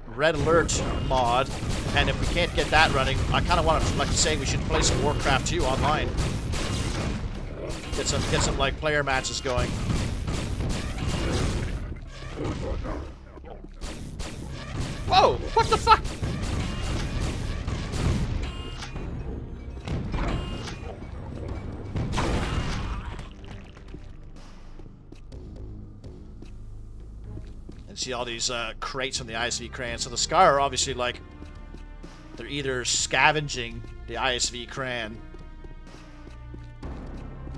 Red Alert mod. And if we can't get that running, I kind of want to, like, say we should play some Warcraft 2 online. Get some like, player matches going. Whoa! What the fuck? And see all these crates on the ISV crane. So the Scar are obviously like they're either scavenging the ISV crane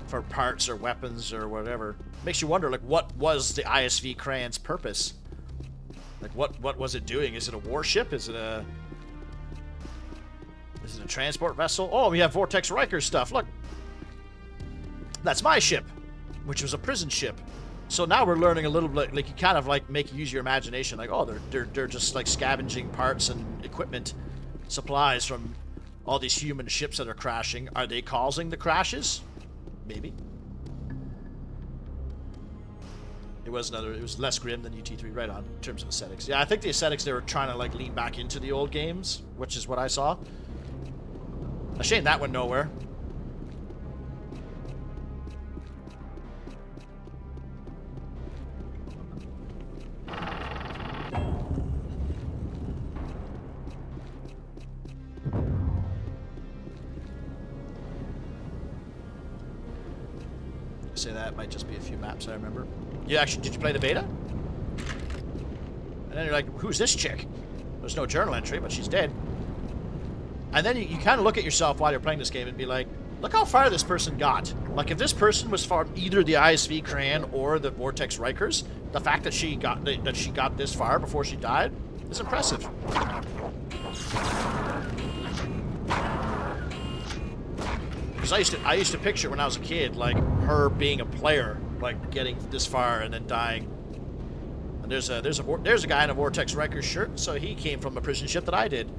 for parts or weapons or whatever. Makes you wonder, like, what was the ISV crane's purpose? Like, what was it doing? Is it a warship? Is it a transport vessel? Oh, we have Vortex Riker stuff. Look, that's my ship, which was a prison ship. So now we're learning a little bit. Like, you kind of like use your imagination. Like, oh, they're just like scavenging parts and equipment, supplies from all these human ships that are crashing. Are they causing the crashes? Maybe. It was less grim than UT3, right on, in terms of aesthetics. Yeah, I think the aesthetics, they were trying to, like, lean back into the old games, which is what I saw. A shame that went nowhere. Say that might just be a few maps I remember. You actually, did you play the beta? And then you're like, who's this chick? There's no journal entry, but she's dead. And then you kind of look at yourself while you're playing this game and be like, look how far this person got. Like, if this person was from either the ISV Crane or the Vortex Rikers, the fact that she got this far before she died is impressive. Because I used to picture when I was a kid, like, her being a player, like, getting this far and then dying. And there's a guy in a Vortex Riker shirt, so he came from a prison ship that I did.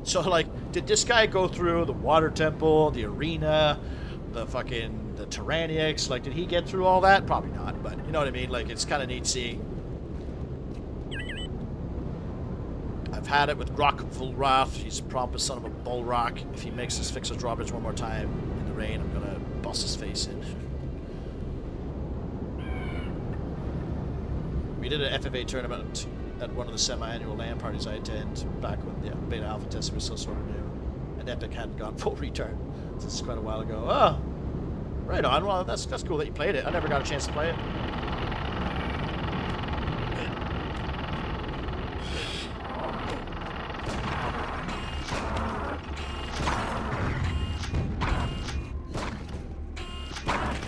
So, like, did this guy go through the water temple, the arena, the Tyrannics? Like, did he get through all that? Probably not, but you know what I mean? Like, it's kind of neat seeing. I've had it with Grok Vulrath. He's prompt son of a bull rock. If he makes us fix his drawbridge one more time in the rain, I'm gonna bust his face in. We did an FFA tournament at one of the semi-annual LAN parties I attend back when the beta alpha testing was still sort of new, and Epic hadn't gone full retard. This is quite a while ago. Oh, right on. Well, that's cool that you played it. I never got a chance to play it.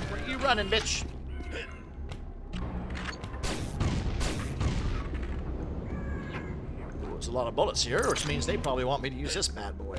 Where are you running, bitch? There's a lot of bullets here, which means they probably want me to use this bad boy.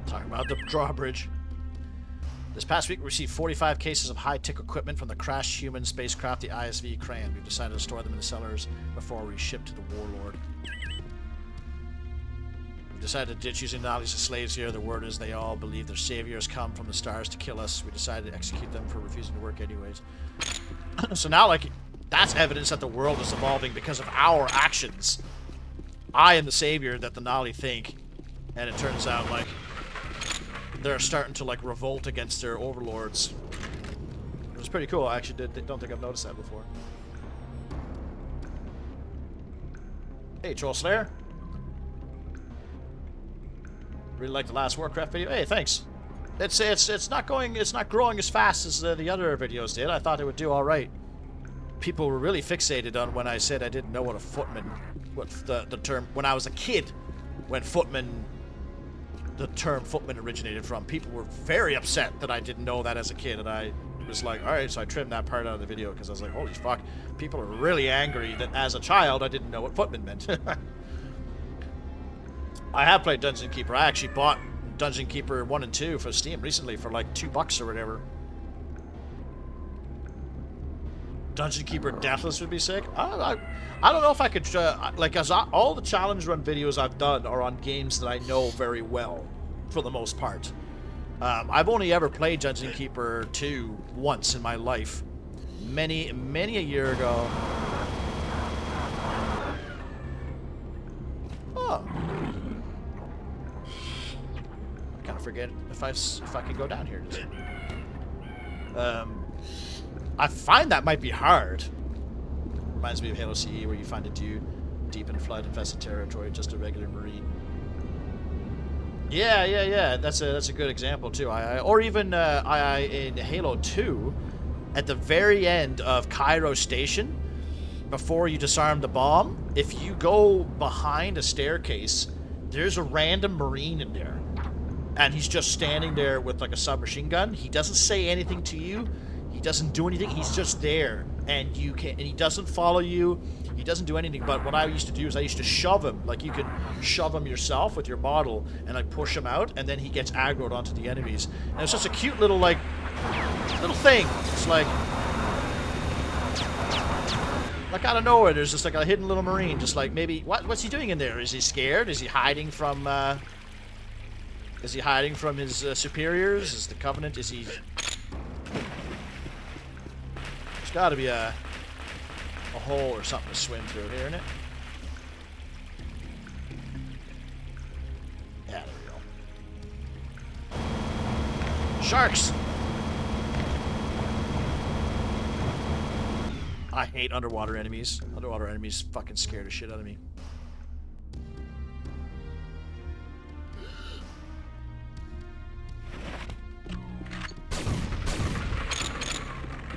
Talking about the drawbridge. This past week, we received 45 cases of high-tech equipment from the crashed human spacecraft, the ISV Crane. We've decided to store them in the cellars before we ship to the Warlord. We've decided to ditch using Nazis as slaves here. The word is they all believe their saviors come from the stars to kill us. We decided to execute them for refusing to work anyways. So now, like, that's evidence that the world is evolving because of our actions. I am the savior that the Nali think, and it turns out, like, they're starting to, like, revolt against their overlords. It was pretty cool. I actually don't think I've noticed that before. Hey, Troll Slayer. Really like the last Warcraft video. Hey, thanks. It's not growing as fast as the other videos did. I thought it would do all right. People were really fixated on when I said I didn't know what a footman, what the term when I was a kid, when the term footman originated from. People were very upset that I didn't know that as a kid, and I was like, all right, so I trimmed that part out of the video because I was like, holy fuck, people are really angry that as a child I didn't know what footman meant. I have played Dungeon Keeper. I actually bought Dungeon Keeper 1 and 2 for Steam recently for like $2 or whatever. Dungeon Keeper Deathless would be sick. I don't know if I could, like, all the challenge run videos I've done are on games that I know very well, for the most part. I've only ever played Dungeon Keeper 2 once in my life. Many a year ago. Oh. I kind of forget if I can go down here. I find that might be hard. Reminds me of Halo CE, where you find a dude deep in flood-infested territory, just a regular marine. Yeah. That's a good example too. Or even in Halo 2, at the very end of Cairo Station, before you disarm the bomb, if you go behind a staircase, there's a random marine in there, and he's just standing there with like a submachine gun. He doesn't say anything to you. He doesn't do anything. He's just there, and he doesn't follow you. He doesn't do anything. But what I used to do is I used to shove him. Like, you can shove him yourself with your bottle and like push him out, and then he gets aggroed onto the enemies. And it's just a cute little thing. It's like out of nowhere, there's just like a hidden little marine. Just like, maybe what's he doing in there? Is he scared? Is he hiding from? Is he hiding from his superiors? Is the Covenant? Is he? There's got to be a hole or something to swim through here, isn't it? Yeah, there we go. Sharks! I hate underwater enemies. Underwater enemies fucking scare the shit out of me.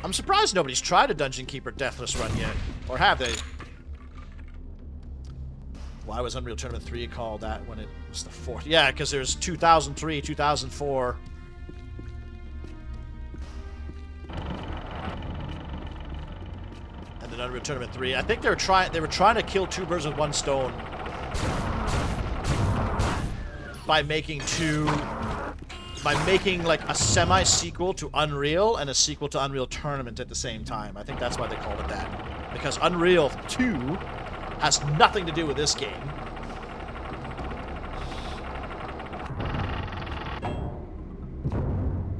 I'm surprised nobody's tried a Dungeon Keeper Deathless run yet. Or have they? Why was Unreal Tournament 3 called that when it was the 4th? Yeah, because there's 2003, 2004. And then Unreal Tournament 3. I think they were trying to kill two birds with one stone by making like a semi-sequel to Unreal and a sequel to Unreal Tournament at the same time. I think that's why they called it that. Because Unreal 2 has nothing to do with this game.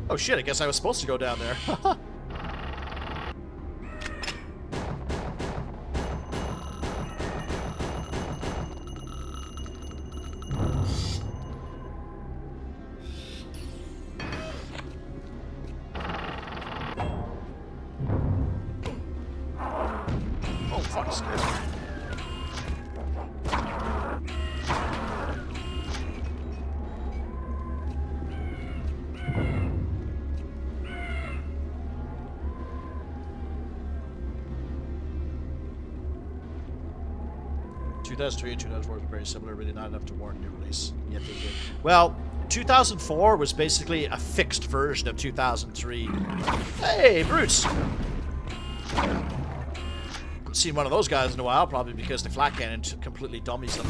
Oh shit, I guess I was supposed to go down there. and 2004 was very similar, really not enough to warrant new release. Yet they did. Well, 2004 was basically a fixed version of 2003. Hey, Bruce! Haven't seen one of those guys in a while, probably because the flat cannon completely dummies them.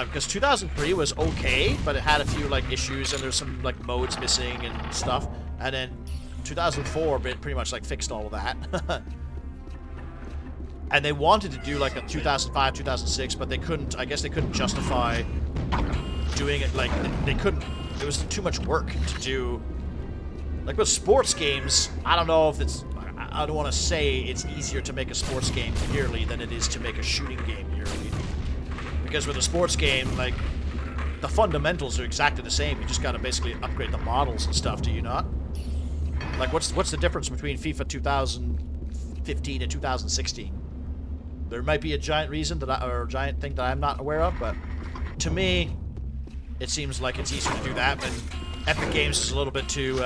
Because 2003 was okay, but it had a few like issues, and there's some like modes missing and stuff. And then 2004 pretty much like fixed all of that. And they wanted to do like a 2005, 2006, but they couldn't. I guess they couldn't justify doing it. Like they couldn't. It was too much work to do. Like with sports games, I don't know if it's. I don't want to say it's easier to make a sports game yearly than it is to make a shooting game yearly. Because with a sports game, like the fundamentals are exactly the same. You just got to basically upgrade the models and stuff. Do you not? Like what's the difference between FIFA 2015 and 2016? There might be a giant reason or a giant thing that I'm not aware of, but to me, it seems like it's easier to do that, but Epic Games is a little bit too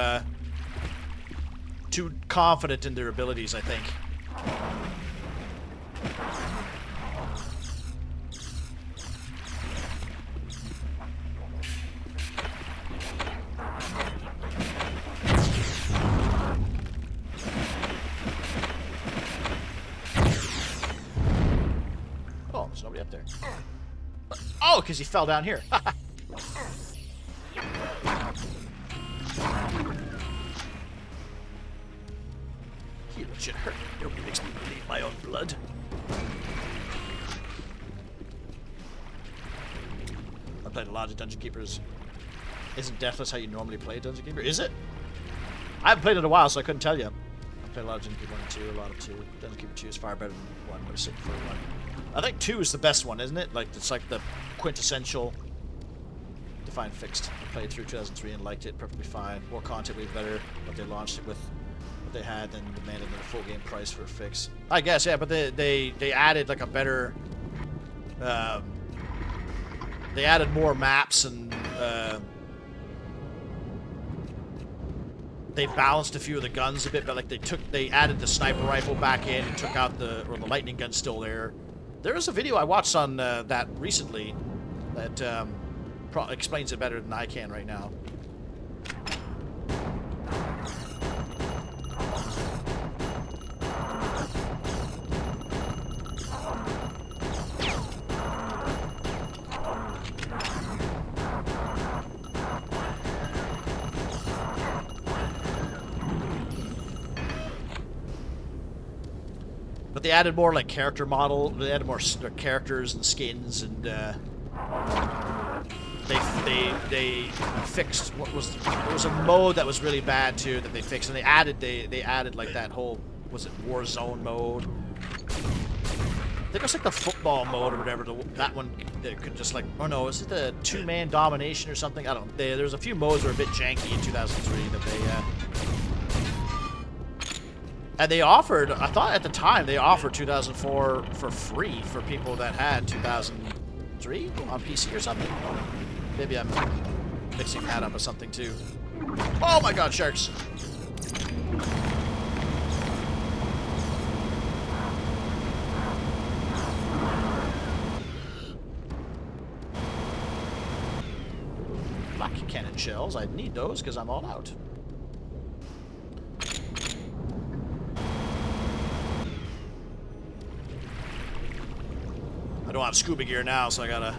confident in their abilities, I think. Oh, there's nobody up there. Oh, because he fell down here. He legit hurt. Nobody makes me bleed my own blood. I played a lot of Dungeon Keepers. Isn't Deathless how you normally play Dungeon Keeper? Is it? I haven't played it in a while, so I couldn't tell you. I played a lot of Dungeon Keeper 1 and 2, a lot of 2. Dungeon Keeper 2 is far better than 1, but I still prefer 1. I think 2 is the best one, isn't it? Like, it's like the quintessential Define Fixed. I played through 2003 and liked it perfectly fine. More content, way better, but they launched it with what they had and demanded a full game price for a fix. I guess, yeah, but they added like a better... they added more maps and... they balanced a few of the guns a bit, but like they added the sniper rifle back in and took out the lightning gun's still there. There was a video I watched on that recently that explains it better than I can right now. But they added more like character model. They added more characters and skins, and they fixed what was there was a mode that was really bad too that they fixed, and they added like that whole, was it Warzone mode? I think it was like the football mode or whatever. That one that could just like, oh no, is it the 2-man domination or something? I don't know. There's a few modes that were a bit janky in 2003 that they. And they offered, I thought at the time, they offered 2004 for free for people that had 2003 on PC or something. Maybe I'm mixing that up with something too. Oh my god, sharks! Black cannon shells, I need those because I'm all out. I don't have scuba gear now, so I gotta...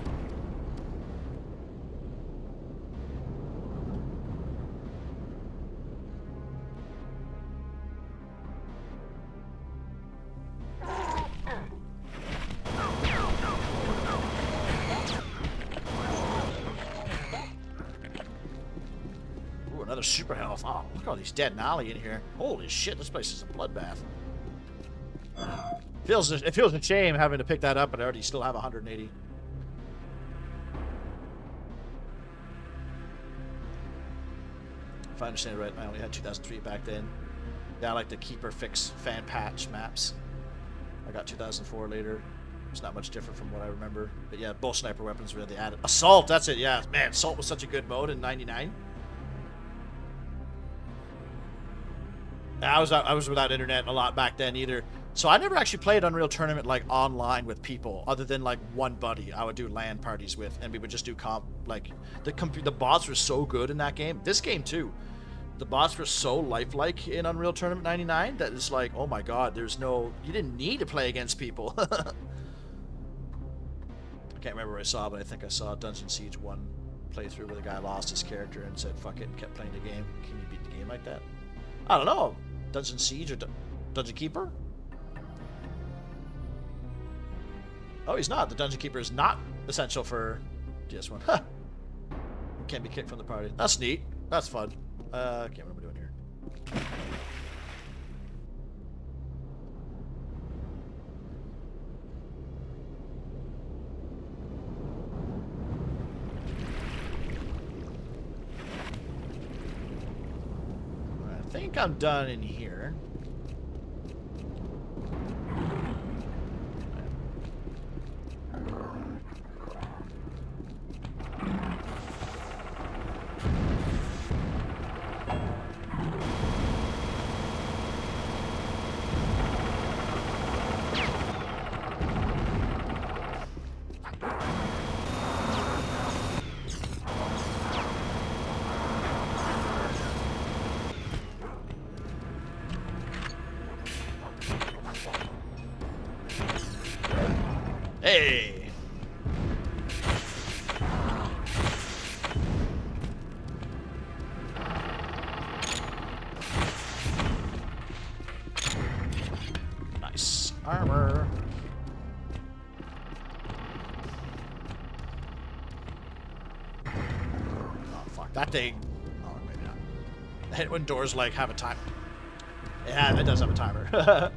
Ooh, another super health. Oh, look at all these dead Nolly in here. Holy shit, this place is a bloodbath. It feels a shame having to pick that up, but I already still have 180. If I understand it right, I only had 2003 back then. Yeah, I like the Keeper Fix fan patch maps. I got 2004 later. It's not much different from what I remember. But yeah, both sniper weapons were they added. Assault, that's it, yeah. Man, Assault was such a good mode in 99. I was without internet a lot back then either. So I never actually played Unreal Tournament like online with people, other than like one buddy I would do LAN parties with, and we would just do comp. Like the bots were so good in that game. This game too, the bots were so lifelike in Unreal Tournament 99 that it's like, oh my god, you didn't need to play against people. I can't remember what I saw, but I think I saw Dungeon Siege 1 playthrough where the guy lost his character and said fuck it and kept playing the game. Can you beat the game like that? I don't know. Dungeon Siege or Dungeon Keeper? Oh, he's not. The Dungeon Keeper is not essential for DS1. Huh. Can't be kicked from the party. That's neat. That's fun. I can't remember what I'm doing here. I think I'm done in here. Hey! Nice armor. Oh, fuck. That thing... Oh, maybe not. I hate when doors, like, have a time. Yeah, it does have a timer.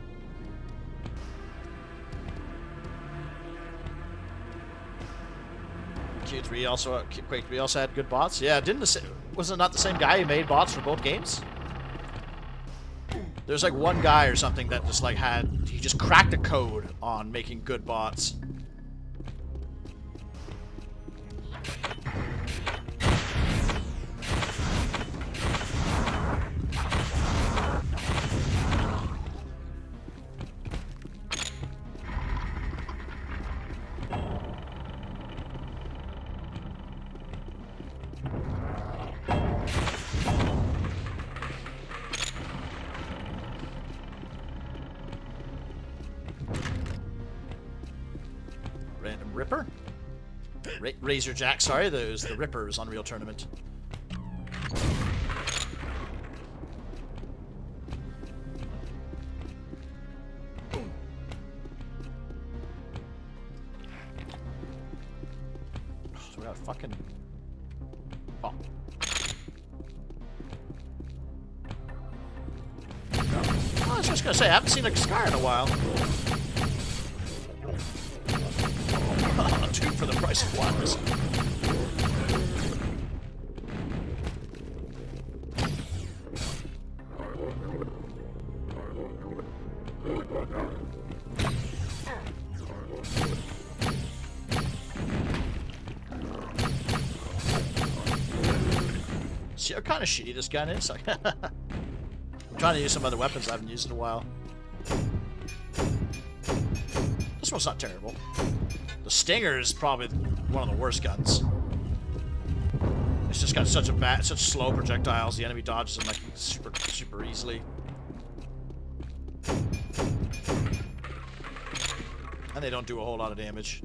Q3 also, Quake 3 also had good bots. Yeah, was it not the same guy who made bots for both games? There's like one guy or something that just like he just cracked a code on making good bots. Random Ripper? Razor Jack, sorry, it was the Ripper's Unreal Tournament. So we got fucking... Oh. I was just gonna say, I haven't seen a Scar in a while. Two for the price of one. See how kind of shitty this gun is? I'm trying to use some other weapons I haven't used in a while. This one's not terrible. The Stinger is probably one of the worst guns. It's just got such slow projectiles. The enemy dodges them like super easily. And they don't do a whole lot of damage.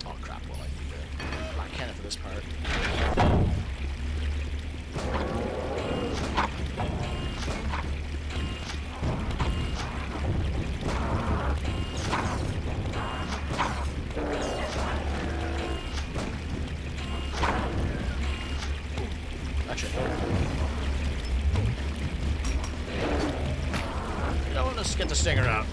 Oh crap, what do I do there? Black cannon for this part. You know what? Let's get the Stinger out.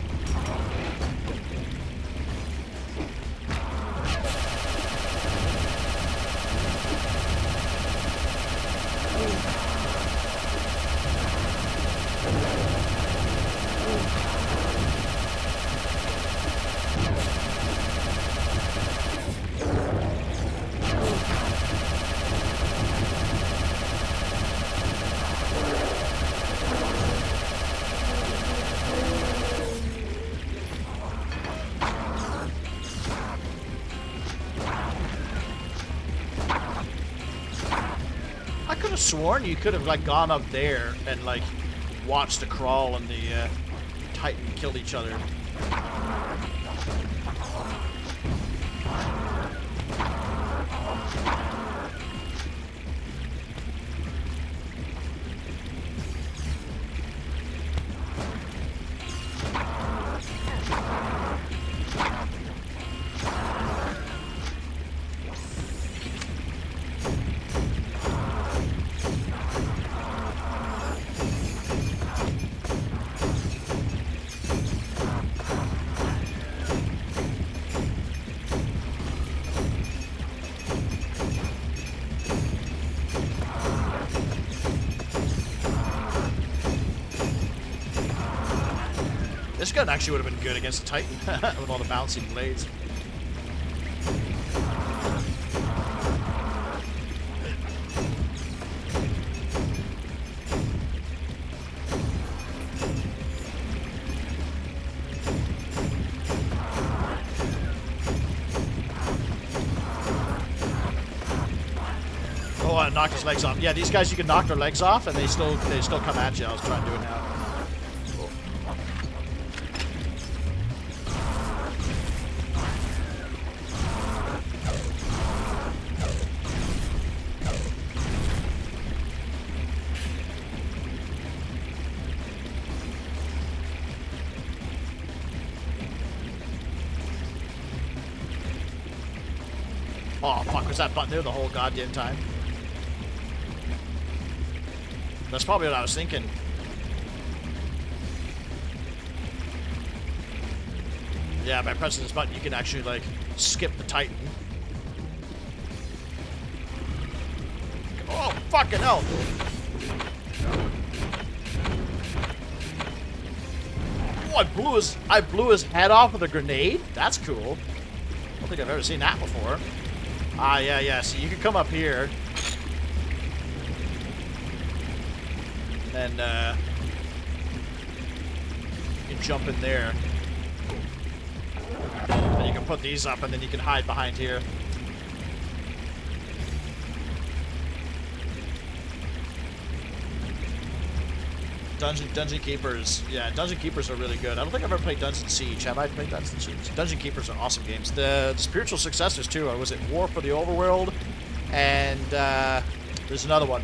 I could have sworn you could have like gone up there and like watched the Crawl and the Titan kill each other. This gun actually would have been good against a Titan with all the bouncing blades. Oh, I knocked his legs off. Yeah, these guys you can knock their legs off and they still come at you. I was trying to do it now. Oh, fuck, was that button there the whole goddamn time? That's probably what I was thinking. Yeah, by pressing this button, you can actually, like, skip the Titan. Oh, fucking hell! Oh, I blew his head off with a grenade? That's cool. I don't think I've ever seen that before. Ah, yeah. So you can come up here. And, you can jump in there. And you can put these up, and then you can hide behind here. Dungeon Keepers. Yeah, Dungeon Keepers are really good. I don't think I've ever played Dungeon Siege. Have I played Dungeon Siege? Dungeon Keepers are awesome games. The spiritual successors, too. Was it War for the Overworld? And there's another one.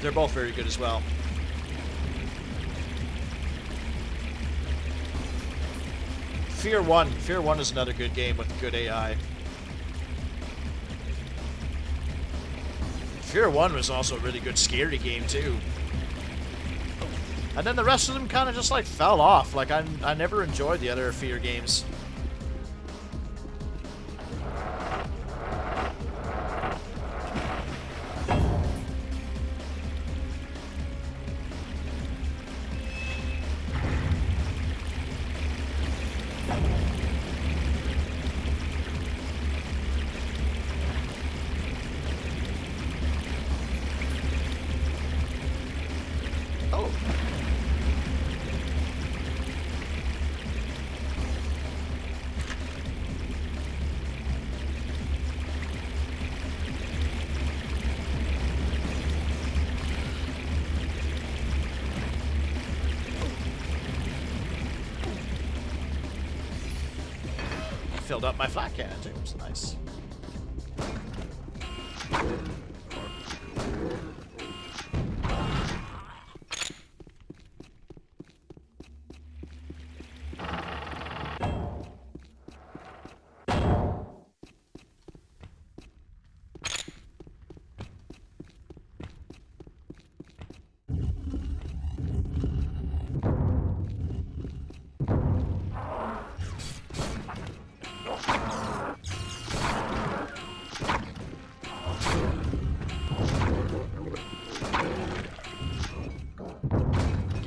They're both very good as well. Fear 1. Fear 1 is another good game with good AI. Fear 1 was also a really good scary game, too. And then the rest of them kind of just, like, fell off. Like, I never enjoyed the other Fear games. Oh. Filled up my flat cannon too. It's nice.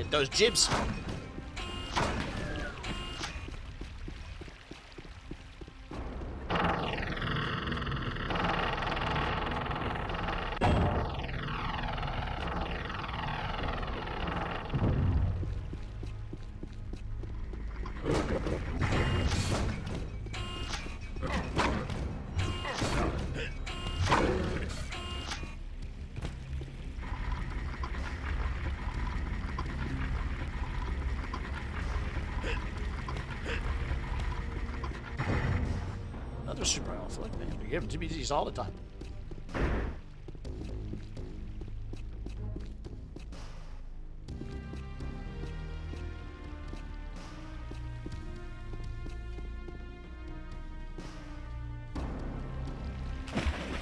Those jibs. Another super alpha. Man, we give them GBGs all the time.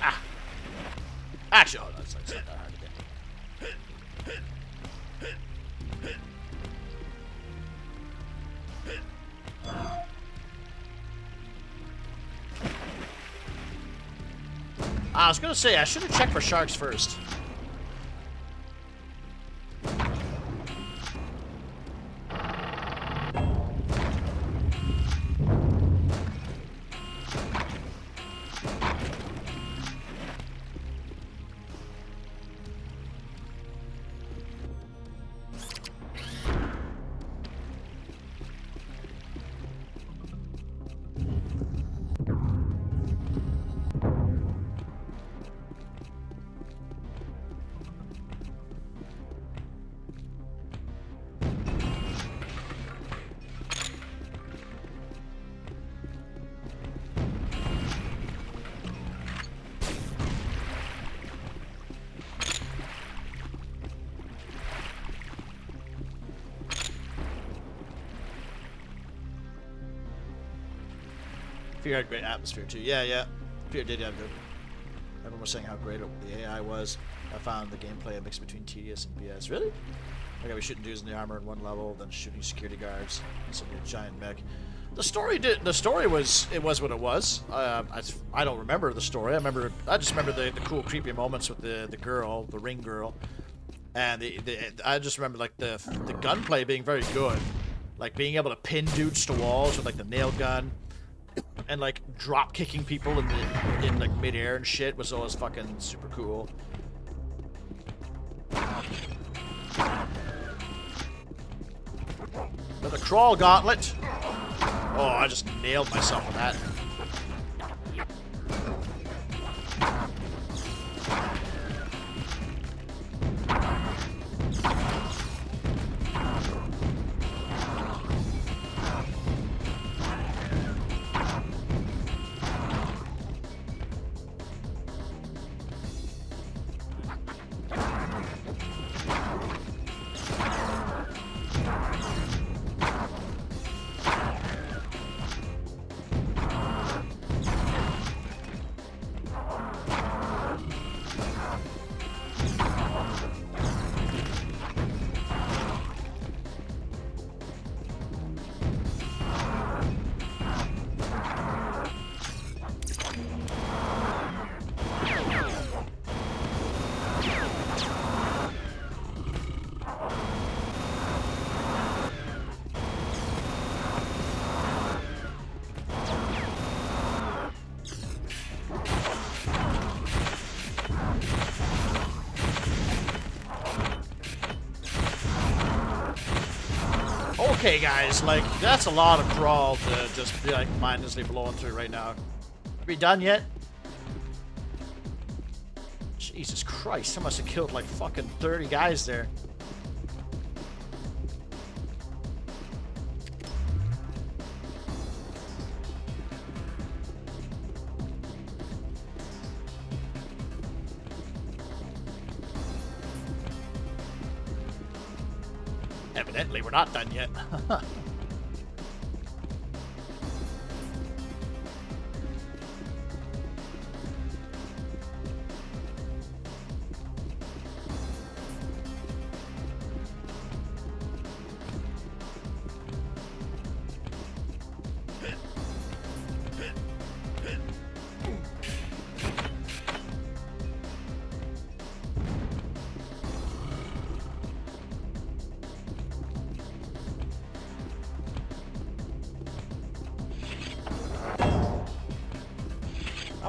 Ah! Actually, oh, that's not that hard to get. I was gonna say, I should have checked for sharks first. Fear had great atmosphere too. Yeah. Fear did have good. was saying how great the AI was. I found the gameplay a mix between tedious and BS. Really? Like I was shooting dudes in the armor in one level, then shooting security guards, and some giant mech. The story was what it was. I don't remember the story. I just remember the cool creepy moments with the girl, the ring girl, and I just remember like the gunplay being very good, like being able to pin dudes to walls with like the nail gun, and like drop kicking people in like midair and shit was always fucking super cool. But the crawl gauntlet. Oh, I just nailed myself with that. Okay, guys, like, that's a lot of crawl to just be, like, mindlessly blowing through right now. Are we done yet? Jesus Christ, I must have killed, like, fucking 30 guys there. Evidently, we're not done yet.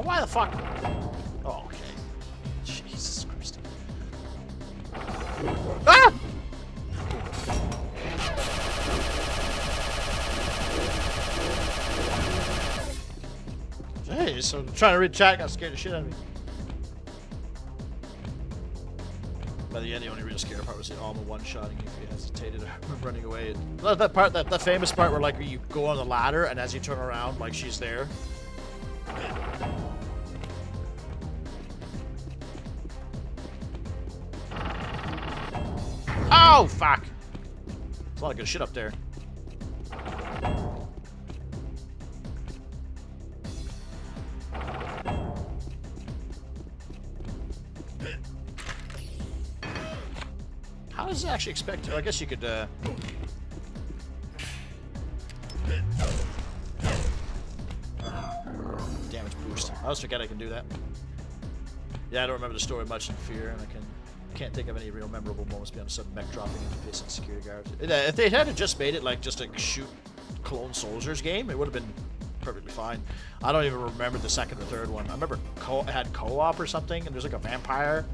Why the fuck? Oh, okay. Jesus Christ. Ah! Jeez, so I'm trying to read chat, got scared the shit out of me. By the end, the only real scary part was the Alma one-shotting if you hesitated or running away. And that part, that famous part where like you go on the ladder and as you turn around, like she's there. Oh, fuck! There's a lot of good shit up there. How does it actually expect to? I guess you could, damage boost. I always forget I can do that. Yeah, I don't remember the story much in Fear, and I can't think of any real memorable moments beyond some mech dropping into face and security guards. If they had just made it like just a shoot clone soldiers game, it would have been perfectly fine. I don't even remember the second or third one. I remember it had co-op or something, and there's like a vampire.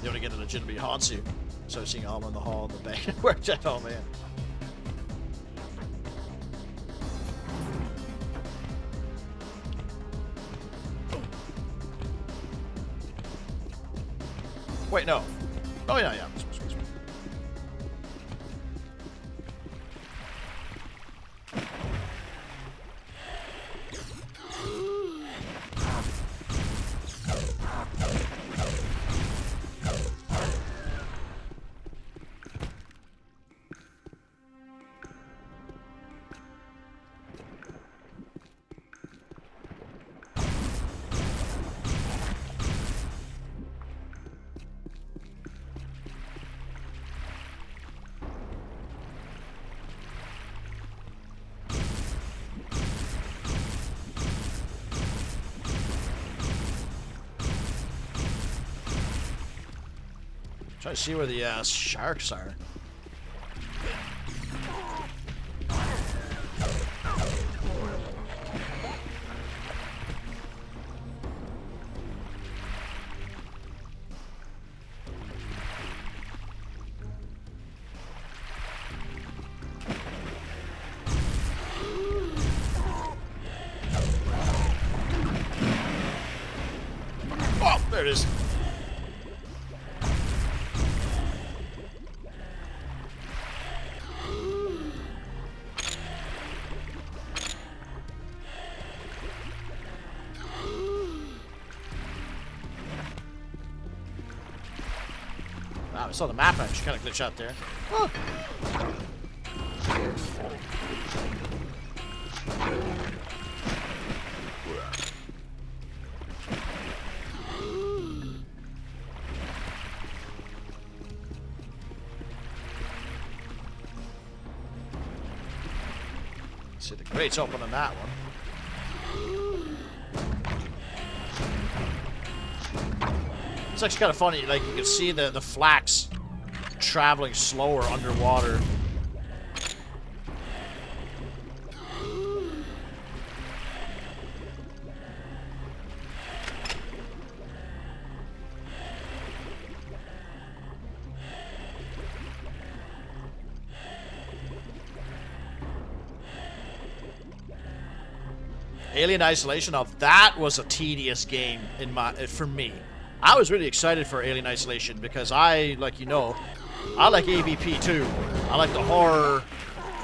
The only game that legitimately haunts you. So seeing Alma in the hall in the bank. Oh man. Wait, no. Oh, yeah, yeah. Try to see where the sharks are. Oh, there it is. Wow, I saw the map actually kind of glitch out there. Oh. See, the grate's open on that one. It's actually kind of funny, like you can see the flax traveling slower underwater. Alien Isolation, now that was a tedious game for me. I was really excited for Alien Isolation because I like AVP too. I like the horror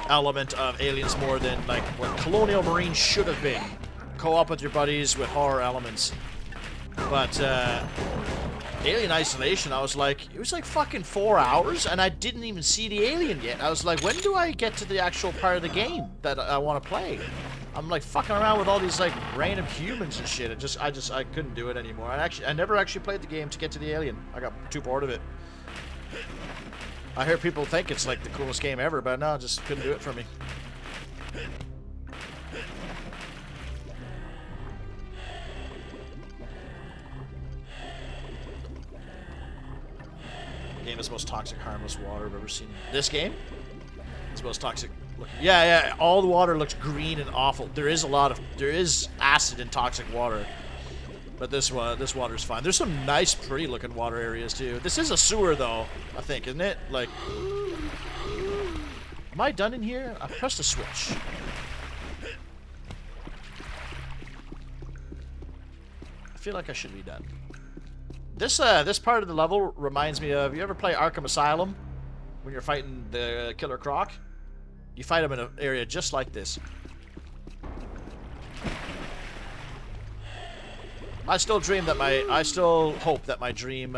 element of Aliens more than like what Colonial Marines should have been. Co-op with your buddies with horror elements. But Alien Isolation, I was like, it was like fucking 4 hours and I didn't even see the alien yet. I was like, when do I get to the actual part of the game that I want to play? I'm like fucking around with all these like random humans and shit. I couldn't do it anymore. I never actually played the game to get to the alien. I got too bored of it. I hear people think it's like the coolest game ever, but no, just couldn't do it for me. Game is the most toxic, harmless water I've ever seen. This game is the most toxic. Yeah, all the water looks green and awful. There is acid in toxic water, but this water's fine. There's some nice, pretty looking water areas too. This is a sewer though, I think, isn't it? Like, am I done in here? I pressed a switch. I feel like I should be done. This part of the level reminds me of, you ever play Arkham Asylum when you're fighting the Killer Croc? You fight him in an area just like this. I still hope that my dream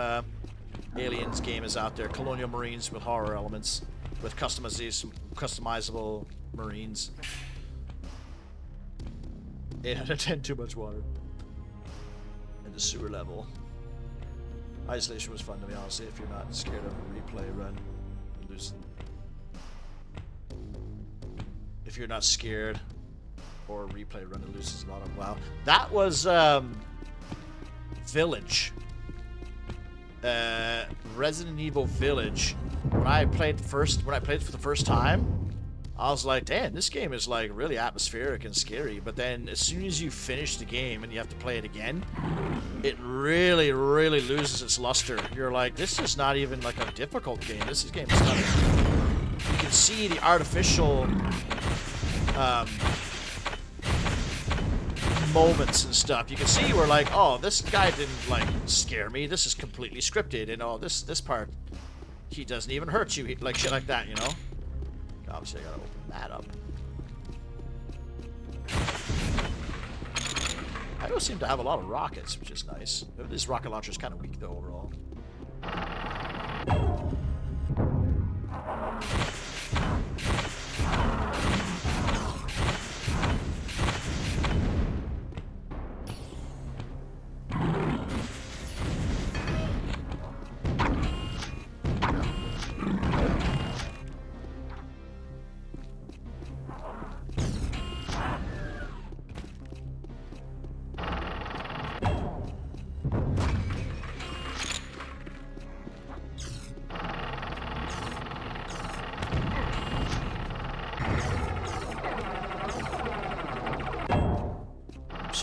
Aliens game is out there. Colonial Marines with horror elements, with customizable Marines. 8 out of 10, too much water. In the sewer level. Isolation was fun to me, honestly, if you're not scared of a replay run. If you're not scared or replay run, it loses a lot of WoW. That was Village. Resident Evil Village. When I played for the first time, I was like, damn, this game is like really atmospheric and scary. But then as soon as you finish the game and you have to play it again, it really, really loses its luster. You're like, this is not even like a difficult game. This game is not. You can see the artificial moments and stuff. You can see where like, oh, this guy didn't like scare me. This is completely scripted, and oh, this part, he doesn't even hurt you, like shit like that, you know. Obviously, I gotta open that up. I don't seem to have a lot of rockets, which is nice. This rocket launcher is kind of weak though overall.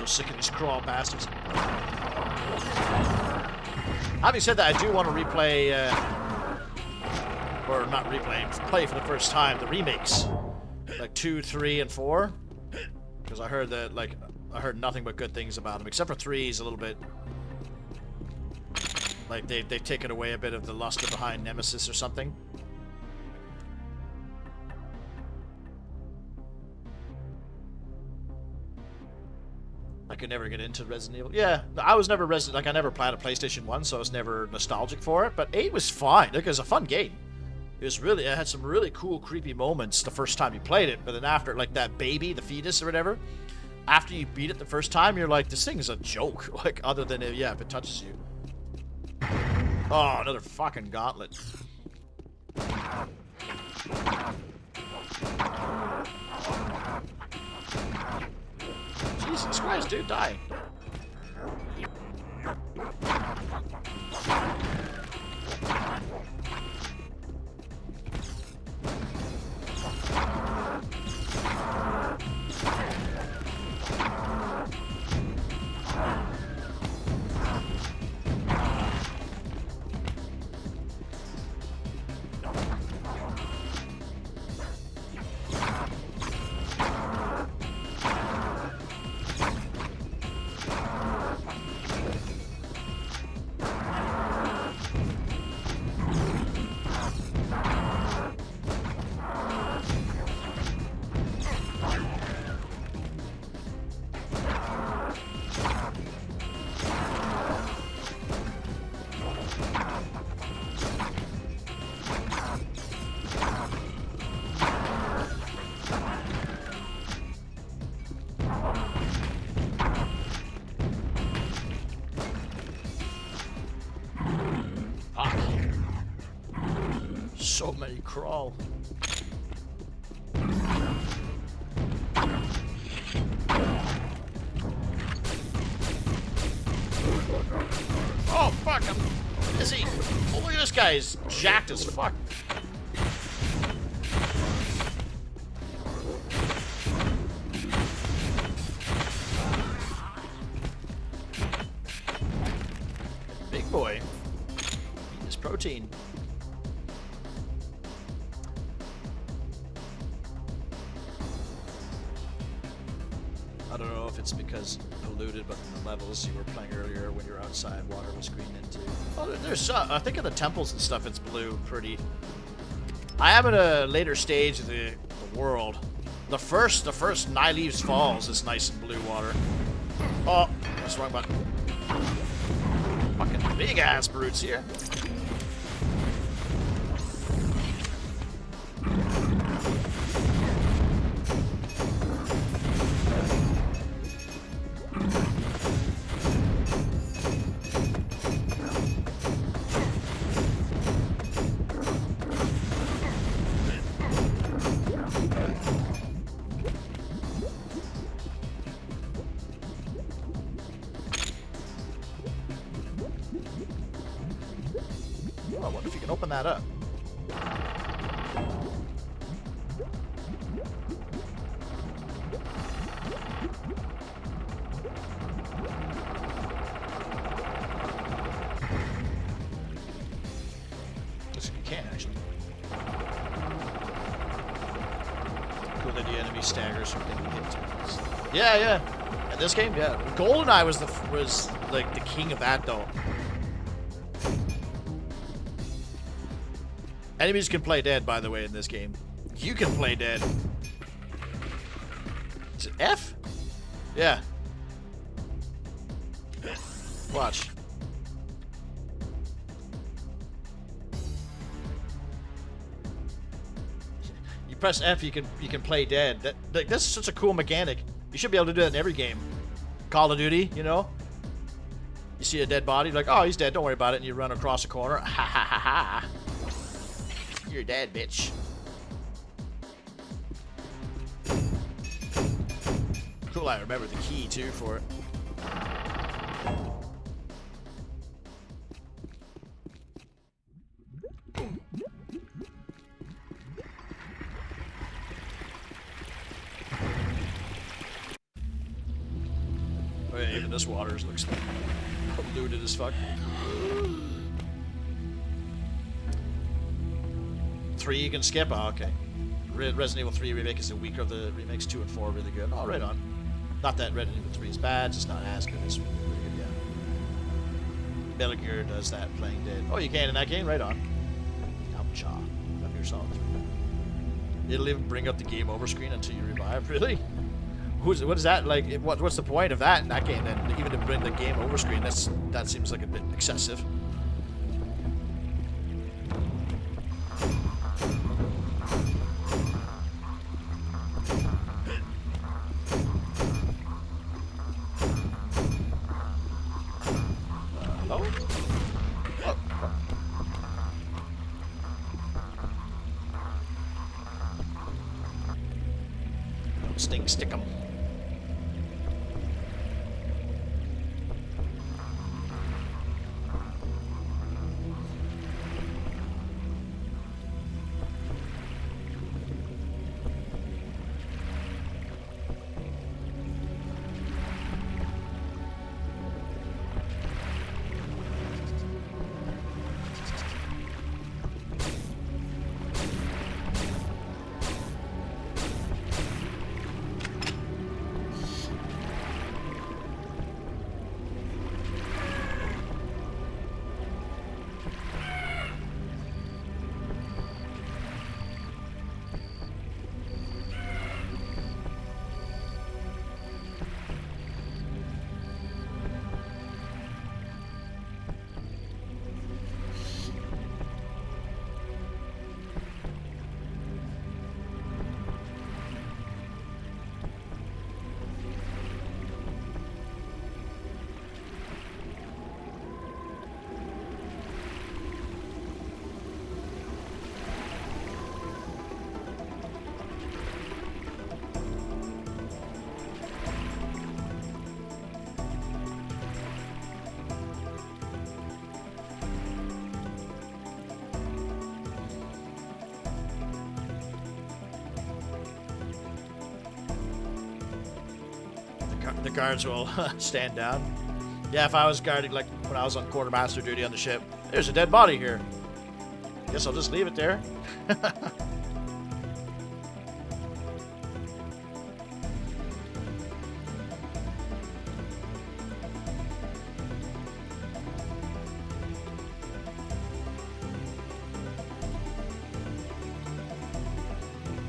So sick of these crawl bastards. Having said that, I do want to replay, or not replay, play for the first time the remakes, like 2, 3, and 4, because I heard that, like, I heard nothing but good things about them, except for 3 is a little bit, like, they've taken away a bit of the luster behind Nemesis or something. I could never get into Resident Evil. Yeah, I was never I never played a PlayStation 1, so I was never nostalgic for it, but 8 was fine. Like, it was a fun game. It had some really cool, creepy moments the first time you played it, but then after, like, that baby, the fetus or whatever, after you beat it the first time, you're like, this thing is a joke. Like, other than, if it touches you. Oh, another fucking gauntlet. Jesus Christ, dude, die. So many crawl. Oh fuck, I'm busy. Oh, look at this guy, he's jacked as fuck. Big boy. Eating his protein. I don't know if it's because polluted, but the levels you were playing earlier when you were outside, water was green into. Oh, there's I think in the temples and stuff it's blue, pretty. I am at a later stage of the world. The first Nine Leaves Falls is nice and blue water. Oh, that's the wrong button. Fucking big ass brutes here. I wonder if you can open that up. Looks like you can, actually. Cool that the enemy staggers from getting hit. Yeah, yeah. In this game, yeah. GoldenEye was like the king of that, though. Enemies can play dead, by the way, in this game. You can play dead. Is it F? Yeah. Watch. You press F, you can play dead. That's such a cool mechanic. You should be able to do that in every game. Call of Duty, you know? You see a dead body, like, oh, he's dead, don't worry about it, and you run across a corner. Ha ha ha ha. You're dead, bitch. Cool, I remember the key, too, for it. this water looks polluted as fuck. 3 you can skip? Oh, okay. Resident Evil 3 Remake is the weaker of the remakes. 2 and 4 are really good. Oh, right on. Not that Resident Evil 3 is bad, just not as good as really good, yeah. Metal Gear does that, playing dead. Oh, you can in that game? Right on. Oucha. Metal Gear Solid 3. It'll even bring up the game over screen until you revive. Really? What is that like? What's the point of that in that game then? Even to bring the game over screen, that seems like a bit excessive. Stick 'em. The guards will stand down. Yeah, if I was guarding, like when I was on quartermaster duty on the ship, there's a dead body here. Guess I'll just leave it there.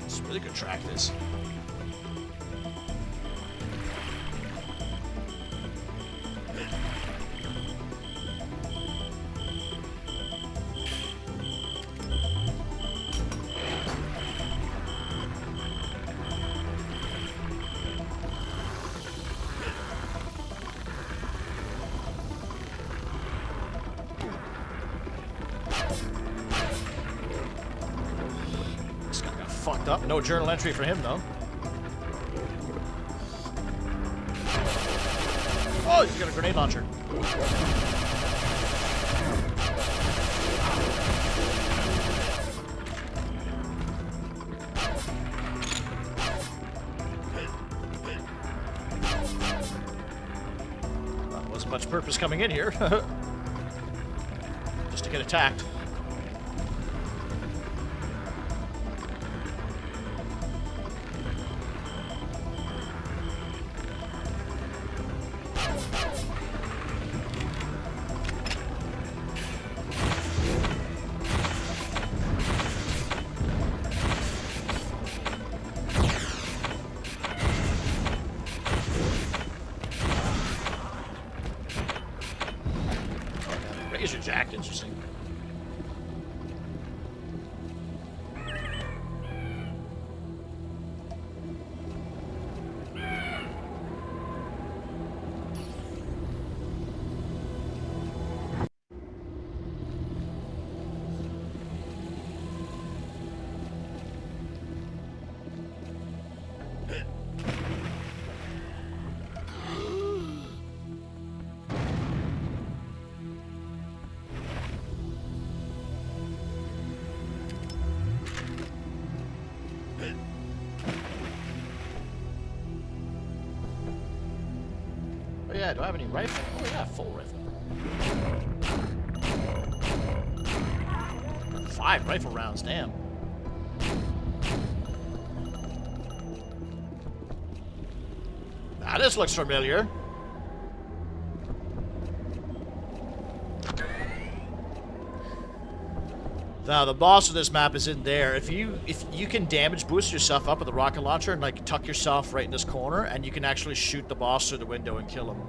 It's a really good track, this. Fucked up. No journal entry for him, though. Oh, you got a grenade launcher. Well, wasn't much purpose coming in here. Just to get attacked. Razor jack, interesting. yeah, do I have any rifle? Oh yeah, full rifle. 5 rifle rounds, damn. Ah, this looks familiar. Now the boss of this map is in there. If you can damage boost yourself up with a rocket launcher and like tuck yourself right in this corner, and you can actually shoot the boss through the window and kill him.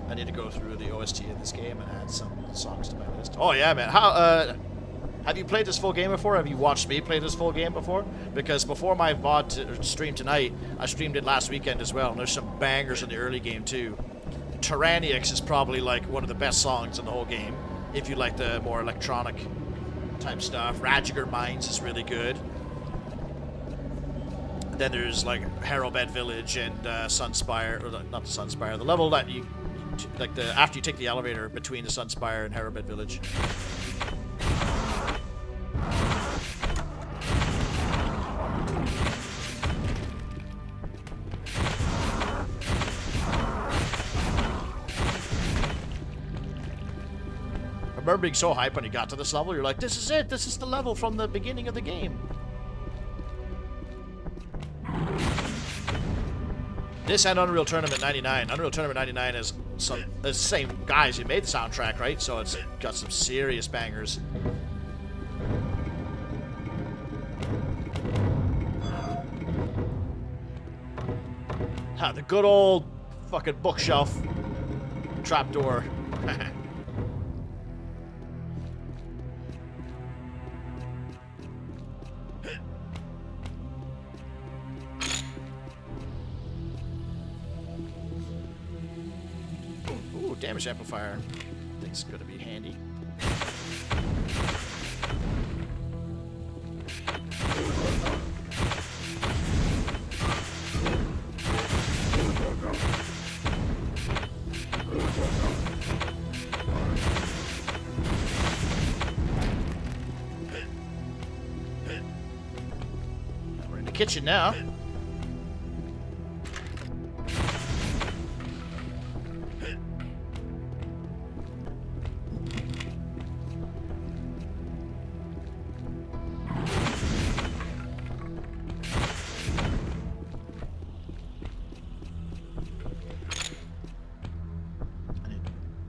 I need to go through the OST of this game and add some songs to my list. Oh yeah, man. How have you played this full game before? Have you watched me play this full game before? Because before my VOD stream tonight, I streamed it last weekend as well, and there's some bangers in the early game too. Tyranniax is probably like one of the best songs in the whole game, if you like the more electronic type stuff. Radjiger Mines is really good. Then there's like Harrowbed Village and Sunspire, or not the Sunspire, the level that you, like the after you take the elevator between the Sunspire and Harrowbed Village. I remember being so hyped when you got to this level. You're like, this is it. This is the level from the beginning of the game. This and Unreal Tournament 99. Unreal Tournament 99 is the same guys who made the soundtrack, right? So it's got some serious bangers. The good old fucking bookshelf trapdoor. Ooh, damage amplifier. I think it's gonna be handy. We're in the kitchen now.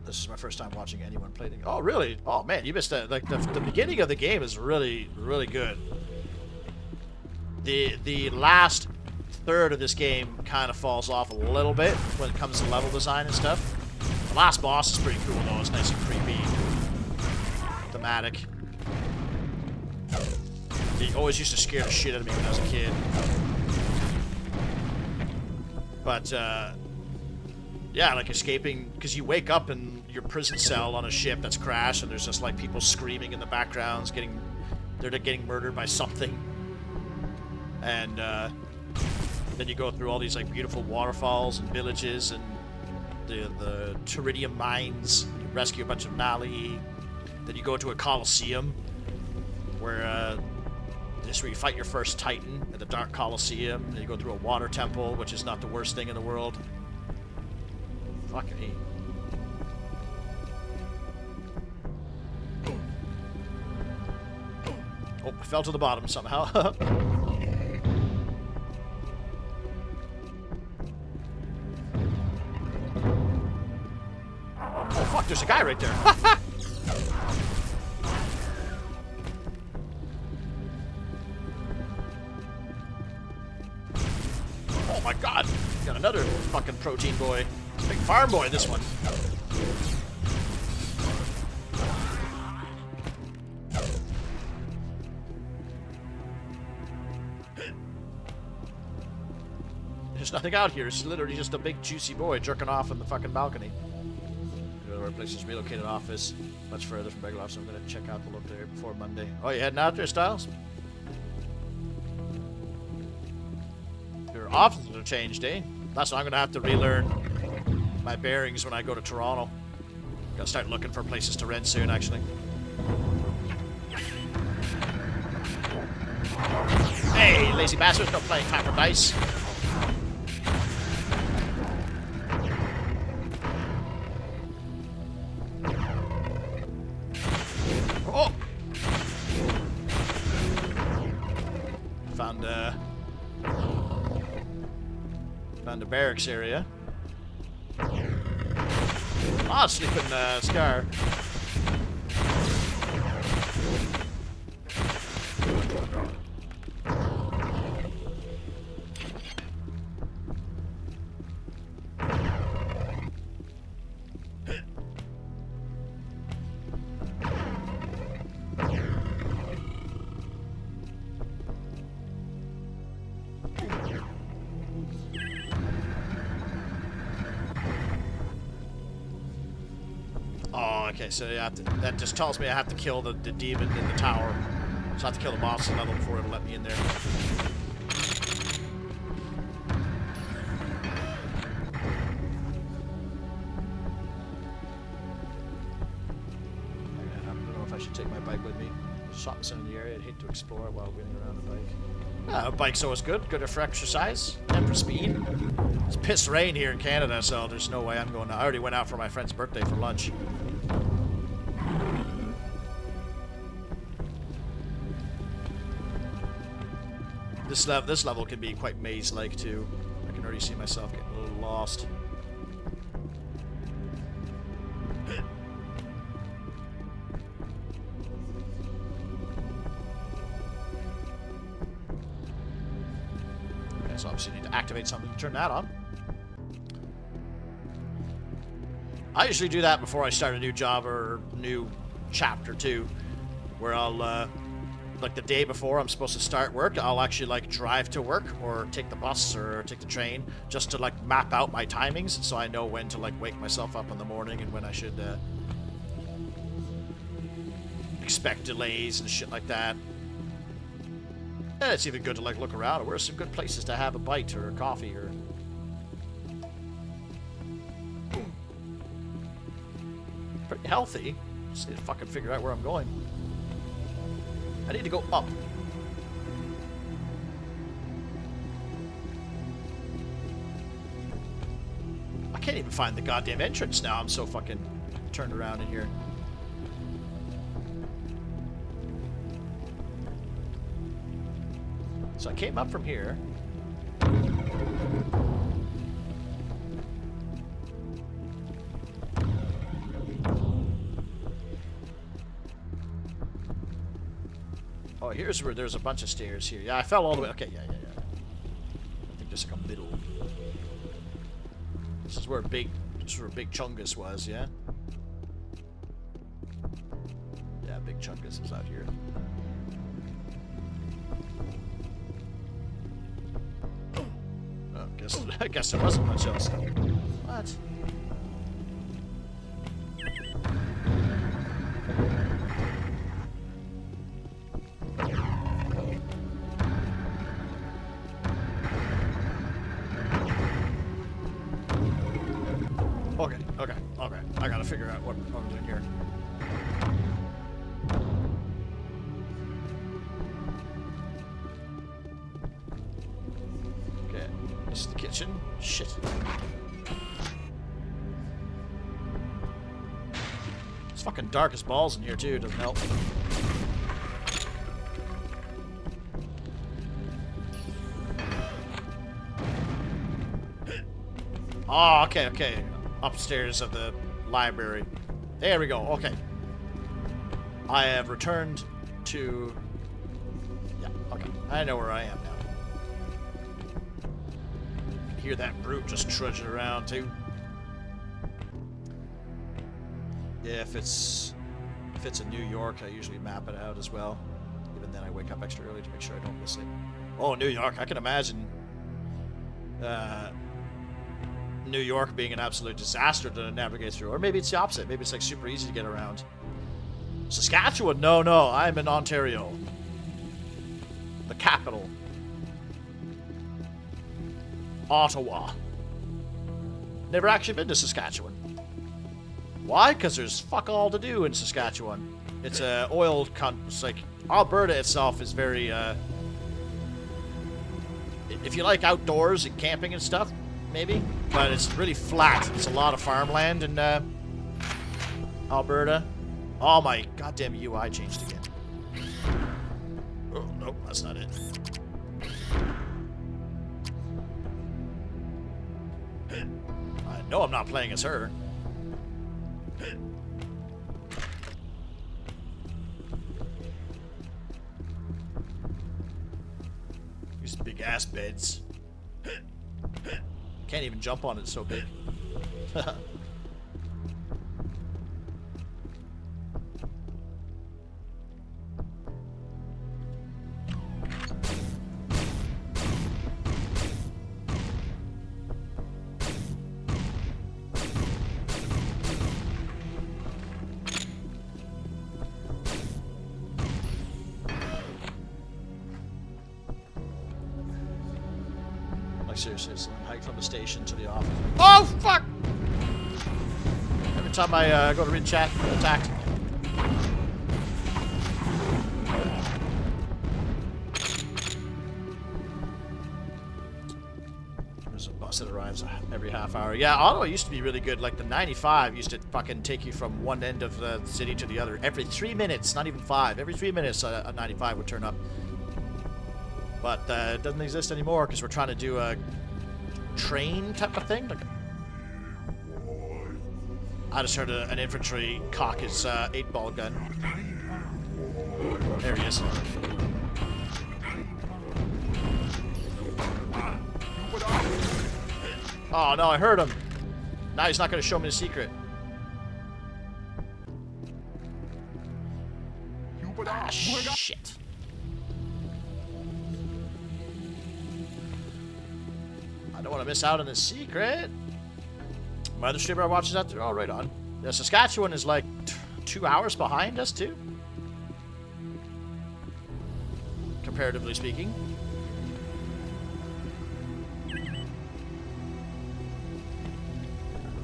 This is my first time watching anyone play the game. Oh, really? Oh, man, you missed that. Like, the beginning of the game is really, really good. The last third of this game kind of falls off a little bit when it comes to level design and stuff. The last boss is pretty cool, though. It's nice and creepy. Thematic. It always used to scare the shit out of me when I was a kid. But, yeah, like escaping, because you wake up in your prison cell on a ship that's crashed, and there's just like people screaming in the backgrounds, they're getting murdered by something. And then you go through all these like beautiful waterfalls and villages and the Teridium mines. You rescue a bunch of Nali. Then you go to a Colosseum where this is where you fight your first Titan at the Dark Colosseum. Then you go through a water temple, which is not the worst thing in the world. Fucking hate. Oh, I fell to the bottom somehow. Oh fuck, there's a guy right there. Oh my god, got another fucking protein boy. Big farm boy, this one. There's nothing out here. It's literally just a big juicy boy jerking off in the fucking balcony. Our place is relocated office much further from regular office, so I'm gonna check out the look there before Monday. Oh, you heading out there, Styles? Your offices have changed, eh? That's why I'm gonna have to relearn my bearings when I go to Toronto. Gotta start looking for places to rent soon, actually. Hey, lazy bastards, not playing time for dice. Around the barracks area. Ah, sleeping Scar. Oh, okay, so you have to, that just tells me I have to kill the demon in the tower. So I have to kill the boss level before it'll let me in there. I don't know if I should take my bike with me. Shops in the area, I'd hate to explore while wheeling around a bike. A bike's always good. Good for exercise and for speed. It's piss rain here in Canada, so there's no way I'm going to... I already went out for my friend's birthday for lunch. This level can be quite maze-like too. I can already see myself getting a little lost. Okay, so obviously you need to activate something to turn that on. I usually do that before I start a new job or new chapter too, where I'll like the day before I'm supposed to start work, I'll actually like drive to work or take the bus or take the train just to like map out my timings so I know when to like wake myself up in the morning and when I should expect delays and shit like that. And it's even good to like look around. Where's some good places to have a bite or a coffee or... Pretty healthy. Just need to fucking figure out where I'm going. I need to go up. I can't even find the goddamn entrance now. I'm so fucking turned around in here. So I came up from here. Oh, here's where there's a bunch of stairs here. Yeah, I fell all the way. Okay, yeah. I think there's like a middle. This is where Big Chungus was, yeah? Yeah, Big Chungus is out here. Oh, I guess there wasn't much else. What? Okay. I gotta figure out what I'm doing here. Okay, this is the kitchen. Shit. It's fucking dark as balls in here too, doesn't help. Oh, okay. Upstairs of the library. There we go. Okay. I have returned to... Yeah, okay. I know where I am now. I can hear that brute just trudging around too. Yeah, if it's in New York, I usually map it out as well. Even then I wake up extra early to make sure I don't miss it. Oh, New York. I can imagine New York being an absolute disaster to navigate through. Or maybe it's the opposite. Maybe it's like super easy to get around. Saskatchewan? No, I'm in Ontario. The capital. Ottawa. Never actually been to Saskatchewan. Why? Because there's fuck all to do in Saskatchewan. It's a oil it's like Alberta itself is very if you like outdoors and camping and stuff, maybe, but it's really flat. It's a lot of farmland in Alberta. Oh, my goddamn UI changed again. Oh, nope, that's not it. know I'm not playing as her. These big ass beds. Can't even jump on it, it's so big. Seriously, it's a hike from the station to the office. Oh, fuck! Every time I go to read chat, I'm attacked. There's a bus that arrives every half hour. Yeah, Ottawa used to be really good. Like the 95 used to fucking take you from one end of the city to the other. Every 3 minutes, not even 5. Every 3 minutes a 95 would turn up. But it doesn't exist anymore because we're trying to do a train type of thing. Like I just heard an infantry cock his 8-ball gun. There he is. Oh no, I heard him. Now he's not going to show me the secret. Ah, shit. I don't want to miss out on the secret. My other streamer watches out there. Oh, right on. Yeah, Saskatchewan is like 2 hours behind us, too. Comparatively speaking.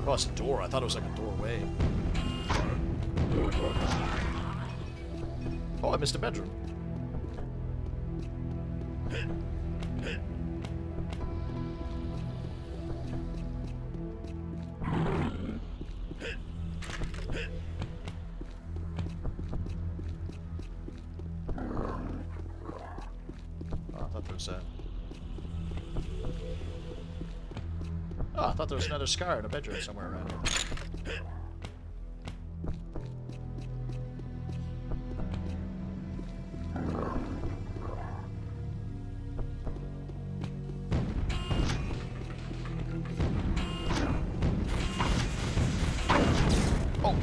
Oh, it's a door. I thought it was like a doorway. Oh, I missed a bedroom. Oh, I thought there was another scar in a bedroom somewhere around here. Oh!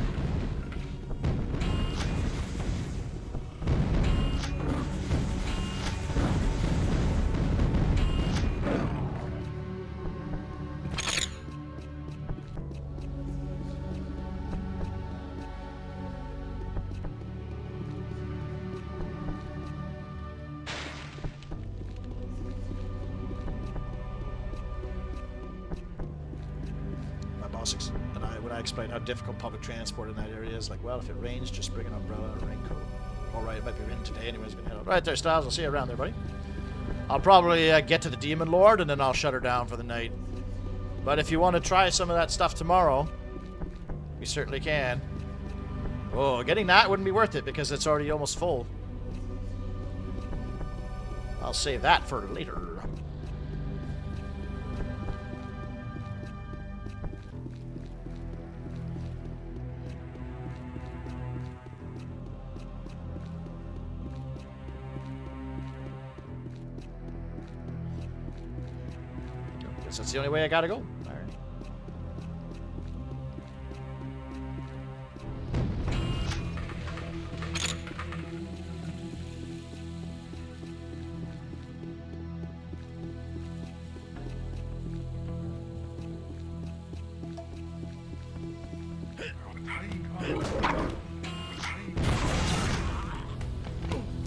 And when I explained how difficult public transport in that area is, like, well, if it rains, just bring an umbrella or a raincoat. Alright, it might be raining today anyways, gonna head out. Right there, Styles, I'll see you around there, buddy. I'll probably get to the Demon Lord, and then I'll shut her down for the night. But if you want to try some of that stuff tomorrow, you certainly can. Oh, getting that wouldn't be worth it, because it's already almost full. I'll save that for later. Guess that's the only way I gotta go. Alright.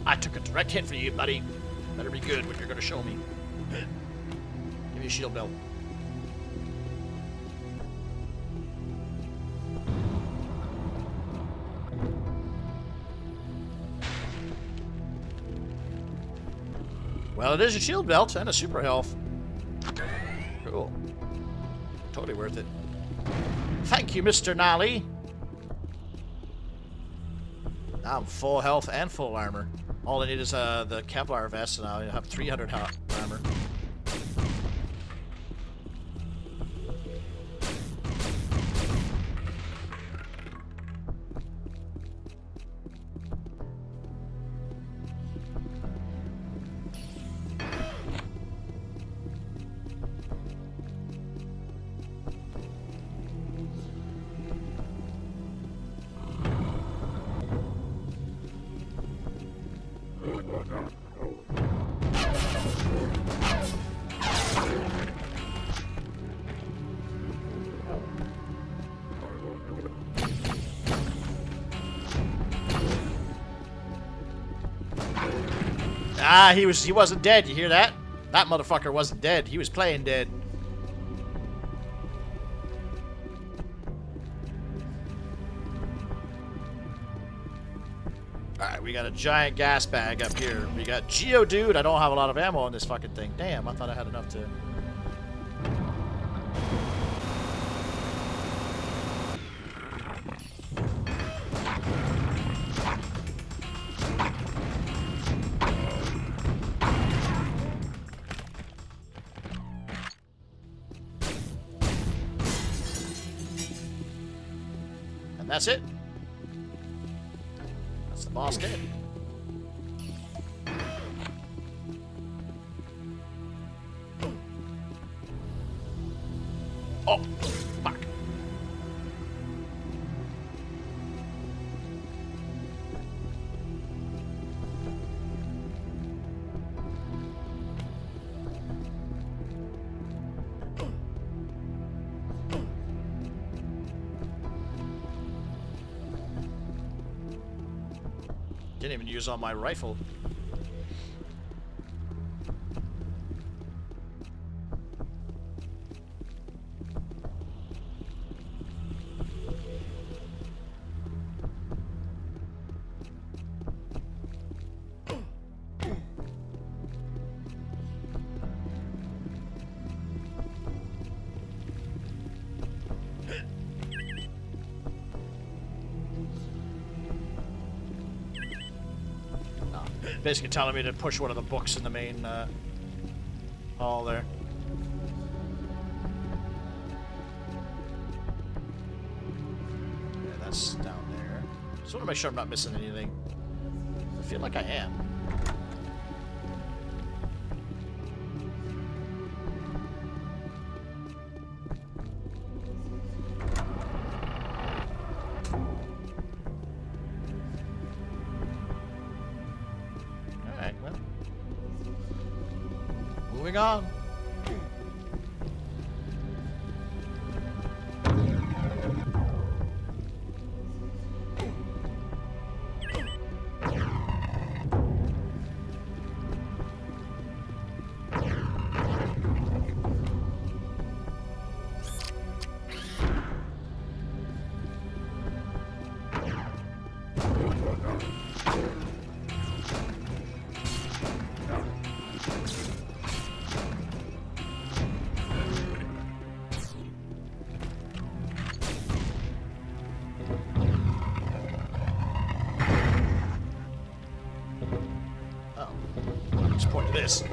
I took a direct hit for you, buddy. Better be good what you're gonna show me. Give me a shield belt. Well, it is a shield belt and a super health. Cool. Totally worth it. Thank you, Mr. Nally. Now I'm full health and full armor. All I need is the Kevlar vest, and I'll have 300 armor. Ah, he wasn't dead. You hear that? That motherfucker wasn't dead. He was playing dead. Alright, we got a giant gas bag up here. We got Geodude. I don't have a lot of ammo on this fucking thing. Damn, I thought I had enough to... And that's it. That's the boss dead. Oh, fuck. Didn't even use all my rifle. Basically telling me to push one of the books in the main hall there. Yeah, that's down there. Just want to make sure I'm not missing anything. I feel like I am. Moving on. Point to this.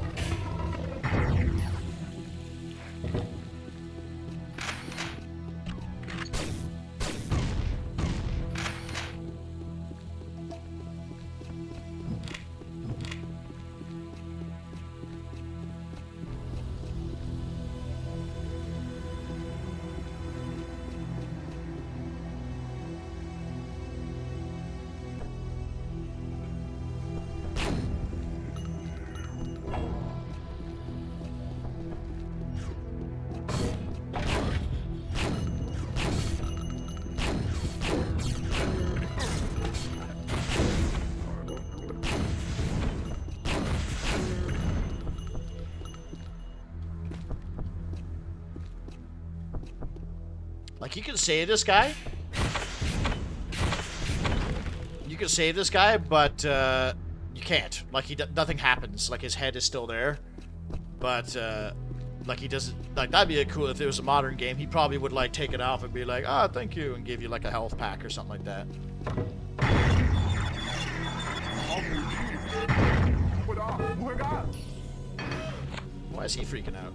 Like, you can save this guy. You can save this guy, but you can't. Like, nothing happens. Like, his head is still there. But, like, he doesn't... Like, that'd be cool if it was a modern game. He probably would, like, take it off and be like, ah, thank you, and give you, like, a health pack or something like that. Why is he freaking out?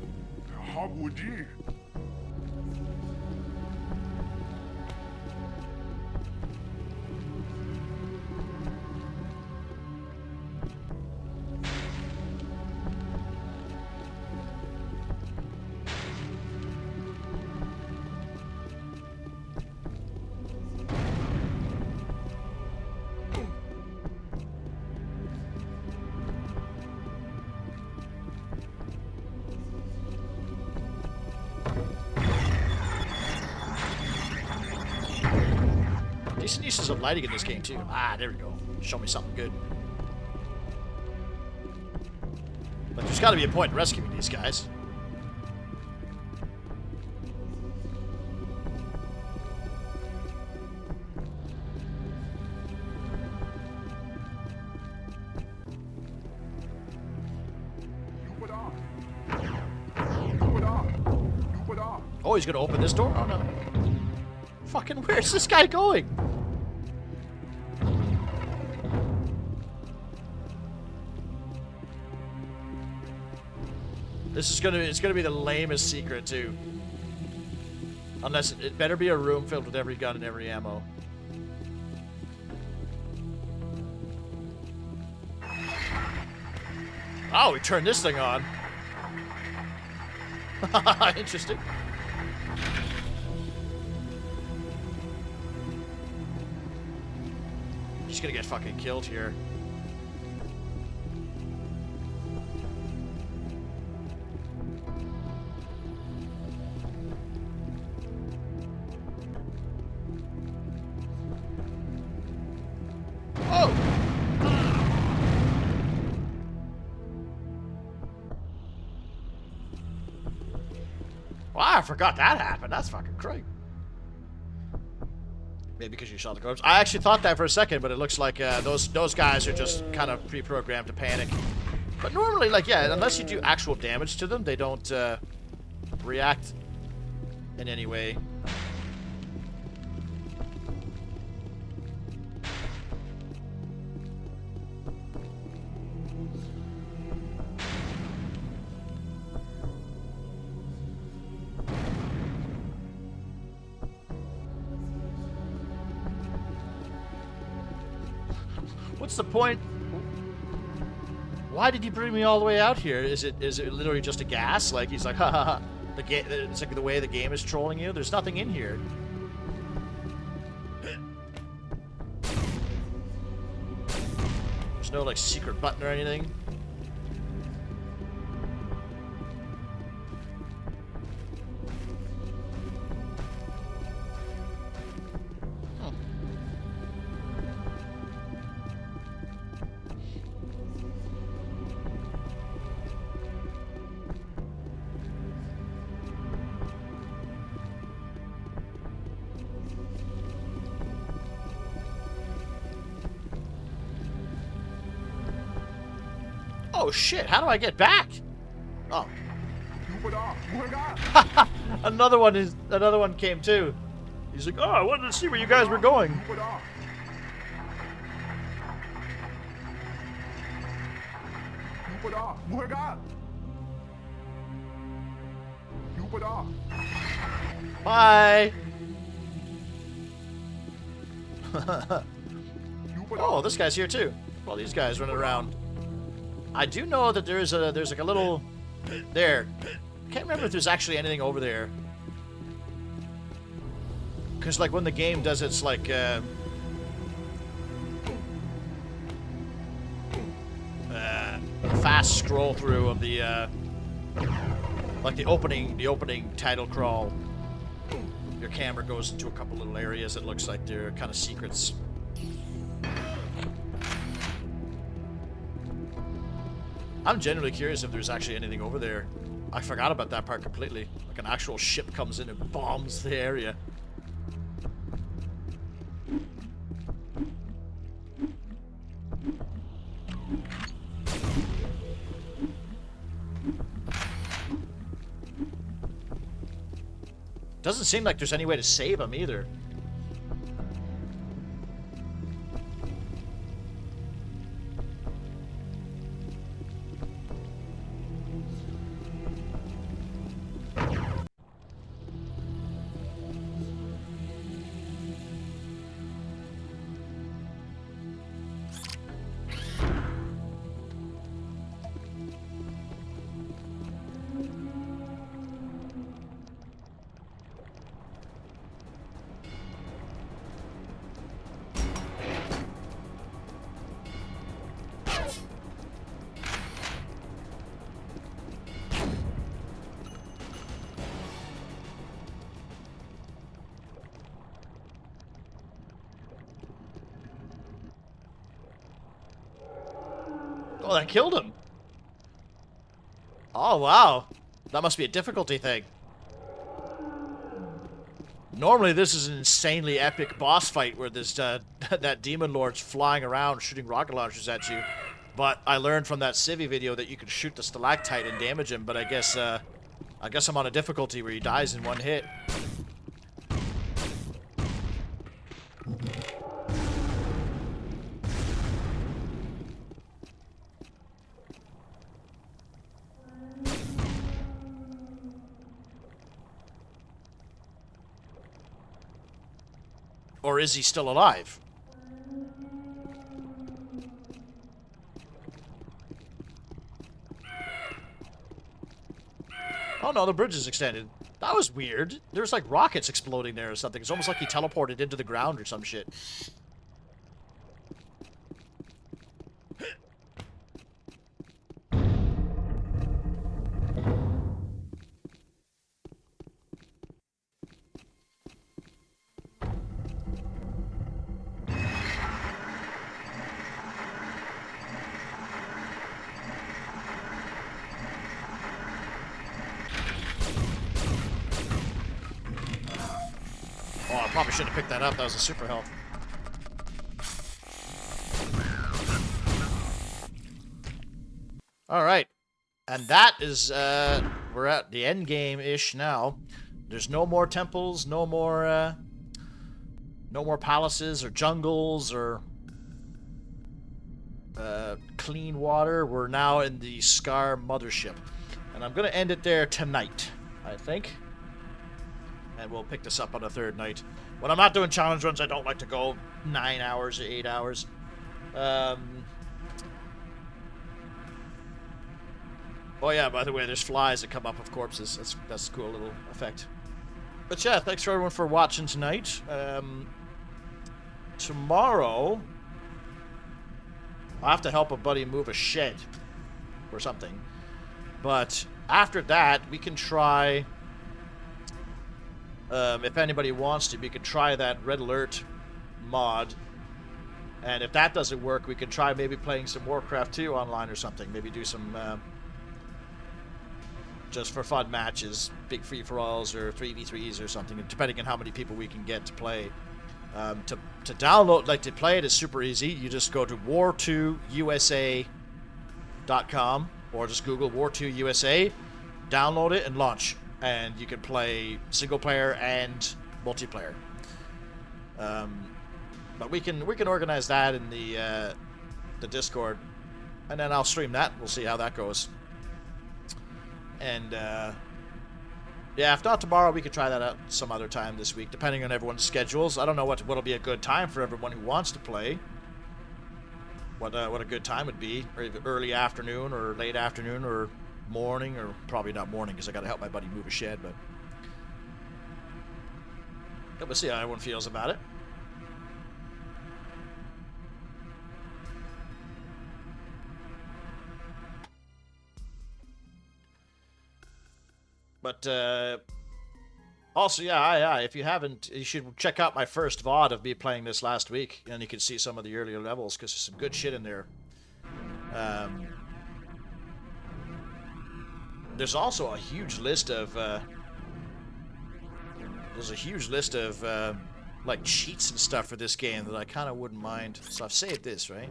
Decent uses of lighting in this game too. Ah, there we go. Show me something good. But there's got to be a point in rescuing these guys. Oh, he's gonna open this door? Oh no. Fucking, where's this guy going? It's gonna be the lamest secret too. Unless it better be a room filled with every gun and every ammo. Oh, we turned this thing on. Interesting. He's gonna get fucking killed here. Wow, I forgot that happened. That's fucking great. Maybe because you shot the corpse. I actually thought that for a second, but it looks like those guys are just kind of pre-programmed to panic. But normally, like, yeah, unless you do actual damage to them, they don't react in any way. What's the point? Why did you bring me all the way out here? Is it literally just a gas? Like he's like, ha ha ha. It's like the way the game is trolling you. There's nothing in here. There's no like secret button or anything. Oh shit, how do I get back? Oh. Another one came too. He's like, oh, I wanted to see where you guys were going. Bye. Oh, this guy's here too. Well, these guys running around. I do know that there's like a little there. Can't remember if there's actually anything over there. Because like when the game does its like fast scroll through of the like the opening title crawl, your camera goes into a couple little areas that looks like they're kind of secrets. I'm genuinely curious if there's actually anything over there. I forgot about that part completely. Like an actual ship comes in and bombs the area. Doesn't seem like there's any way to save him either. Oh, that killed him. Oh, wow. That must be a difficulty thing. Normally, this is an insanely epic boss fight where this that demon lord's flying around shooting rocket launchers at you. But I learned from that Civi video that you can shoot the stalactite and damage him. But I guess I'm on a difficulty where he dies in one hit. Or is he still alive? Oh no, the bridge is extended. That was weird. There's like rockets exploding there or something. It's almost like he teleported into the ground or some shit. Oh, I probably should have picked that up. That was a super health. Alright. And that is, we're at the end game-ish now. There's no more temples, no more palaces or jungles or clean water. We're now in the Scar Mothership. And I'm going to end it there tonight, I think. And we'll pick this up on a third night. When I'm not doing challenge runs, I don't like to go 9 hours or 8 hours. Oh yeah, by the way, there's flies that come up of corpses. That's a cool little effect. But yeah, thanks for everyone for watching tonight. Tomorrow, I'll have to help a buddy move a shed or something. But after that, we can try... if anybody wants to, we can try that Red Alert mod. And if that doesn't work, we can try maybe playing some Warcraft 2 online or something. Maybe do some just for fun matches, big free-for-alls or 3v3s or something, depending on how many people we can get to play. To download, like to play it is super easy. You just go to war2usa.com or just Google War2 USA, download it, and launch. And you can play single player and multiplayer. But we can organize that in the Discord, and then I'll stream that. We'll see how that goes. And yeah, if not tomorrow, we could try that out some other time this week, depending on everyone's schedules. I don't know what'll be a good time for everyone who wants to play. What a good time would be, or either early afternoon or late afternoon or morning, or probably not morning because I gotta help my buddy move a shed, but yeah, we'll see how everyone feels about it. But also, yeah, if you haven't, you should check out my first VOD of me playing this last week, and you can see some of the earlier levels because there's some good shit in there. There's also a huge list of like cheats and stuff for this game that I kind of wouldn't mind. So I've saved this, right?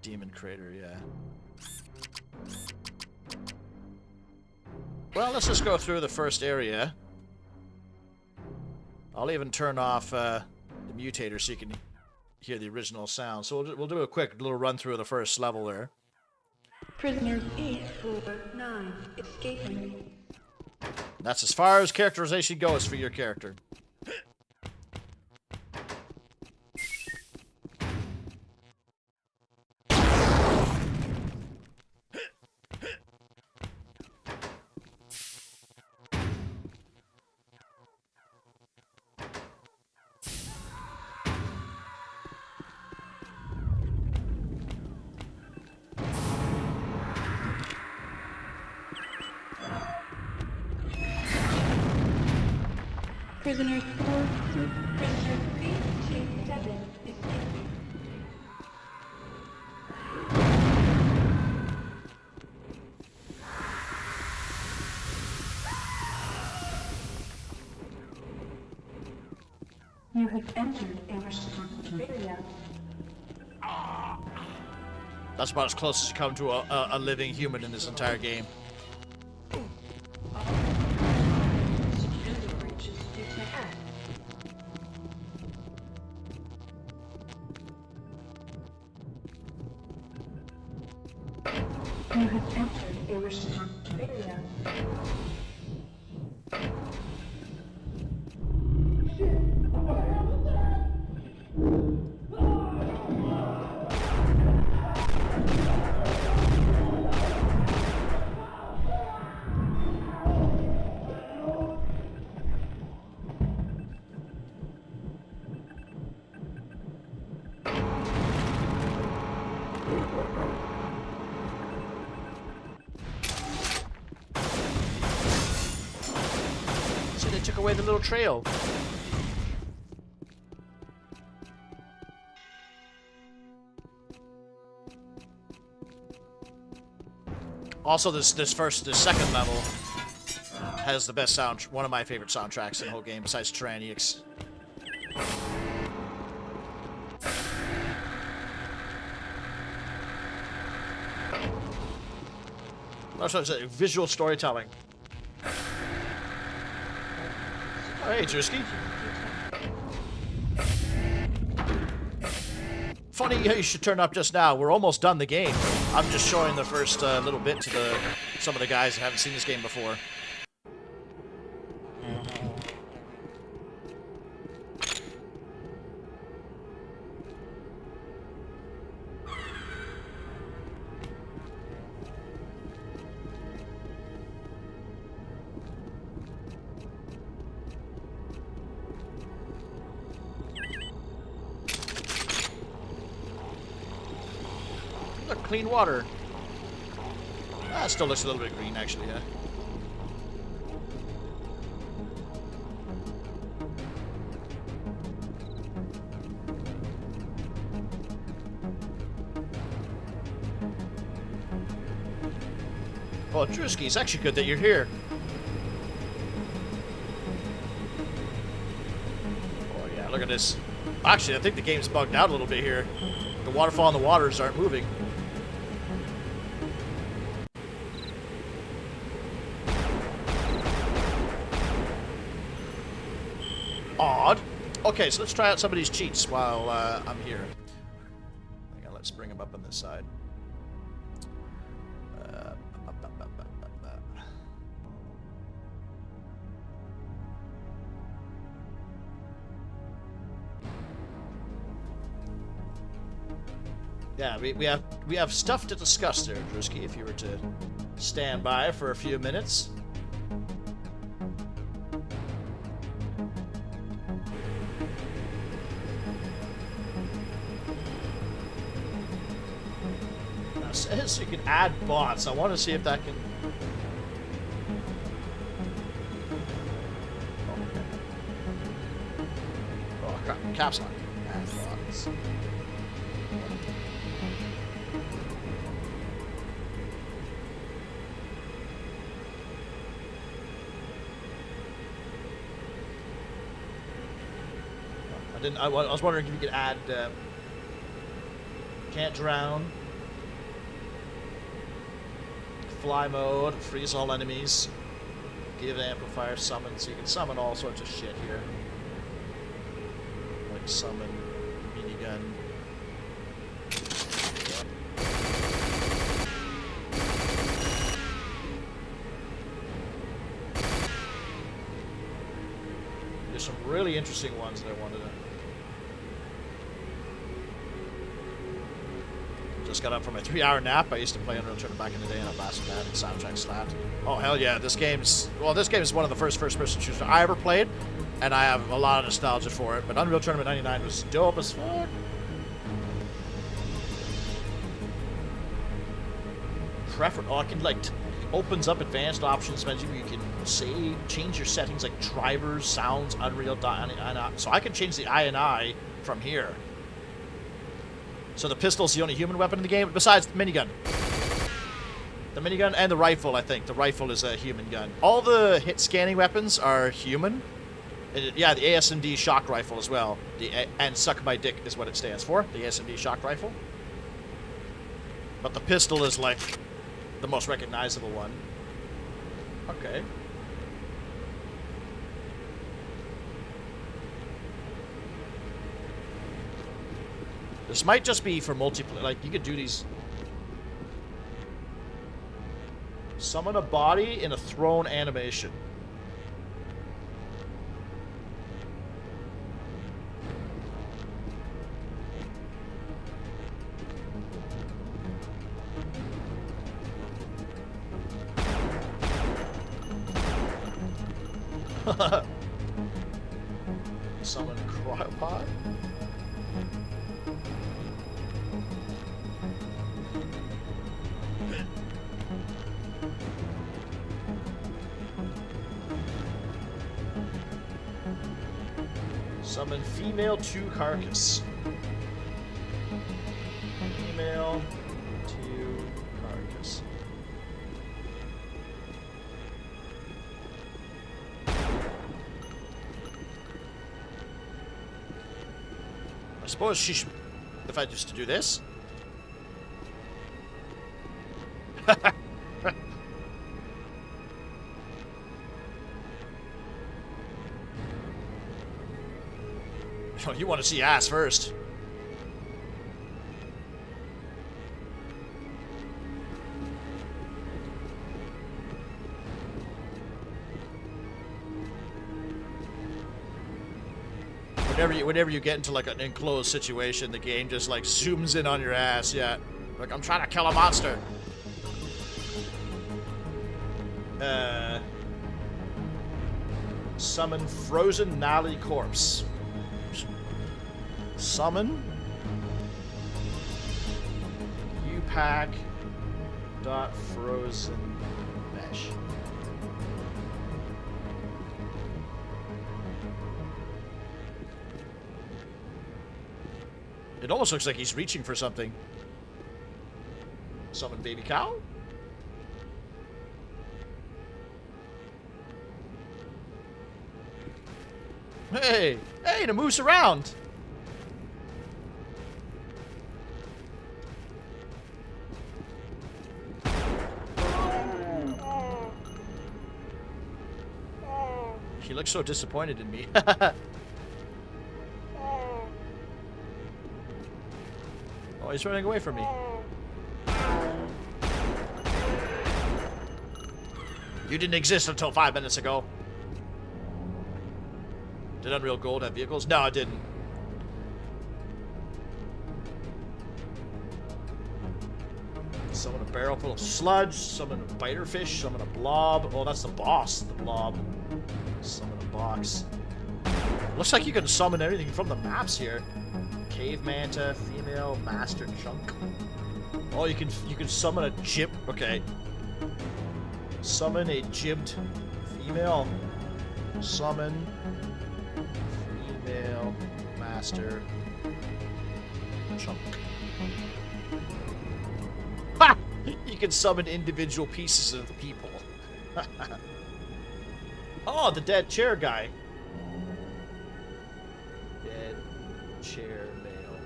Demon Crater, yeah. Well, let's just go through the first area. I'll even turn off the mutator so you can hear the original sound. So we'll do a quick little run through of the first level there. Prisoners 849 escaping. That's as far as characterization goes for your character. Prisoners 4, prisoners 327 escaping. You have entered a restricted area. That's about as close as you come to a living human in this entire game. Security breaches detected. You have entered a restricted area. See, they took away the little trail. Also, this second level has the best one of my favorite soundtracks in the whole game, besides Tyranniacs. Also, it's visual storytelling. Oh, hey, Drewski. Funny how you should turn up just now. We're almost done the game. I'm just showing the first little bit to some of the guys who haven't seen this game before. Look, clean water. Ah, it still looks a little bit green, actually, yeah. Oh, Drewski, it's actually good that you're here. Oh, yeah, look at this. Actually, I think the game's bugged out a little bit here. The waterfall and the waters aren't moving. Odd. Okay, so let's try out some of these cheats while I'm here. Hang on, let's bring them up on this side. Yeah, we have stuff to discuss there, Drewski, if you were to stand by for a few minutes. Now, it says you can add bots. I want to see if that can... Oh, crap. Caps on. Add bots. I was wondering if you could add can't drown, fly mode, freeze all enemies, give amplifier, summon, so you can summon all sorts of shit here, like summon minigun. There's some really interesting ones that I wanted to... Just got up from a 3-hour nap. I used to play Unreal Tournament back in the day, and I blasted that, and soundtrack slapped. Oh, hell yeah. This game is one of the first-person shooters I ever played, and I have a lot of nostalgia for it. But Unreal Tournament 99 was dope as fuck. Oh, I can, like, opens up advanced options menu where you can save, change your settings like drivers, sounds, Unreal, so I can change the I from here. So the pistol's the only human weapon in the game, besides the minigun. The minigun and the rifle, I think. The rifle is a human gun. All the hit scanning weapons are human. Yeah, the ASMD shock rifle as well. And suck my dick is what it stands for. The ASMD shock rifle. But the pistol is like the most recognizable one. Okay. This might just be for multiplayer. Like, you could do these. Summon a body in a throne animation. Summon cryopod? Summon female to carcass. Female to carcass. I suppose she should... If I just do this? Oh, you want to see ass first. Whenever you get into like an enclosed situation, the game just like zooms in on your ass. Yeah, like I'm trying to kill a monster. Summon frozen Nally corpse. Summon upack dot frozen mesh. It almost looks like he's reaching for something. Summon baby cow? Hey! Hey, it moves around! He looks so disappointed in me. Oh, he's running away from me. You didn't exist until 5 minutes ago. Did Unreal Gold have vehicles? No, it didn't. Summon a barrel full of sludge. Summon a biter fish. Summon a blob. Oh, that's the boss, the blob. Summon a box. Looks like you can summon everything from the maps here. Cave manta, female, master chunk. Oh, you can summon a jib. Okay. Summon a jibbed female. Summon female master chunk. Ha! You can summon individual pieces of people. Oh, the dead chair guy. Dead chair male.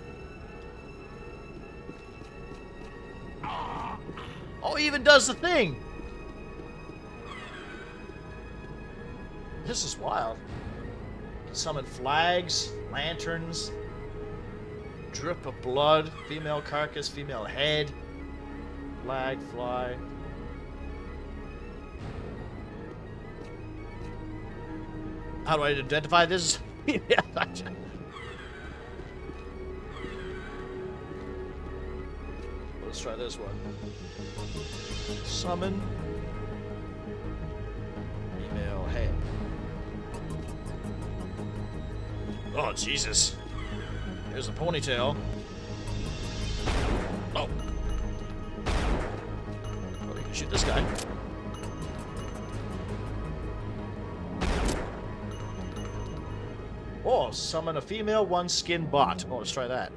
Oh, he even does the thing. This is wild. Summon flags, lanterns, drip of blood, female carcass, female head, flag, fly. How do I identify this? Yeah, let's try this one. Summon female head. Oh, Jesus. There's a ponytail. Oh. Oh, you can shoot this guy. Oh, summon a female one skin bot. Oh, let's try that.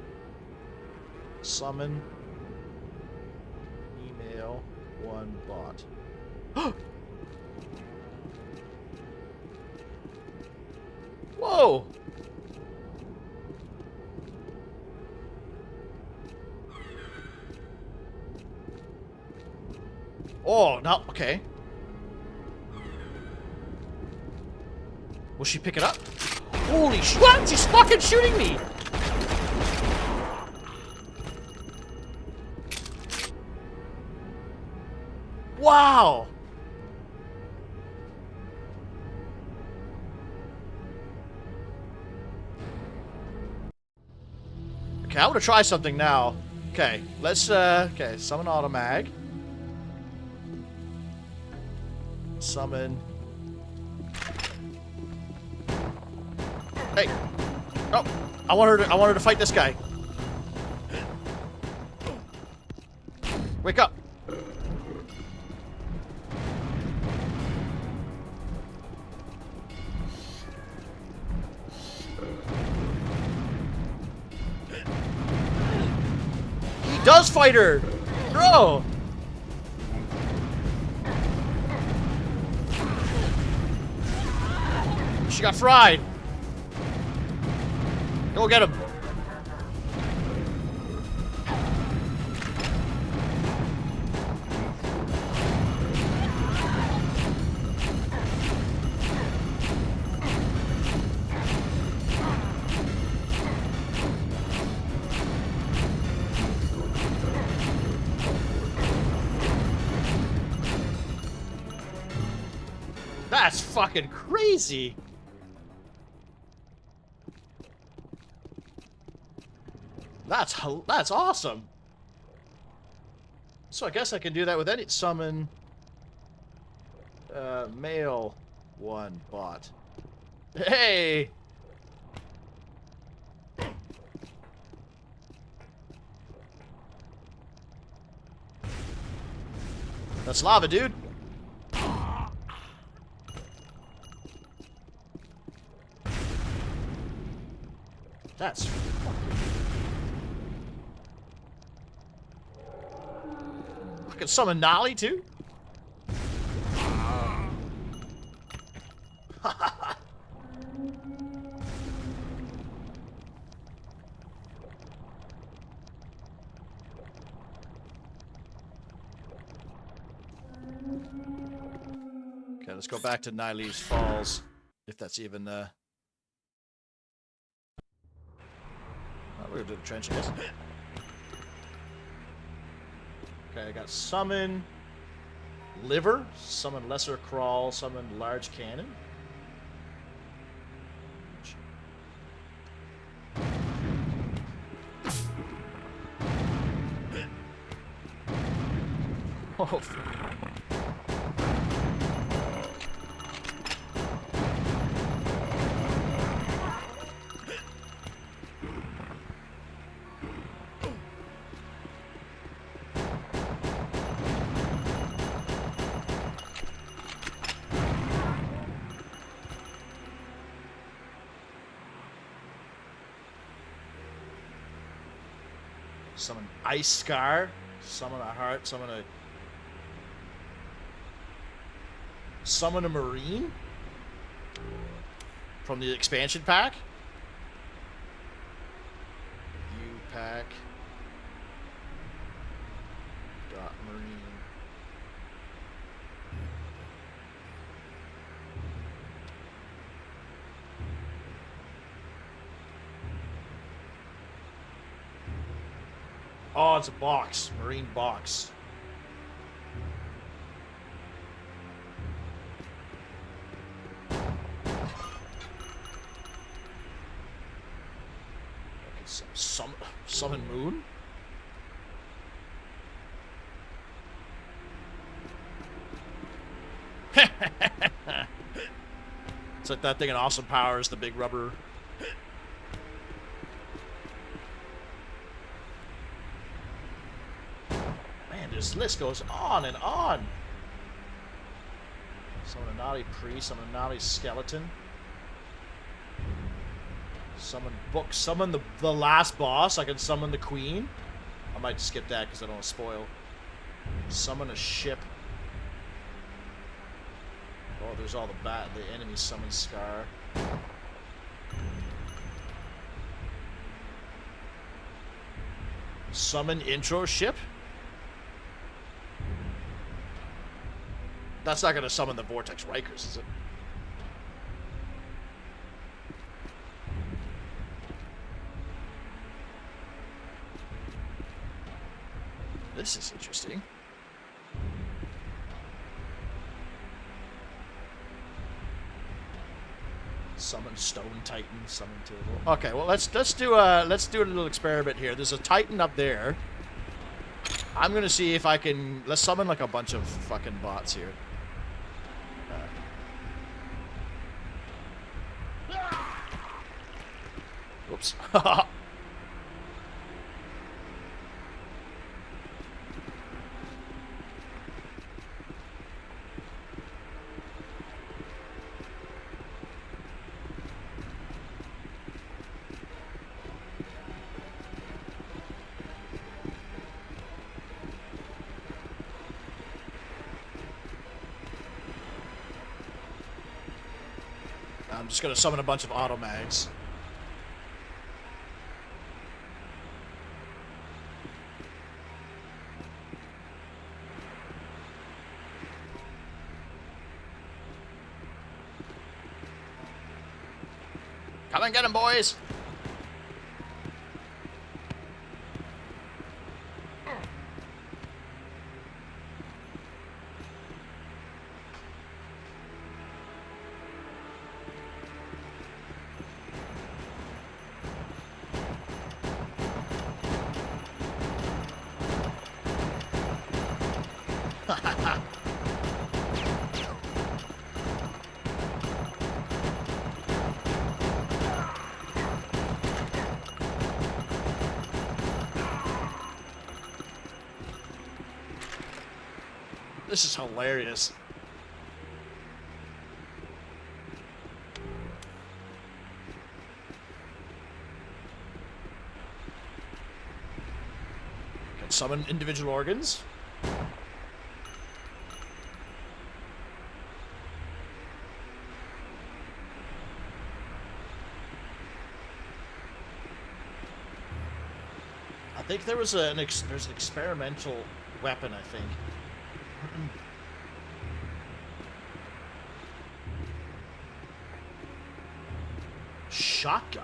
Summon female one bot. 'Cause Whoa! Oh, no, okay. Will she pick it up? Holy sh- What? She's fucking shooting me! Wow! Okay, I want to try something now. Okay, let's, okay, summon Automag. Summon... Hey! Oh! I want her to fight this guy. Wake up! He does fight her! Bro! She got fried! Go get him! That's fucking crazy! That's awesome! So I guess I can do that with any summon... male one bot. Hey! That's lava, dude! That's I can summon Nolly too? Okay, let's go back to Nylee's Falls. If that's even we're gonna do the trench, I guess. Okay, I got summon liver, summon lesser crawl, summon large cannon. Oh. Summon Ice Scar, summon a heart, summon a Marine from the expansion pack. U pack. Dot Marine. Oh, it's a box. Marine box. Okay, summon Moon? It's like that thing in Awesome Powers, the big rubber... This list goes on and on. Summon a naughty priest, summon a naughty skeleton. Summon book, summon the last boss. I can summon the queen. I might skip that because I don't want to spoil. Summon a ship. Oh, there's all the enemy summon Scar. Summon intro ship? That's not gonna summon the Vortex Rikers, is it? This is interesting. Summon Stone Titan, summon table. Okay, well let's do a little experiment here. There's a Titan up there. I'm gonna see if I can. Let's summon like a bunch of fucking bots here. Whoops. I'm just gonna summon a bunch of automags. Come and get him, boys! This is hilarious. Can summon individual organs. I think there was there's an experimental weapon, I think. Shotgun.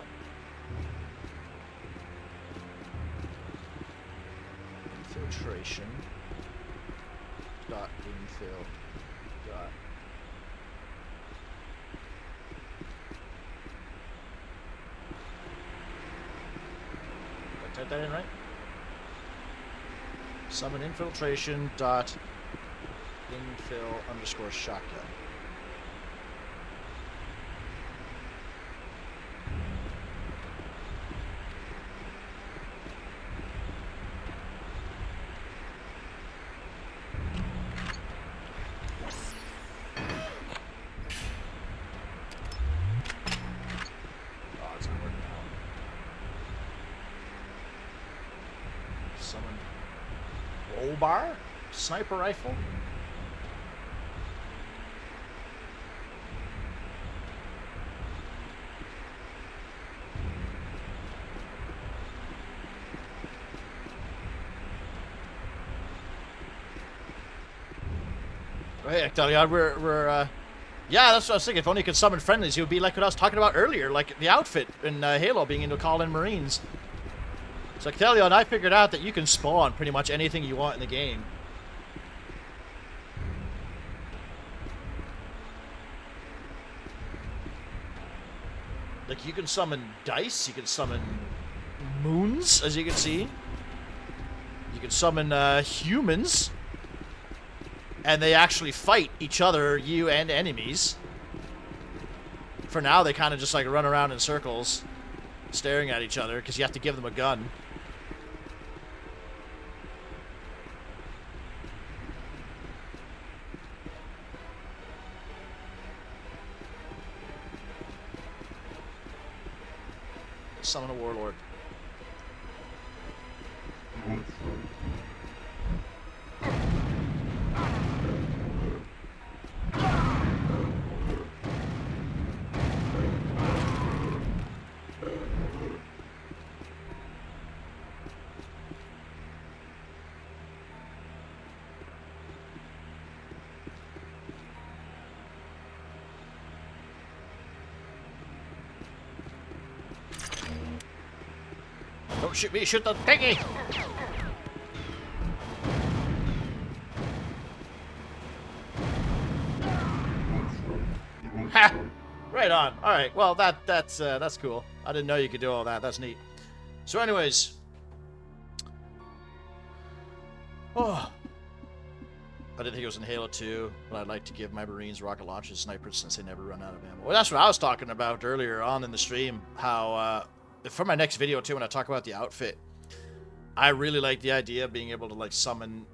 Infiltration. Dot infill. Dot. Did I type that in right? Summon infiltration dot infill underscore shotgun. Oh, it's not working out. Summon roll bar? Sniper rifle? Hey, Ectelion, yeah, that's what I was thinking. If only you could summon friendlies, it would be like what I was talking about earlier, like the outfit in Halo being able to call in Marines. So, Ectelion, I figured out that you can spawn pretty much anything you want in the game. Like, you can summon dice, you can summon moons, as you can see. You can summon humans. And they actually fight each other, you and enemies. For now, they kind of just like run around in circles, staring at each other, because you have to give them a gun. Summon a warlord. Don't shoot me, shoot the thingy! Ha! Right on. Alright, well, that's cool. I didn't know you could do all that. That's neat. So anyways... Oh... I didn't think it was in Halo 2, but I'd like to give my Marines rocket launchers snipers since they never run out of ammo. Well, that's what I was talking about earlier on in the stream, how, for my next video too, when I talk about the outfit, I really like the idea of being able to, like, summon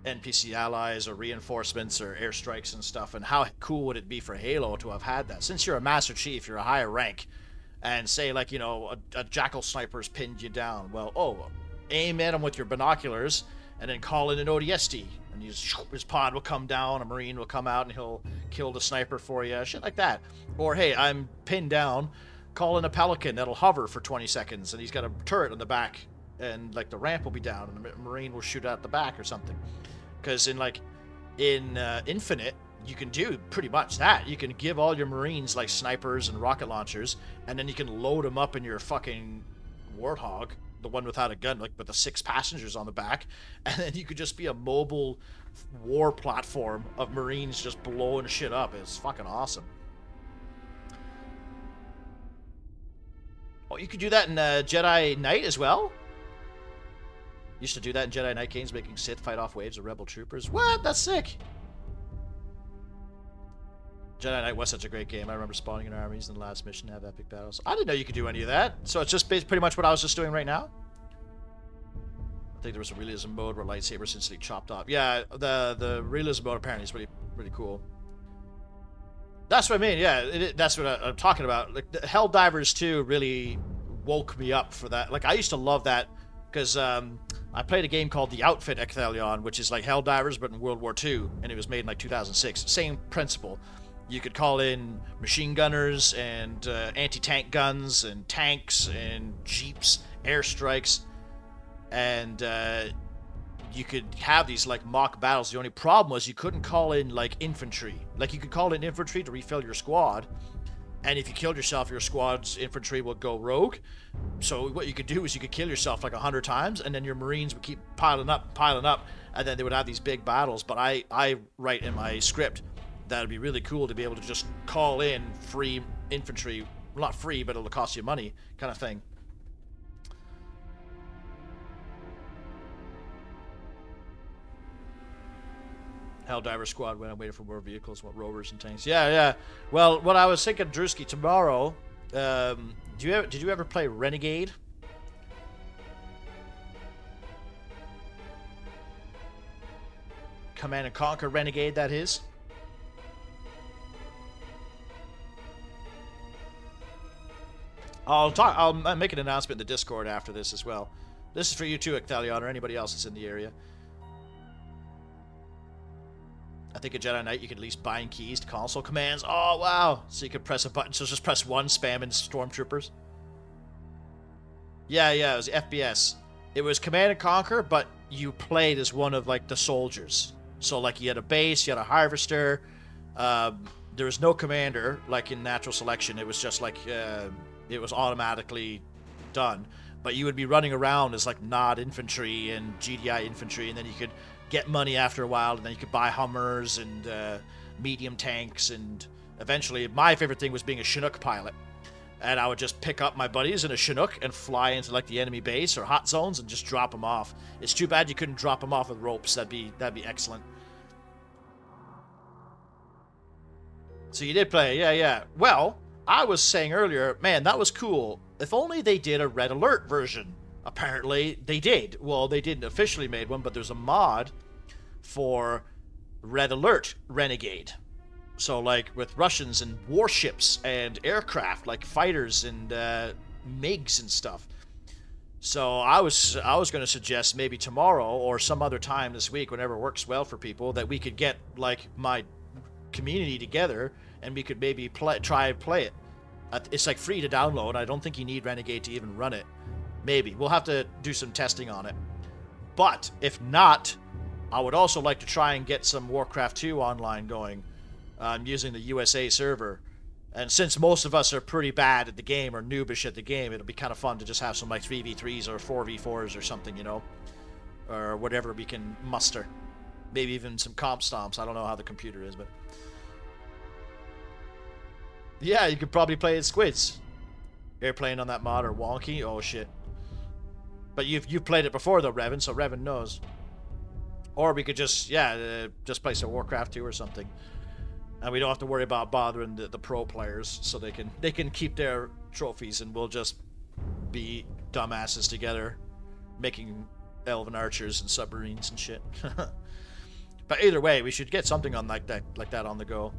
NPC allies or reinforcements or airstrikes and stuff, and how cool would it be for Halo to have had that? Since you're a Master Chief, you're a higher rank, and say, like, you know, a Jackal sniper's pinned you down. Well, aim at him with your binoculars, and then call in an ODST. And his pod will come down, a Marine will come out, and he'll kill the sniper for you, shit like that. Or, hey, I'm pinned down, call in a Pelican that'll hover for 20 seconds, and he's got a turret on the back, and, like, the ramp will be down, and the Marine will shoot out the back or something. Because in Infinite, you can do pretty much that. You can give all your Marines, like, snipers and rocket launchers, and then you can load them up in your fucking Warthog, the one without a gun, like with the 6 passengers on the back, and then you could just be a mobile war platform of Marines just blowing shit up. It's fucking awesome. Oh, you could do that in Jedi Knight as well? Used to do that in Jedi Knight games, making Sith fight off waves of rebel troopers. What? That's sick! Jedi Knight was such a great game. I remember spawning in armies in the last mission to have epic battles. I didn't know you could do any of that. So it's just pretty much what I was just doing right now? I think there was a realism mode where lightsabers instantly chopped off. Yeah, the realism mode apparently is really cool. That's what I mean, yeah. That's what I'm talking about. Like, the Helldivers 2 really woke me up for that. Like, I used to love that because I played a game called The Outfit Ecthelion, which is like Helldivers but in World War II, and it was made in like 2006. Same principle. You could call in machine gunners and anti-tank guns and tanks and jeeps, airstrikes, and you could have these like mock battles. The only problem was you couldn't call in like infantry. Like, you could call in infantry to refill your squad, and if you killed yourself, your squad's infantry would go rogue. So what you could do is you could kill yourself like 100 times, and then your Marines would keep piling up, and then they would have these big battles. But I write in my script that would be really cool to be able to just call in free infantry. Well, not free, but it'll cost you money kind of thing. Helldiver squad when I'm waiting for more vehicles, want rovers and tanks. Yeah. Well, what I was thinking, Drewski, tomorrow, did you ever play Renegade? Command and Conquer Renegade, that is. I'll make an announcement in the Discord after this as well. This is for you too, Ecthelion, or anybody else that's in the area. I think at Jedi Knight you could at least bind keys to console commands. Oh, wow! So you could press a button, so just press 1, spamming Stormtroopers. Yeah, it was FPS. It was Command and Conquer, but you played as one of, like, the soldiers. So, like, you had a base, you had a harvester. There was no commander, like in natural selection. It was just, like, it was automatically done. But you would be running around as, like, Nod infantry and GDI infantry, and then you could get money after a while, and then you could buy Hummers and medium tanks, and eventually my favorite thing was being a Chinook pilot. And I would just pick up my buddies in a Chinook and fly into like the enemy base or hot zones and just drop them off. It's too bad you couldn't drop them off with ropes. That'd be excellent. So you did play, yeah. Well, I was saying earlier, man, that was cool. If only they did a Red Alert version. Apparently, they did. Well, they didn't officially made one, but there's a mod for Red Alert Renegade. So, like, with Russians and warships and aircraft, like fighters and MiGs and stuff. So I was going to suggest maybe tomorrow or some other time this week, whenever it works well for people, that we could get, like, my community together and we could maybe try and play it. It's, like, free to download. I don't think you need Renegade to even run it. Maybe. We'll have to do some testing on it. But if not, I would also like to try and get some Warcraft 2 online going. Using the USA server, And since most of us are pretty bad at the game or noobish at the game, it'll be kind of fun to just have some like 3v3s or 4v4s or something, you know? Or whatever we can muster. Maybe even some comp stomps. I don't know how the computer is, but... Yeah, you could probably play it Squids. Airplane on that mod or Wonky. Oh, shit. But you've played it before, though, Revan, so Revan knows. Or we could just, just play some Warcraft 2 or something. And we don't have to worry about bothering the pro players, so they can keep their trophies, and we'll just be dumbasses together, making elven archers and submarines and shit. But either way, we should get something on like that on the go.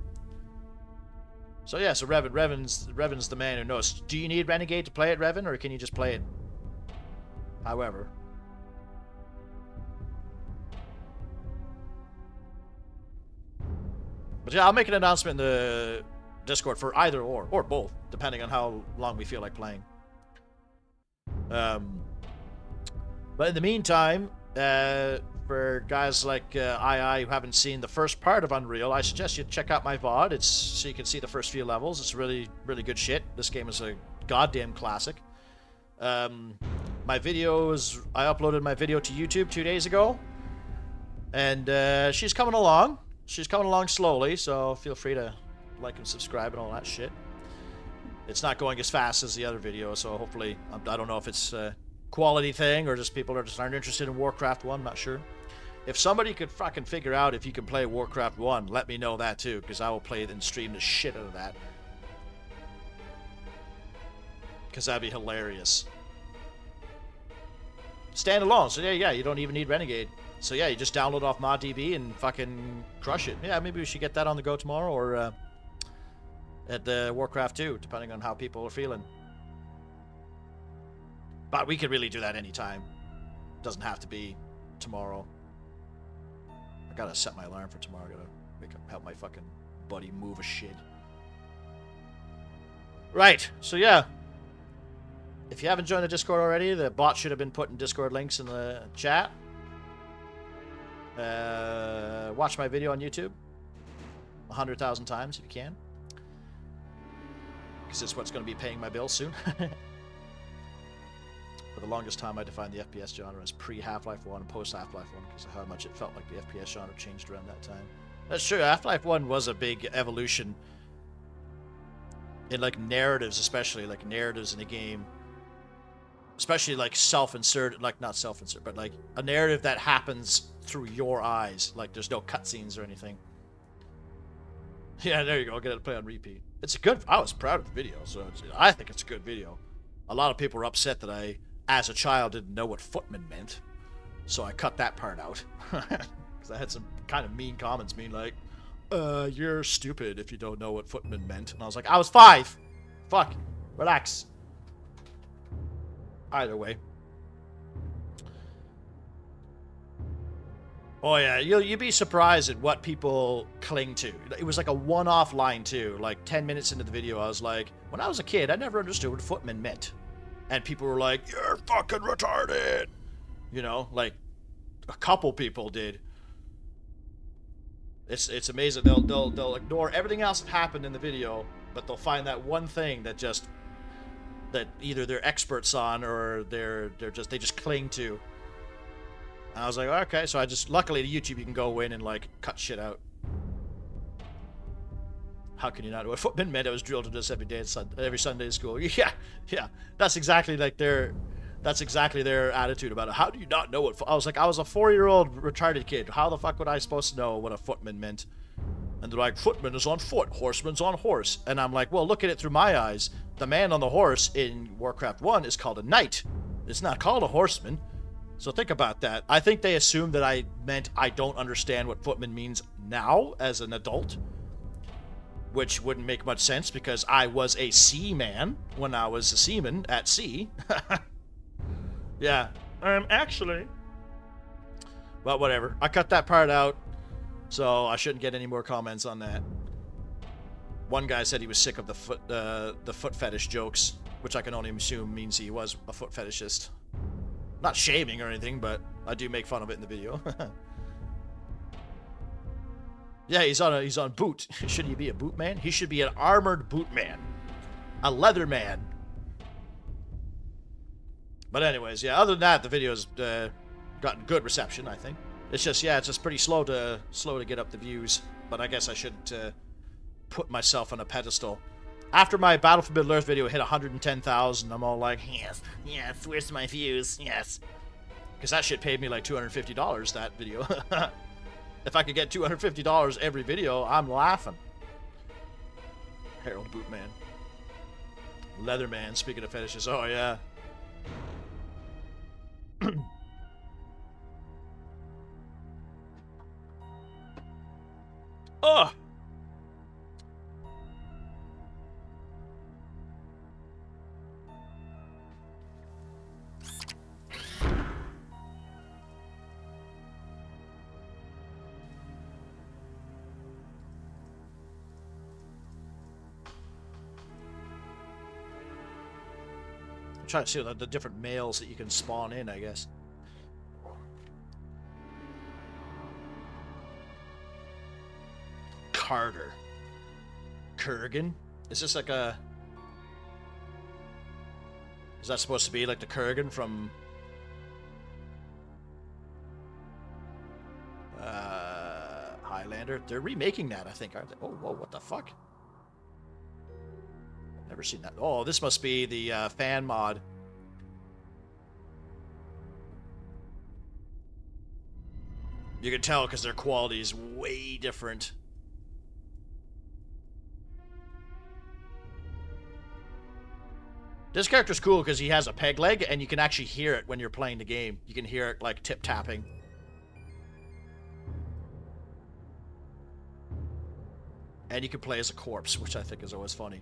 So yeah, so Revan's the man who knows. Do you need Renegade to play it, Revan, or can you just play it however? But yeah, I'll make an announcement in the Discord for either or both, depending on how long we feel like playing. But in the meantime, for guys like II who haven't seen the first part of Unreal, I suggest you check out my VOD. It's so you can see the first few levels. It's really, really good shit. This game is a goddamn classic. My videos, I uploaded my video to YouTube 2 days ago, and she's coming along. She's coming along slowly, so feel free to like and subscribe and all that shit. It's not going as fast as the other video, so hopefully, I don't know if it's a quality thing or just people just aren't interested in Warcraft 1, not sure. If somebody could fucking figure out if you can play Warcraft 1, let me know that too, because I will play it and stream the shit out of that. Because that'd be hilarious. Standalone, so yeah, you don't even need Renegade. So yeah, you just download off ModDB and fucking crush it. Yeah, maybe we should get that on the go tomorrow, or at the Warcraft 2, depending on how people are feeling. But we could really do that anytime. Doesn't have to be tomorrow. I gotta set my alarm for tomorrow. I gotta wake up, help my fucking buddy move a shit. Right, so yeah. If you haven't joined the Discord already, the bot should have been putting Discord links in the chat. Watch my video on YouTube 100,000 times if you can, because it's what's going to be paying my bills soon. For the longest time, I defined the FPS genre as pre-Half-Life 1 and post-Half-Life 1 because of how much it felt like the FPS genre changed around that time. That's true. Half-Life 1 was a big evolution in like narratives, especially like narratives in a game. Especially like self-insert, like not self-insert, but like a narrative that happens through your eyes. Like there's no cutscenes or anything. Yeah, there you go. I'll get it to play on repeat. It's a good. I was proud of the video, so I think it's a good video. A lot of people were upset that I, as a child, didn't know what footman meant, so I cut that part out because I had some kind of mean comments, being like, "You're stupid if you don't know what footman meant," and I was like, "I was 5. Fuck, relax." Either way. Oh yeah, you'll be surprised at what people cling to. It was like a one-off line too. Like 10 minutes into the video, I was like, when I was a kid, I never understood what footman meant. And people were like, "You're fucking retarded." You know, like a couple people did. It's amazing. They'll ignore everything else that happened in the video, but they'll find that one thing that just that either they're experts on or they just cling to. And I was like, okay, so I just, luckily to YouTube you can go in and like cut shit out. How can you not know what footman meant? I was drilled into this every day, every Sunday in school. Yeah, that's exactly like their attitude about it. How do you not know what? I was like, I was a 4-year-old retarded kid. How the fuck would I supposed to know what a footman meant? And they're like, footman is on foot, horseman's on horse. And I'm like, well, look at it through my eyes. The man on the horse in Warcraft 1 is called a knight. It's not called a horseman. So think about that. I think they assumed that I meant I don't understand what footman means now as an adult. Which wouldn't make much sense because I was a seaman when I was a seaman at sea. Yeah. Actually. But whatever. I cut that part out. So I shouldn't get any more comments on that. One guy said he was sick of the foot fetish jokes, which I can only assume means he was a foot fetishist. Not shaming or anything, but I do make fun of it in the video. Yeah, he's on boot. Should he be a boot man? He should be an armored boot man. A leather man. But anyways, yeah, other than that, the video's gotten good reception, I think. It's just, yeah, it's just pretty slow to get up the views. But I guess I shouldn't put myself on a pedestal. After my Battle for Middle Earth video hit 110,000, I'm all like, yes, where's my views? Yes. Because that shit paid me like $250, that video. If I could get $250 every video, I'm laughing. Harold Bootman. Leatherman, speaking of fetishes. Oh, yeah. Oh! I'm trying to see the different males that you can spawn in, I guess. Carter. Kurgan? Is this like a... Is that supposed to be like the Kurgan from... Highlander? They're remaking that, I think, aren't they? Oh, whoa, what the fuck? Never seen that. Oh, this must be the fan mod. You can tell because their quality is way different. This character's cool because he has a peg leg, and you can actually hear it when you're playing the game. You can hear it, like, tip-tapping. And you can play as a corpse, which I think is always funny.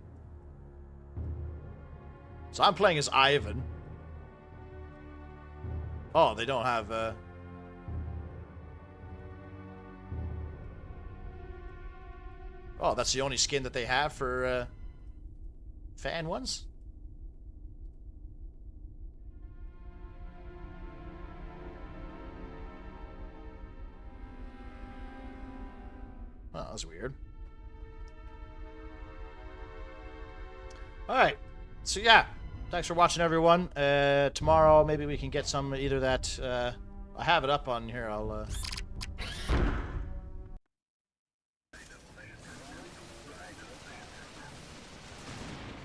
So I'm playing as Ivan. Oh, they don't have, Oh, that's the only skin that they have for, fan ones? Oh, that was weird. Alright. So, yeah. Thanks for watching, everyone. Tomorrow, maybe we can get some, either that, I have it up on here, I'll,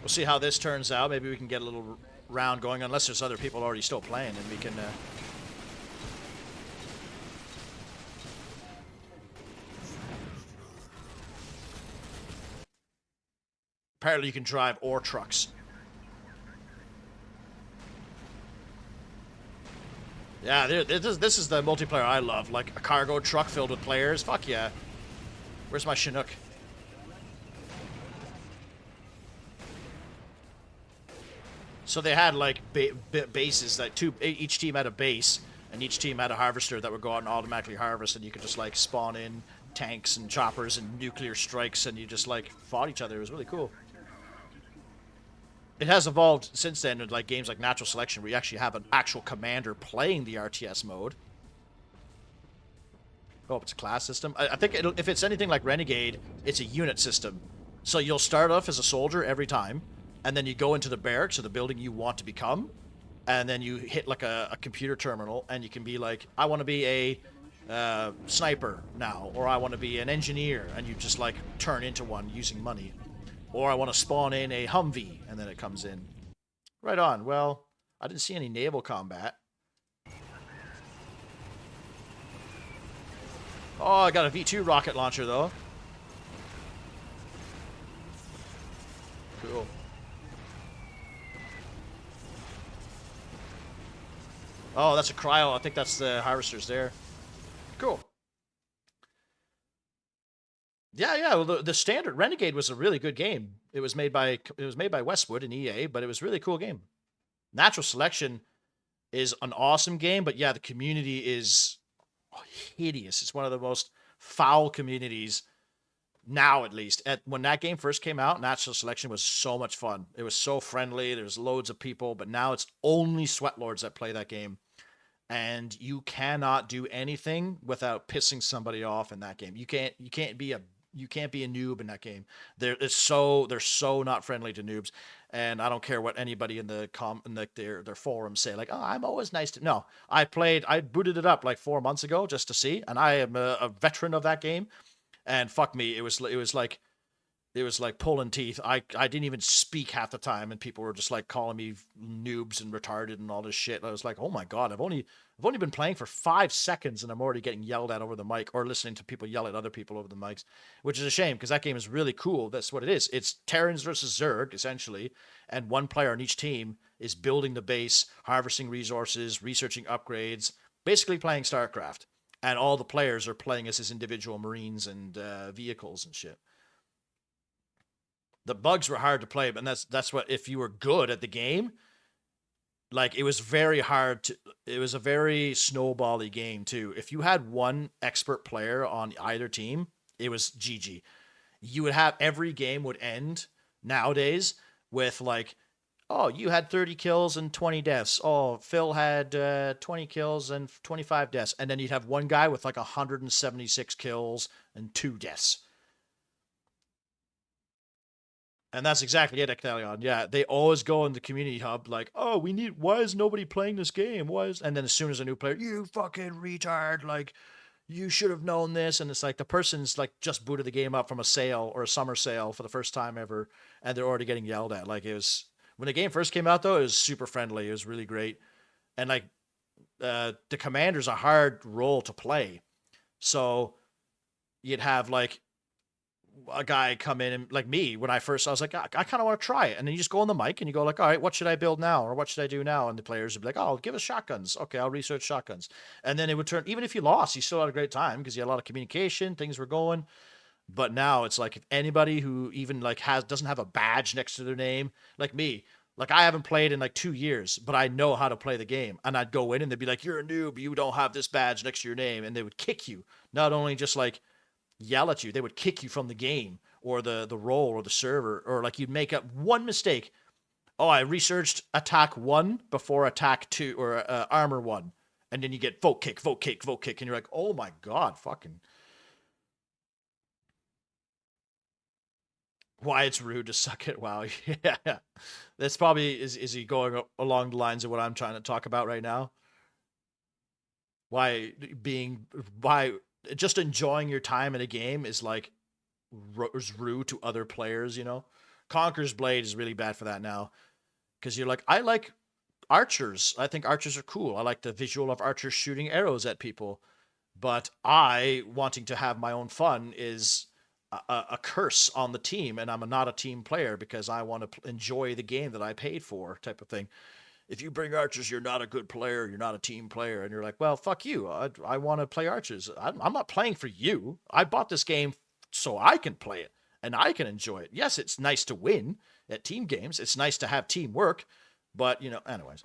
We'll see how this turns out. Maybe we can get a little round going, unless there's other people already still playing, and we can, Apparently you can drive ore trucks. Yeah, this is the multiplayer I love. Like, a cargo truck filled with players. Fuck yeah. Where's my Chinook? So they had, like, bases that each team had a base, and each team had a harvester that would go out and automatically harvest, and you could just, like, spawn in tanks and choppers and nuclear strikes, and you just, like, fought each other. It was really cool. It has evolved since then into, like, games like Natural Selection, where you actually have an actual commander playing the RTS mode. Oh, it's a class system. I think if it's anything like Renegade, it's a unit system. So you'll start off as a soldier every time, and then you go into the barracks or the building you want to become, and then you hit like a computer terminal, and you can be like, I want to be a sniper now, or I want to be an engineer, and you just like turn into one using money. Or I want to spawn in a Humvee, and then it comes in. Right on. Well, I didn't see any naval combat. Oh, I got a V2 rocket launcher, though. Cool. Oh, that's a cryo. I think that's the harvesters there. Cool. Yeah. Well, the standard Renegade was a really good game. It was made by Westwood and EA, but it was a really cool game. Natural Selection is an awesome game, but yeah, the community is hideous. It's one of the most foul communities now, at least. When that game first came out, Natural Selection was so much fun. It was so friendly. There's loads of people, but now it's only sweatlords that play that game. and you cannot do anything without pissing somebody off in that game. You can't be a noob in that game. They're so not friendly to noobs, and I don't care what anybody in their forums say. Like, oh, I'm always nice to. No, I booted it up like 4 months ago just to see, and I am a veteran of that game. And fuck me, it was like pulling teeth. I didn't even speak half the time, and people were just like calling me noobs and retarded and all this shit. I was like, oh my god, I've only been playing for 5 seconds, and I'm already getting yelled at over the mic or listening to people yell at other people over the mics, which is a shame because that game is really cool. That's what it is. It's Terrans versus Zerg essentially, and one player on each team is building the base, harvesting resources, researching upgrades, basically playing StarCraft. And all the players are playing as his individual Marines and vehicles and shit. The bugs were hard to play, but that's what, if you were good at the game, like it was very hard to. It was a very snowbally game too. If you had one expert player on either team, it was GG. You would have every game would end nowadays with like, oh, you had 30 kills and 20 deaths. Oh, Phil had 20 kills and 25 deaths, and then you'd have one guy with like 176 kills and 2 deaths. And that's exactly it, Ectelion. Yeah, they always go in the community hub like, oh, why is nobody playing this game? And then as soon as a new player, you fucking retard, like, you should have known this. And it's like the person's like just booted the game up from a sale or a summer sale for the first time ever, and they're already getting yelled at. Like, it was, when the game first came out though, it was super friendly. It was really great. And like, the commander's a hard role to play. So you'd have like a guy come in and like me when I was like, I kind of want to try it. And then you just go on the mic and you go like, all right, what should I build now? Or what should I do now? And the players would be like, oh, give us shotguns. Okay, I'll research shotguns. And then it would turn, even if you lost, you still had a great time because you had a lot of communication, things were going. But now it's like if anybody who even like doesn't have a badge next to their name, like me, like I haven't played in like 2 years, but I know how to play the game. And I'd go in and they'd be like, you're a noob, you don't have this badge next to your name. And they would kick you. Not only just like yell at you, they would kick you from the game or the role or the server, or like you'd make up one mistake. Oh, I researched attack 1 before attack 2 or armor 1. And then you get vote kick, vote kick, vote kick. And you're like, oh my God, fucking. Why it's rude to suck at WoW. Yeah. That's probably, is he going along the lines of what I'm trying to talk about right now? Why just enjoying your time in a game is like is rude to other players, you know? Conqueror's Blade is really bad for that now. Because you're like, I like archers. I think archers are cool. I like the visual of archers shooting arrows at people. But I, wanting to have my own fun, is a curse on the team, and I'm not a team player because I want to enjoy the game that I paid for, type of thing. If you bring archers, you're not a good player. You're not a team player. And you're like, well, fuck you. I want to play archers. I'm not playing for you. I bought this game so I can play it and I can enjoy it. Yes, it's nice to win at team games. It's nice to have teamwork. But, you know, anyways.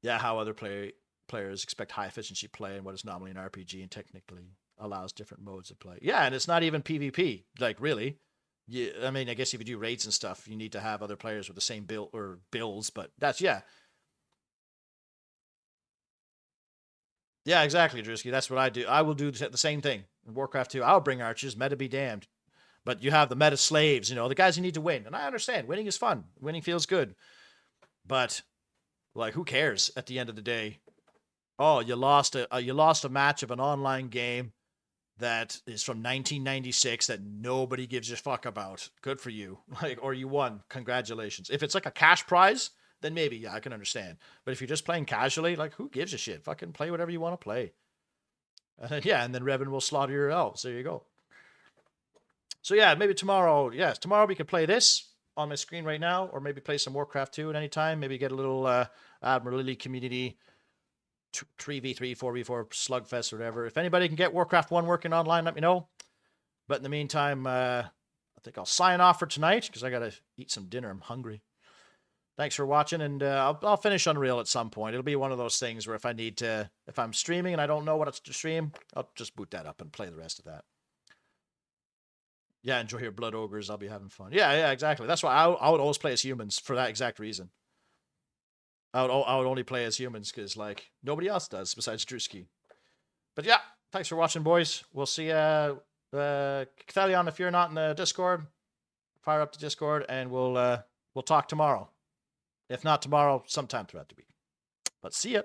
Yeah, how other players expect high efficiency play and what is normally an RPG and technically allows different modes of play. Yeah, and it's not even PvP. Like, really. Yeah, I mean, I guess if you do raids and stuff, you need to have other players with the same build or builds, but that's, yeah. Yeah, exactly, Drewski. That's what I do. I will do the same thing. In Warcraft 2, I'll bring archers, meta be damned. But you have the meta slaves, you know, the guys who need to win. And I understand, winning is fun. Winning feels good. But, like, who cares at the end of the day? Oh, you lost a match of an online game that is from 1996 that nobody gives a fuck about. Good for you. Like, or you won. Congratulations. If it's like a cash prize, then maybe, yeah, I can understand. But if you're just playing casually, like, who gives a shit? Fucking play whatever you want to play. And then, yeah, and then Revan will slaughter your elves. There you go. So yeah, maybe tomorrow, yes, tomorrow we could play this on my screen right now, or maybe play some Warcraft 2 at any time. Maybe get a little Admiral Lily community 3v3, 4v4 slugfest or whatever. If anybody can get Warcraft 1 working online, let me know. But in the meantime, I think I'll sign off for tonight because I got to eat some dinner. I'm hungry. Thanks for watching, and I'll finish Unreal at some point. It'll be one of those things where if I'm streaming and I don't know what it's to stream, I'll just boot that up and play the rest of that. Yeah, enjoy your Blood Ogres. I'll be having fun. Yeah, exactly. That's why I would always play as humans for that exact reason. I would only play as humans because like nobody else does besides Drewski. But yeah, thanks for watching, boys. We'll see Cathelion, if you're not in the Discord, fire up the Discord, and we'll talk tomorrow. If not tomorrow, sometime throughout the week. But see ya.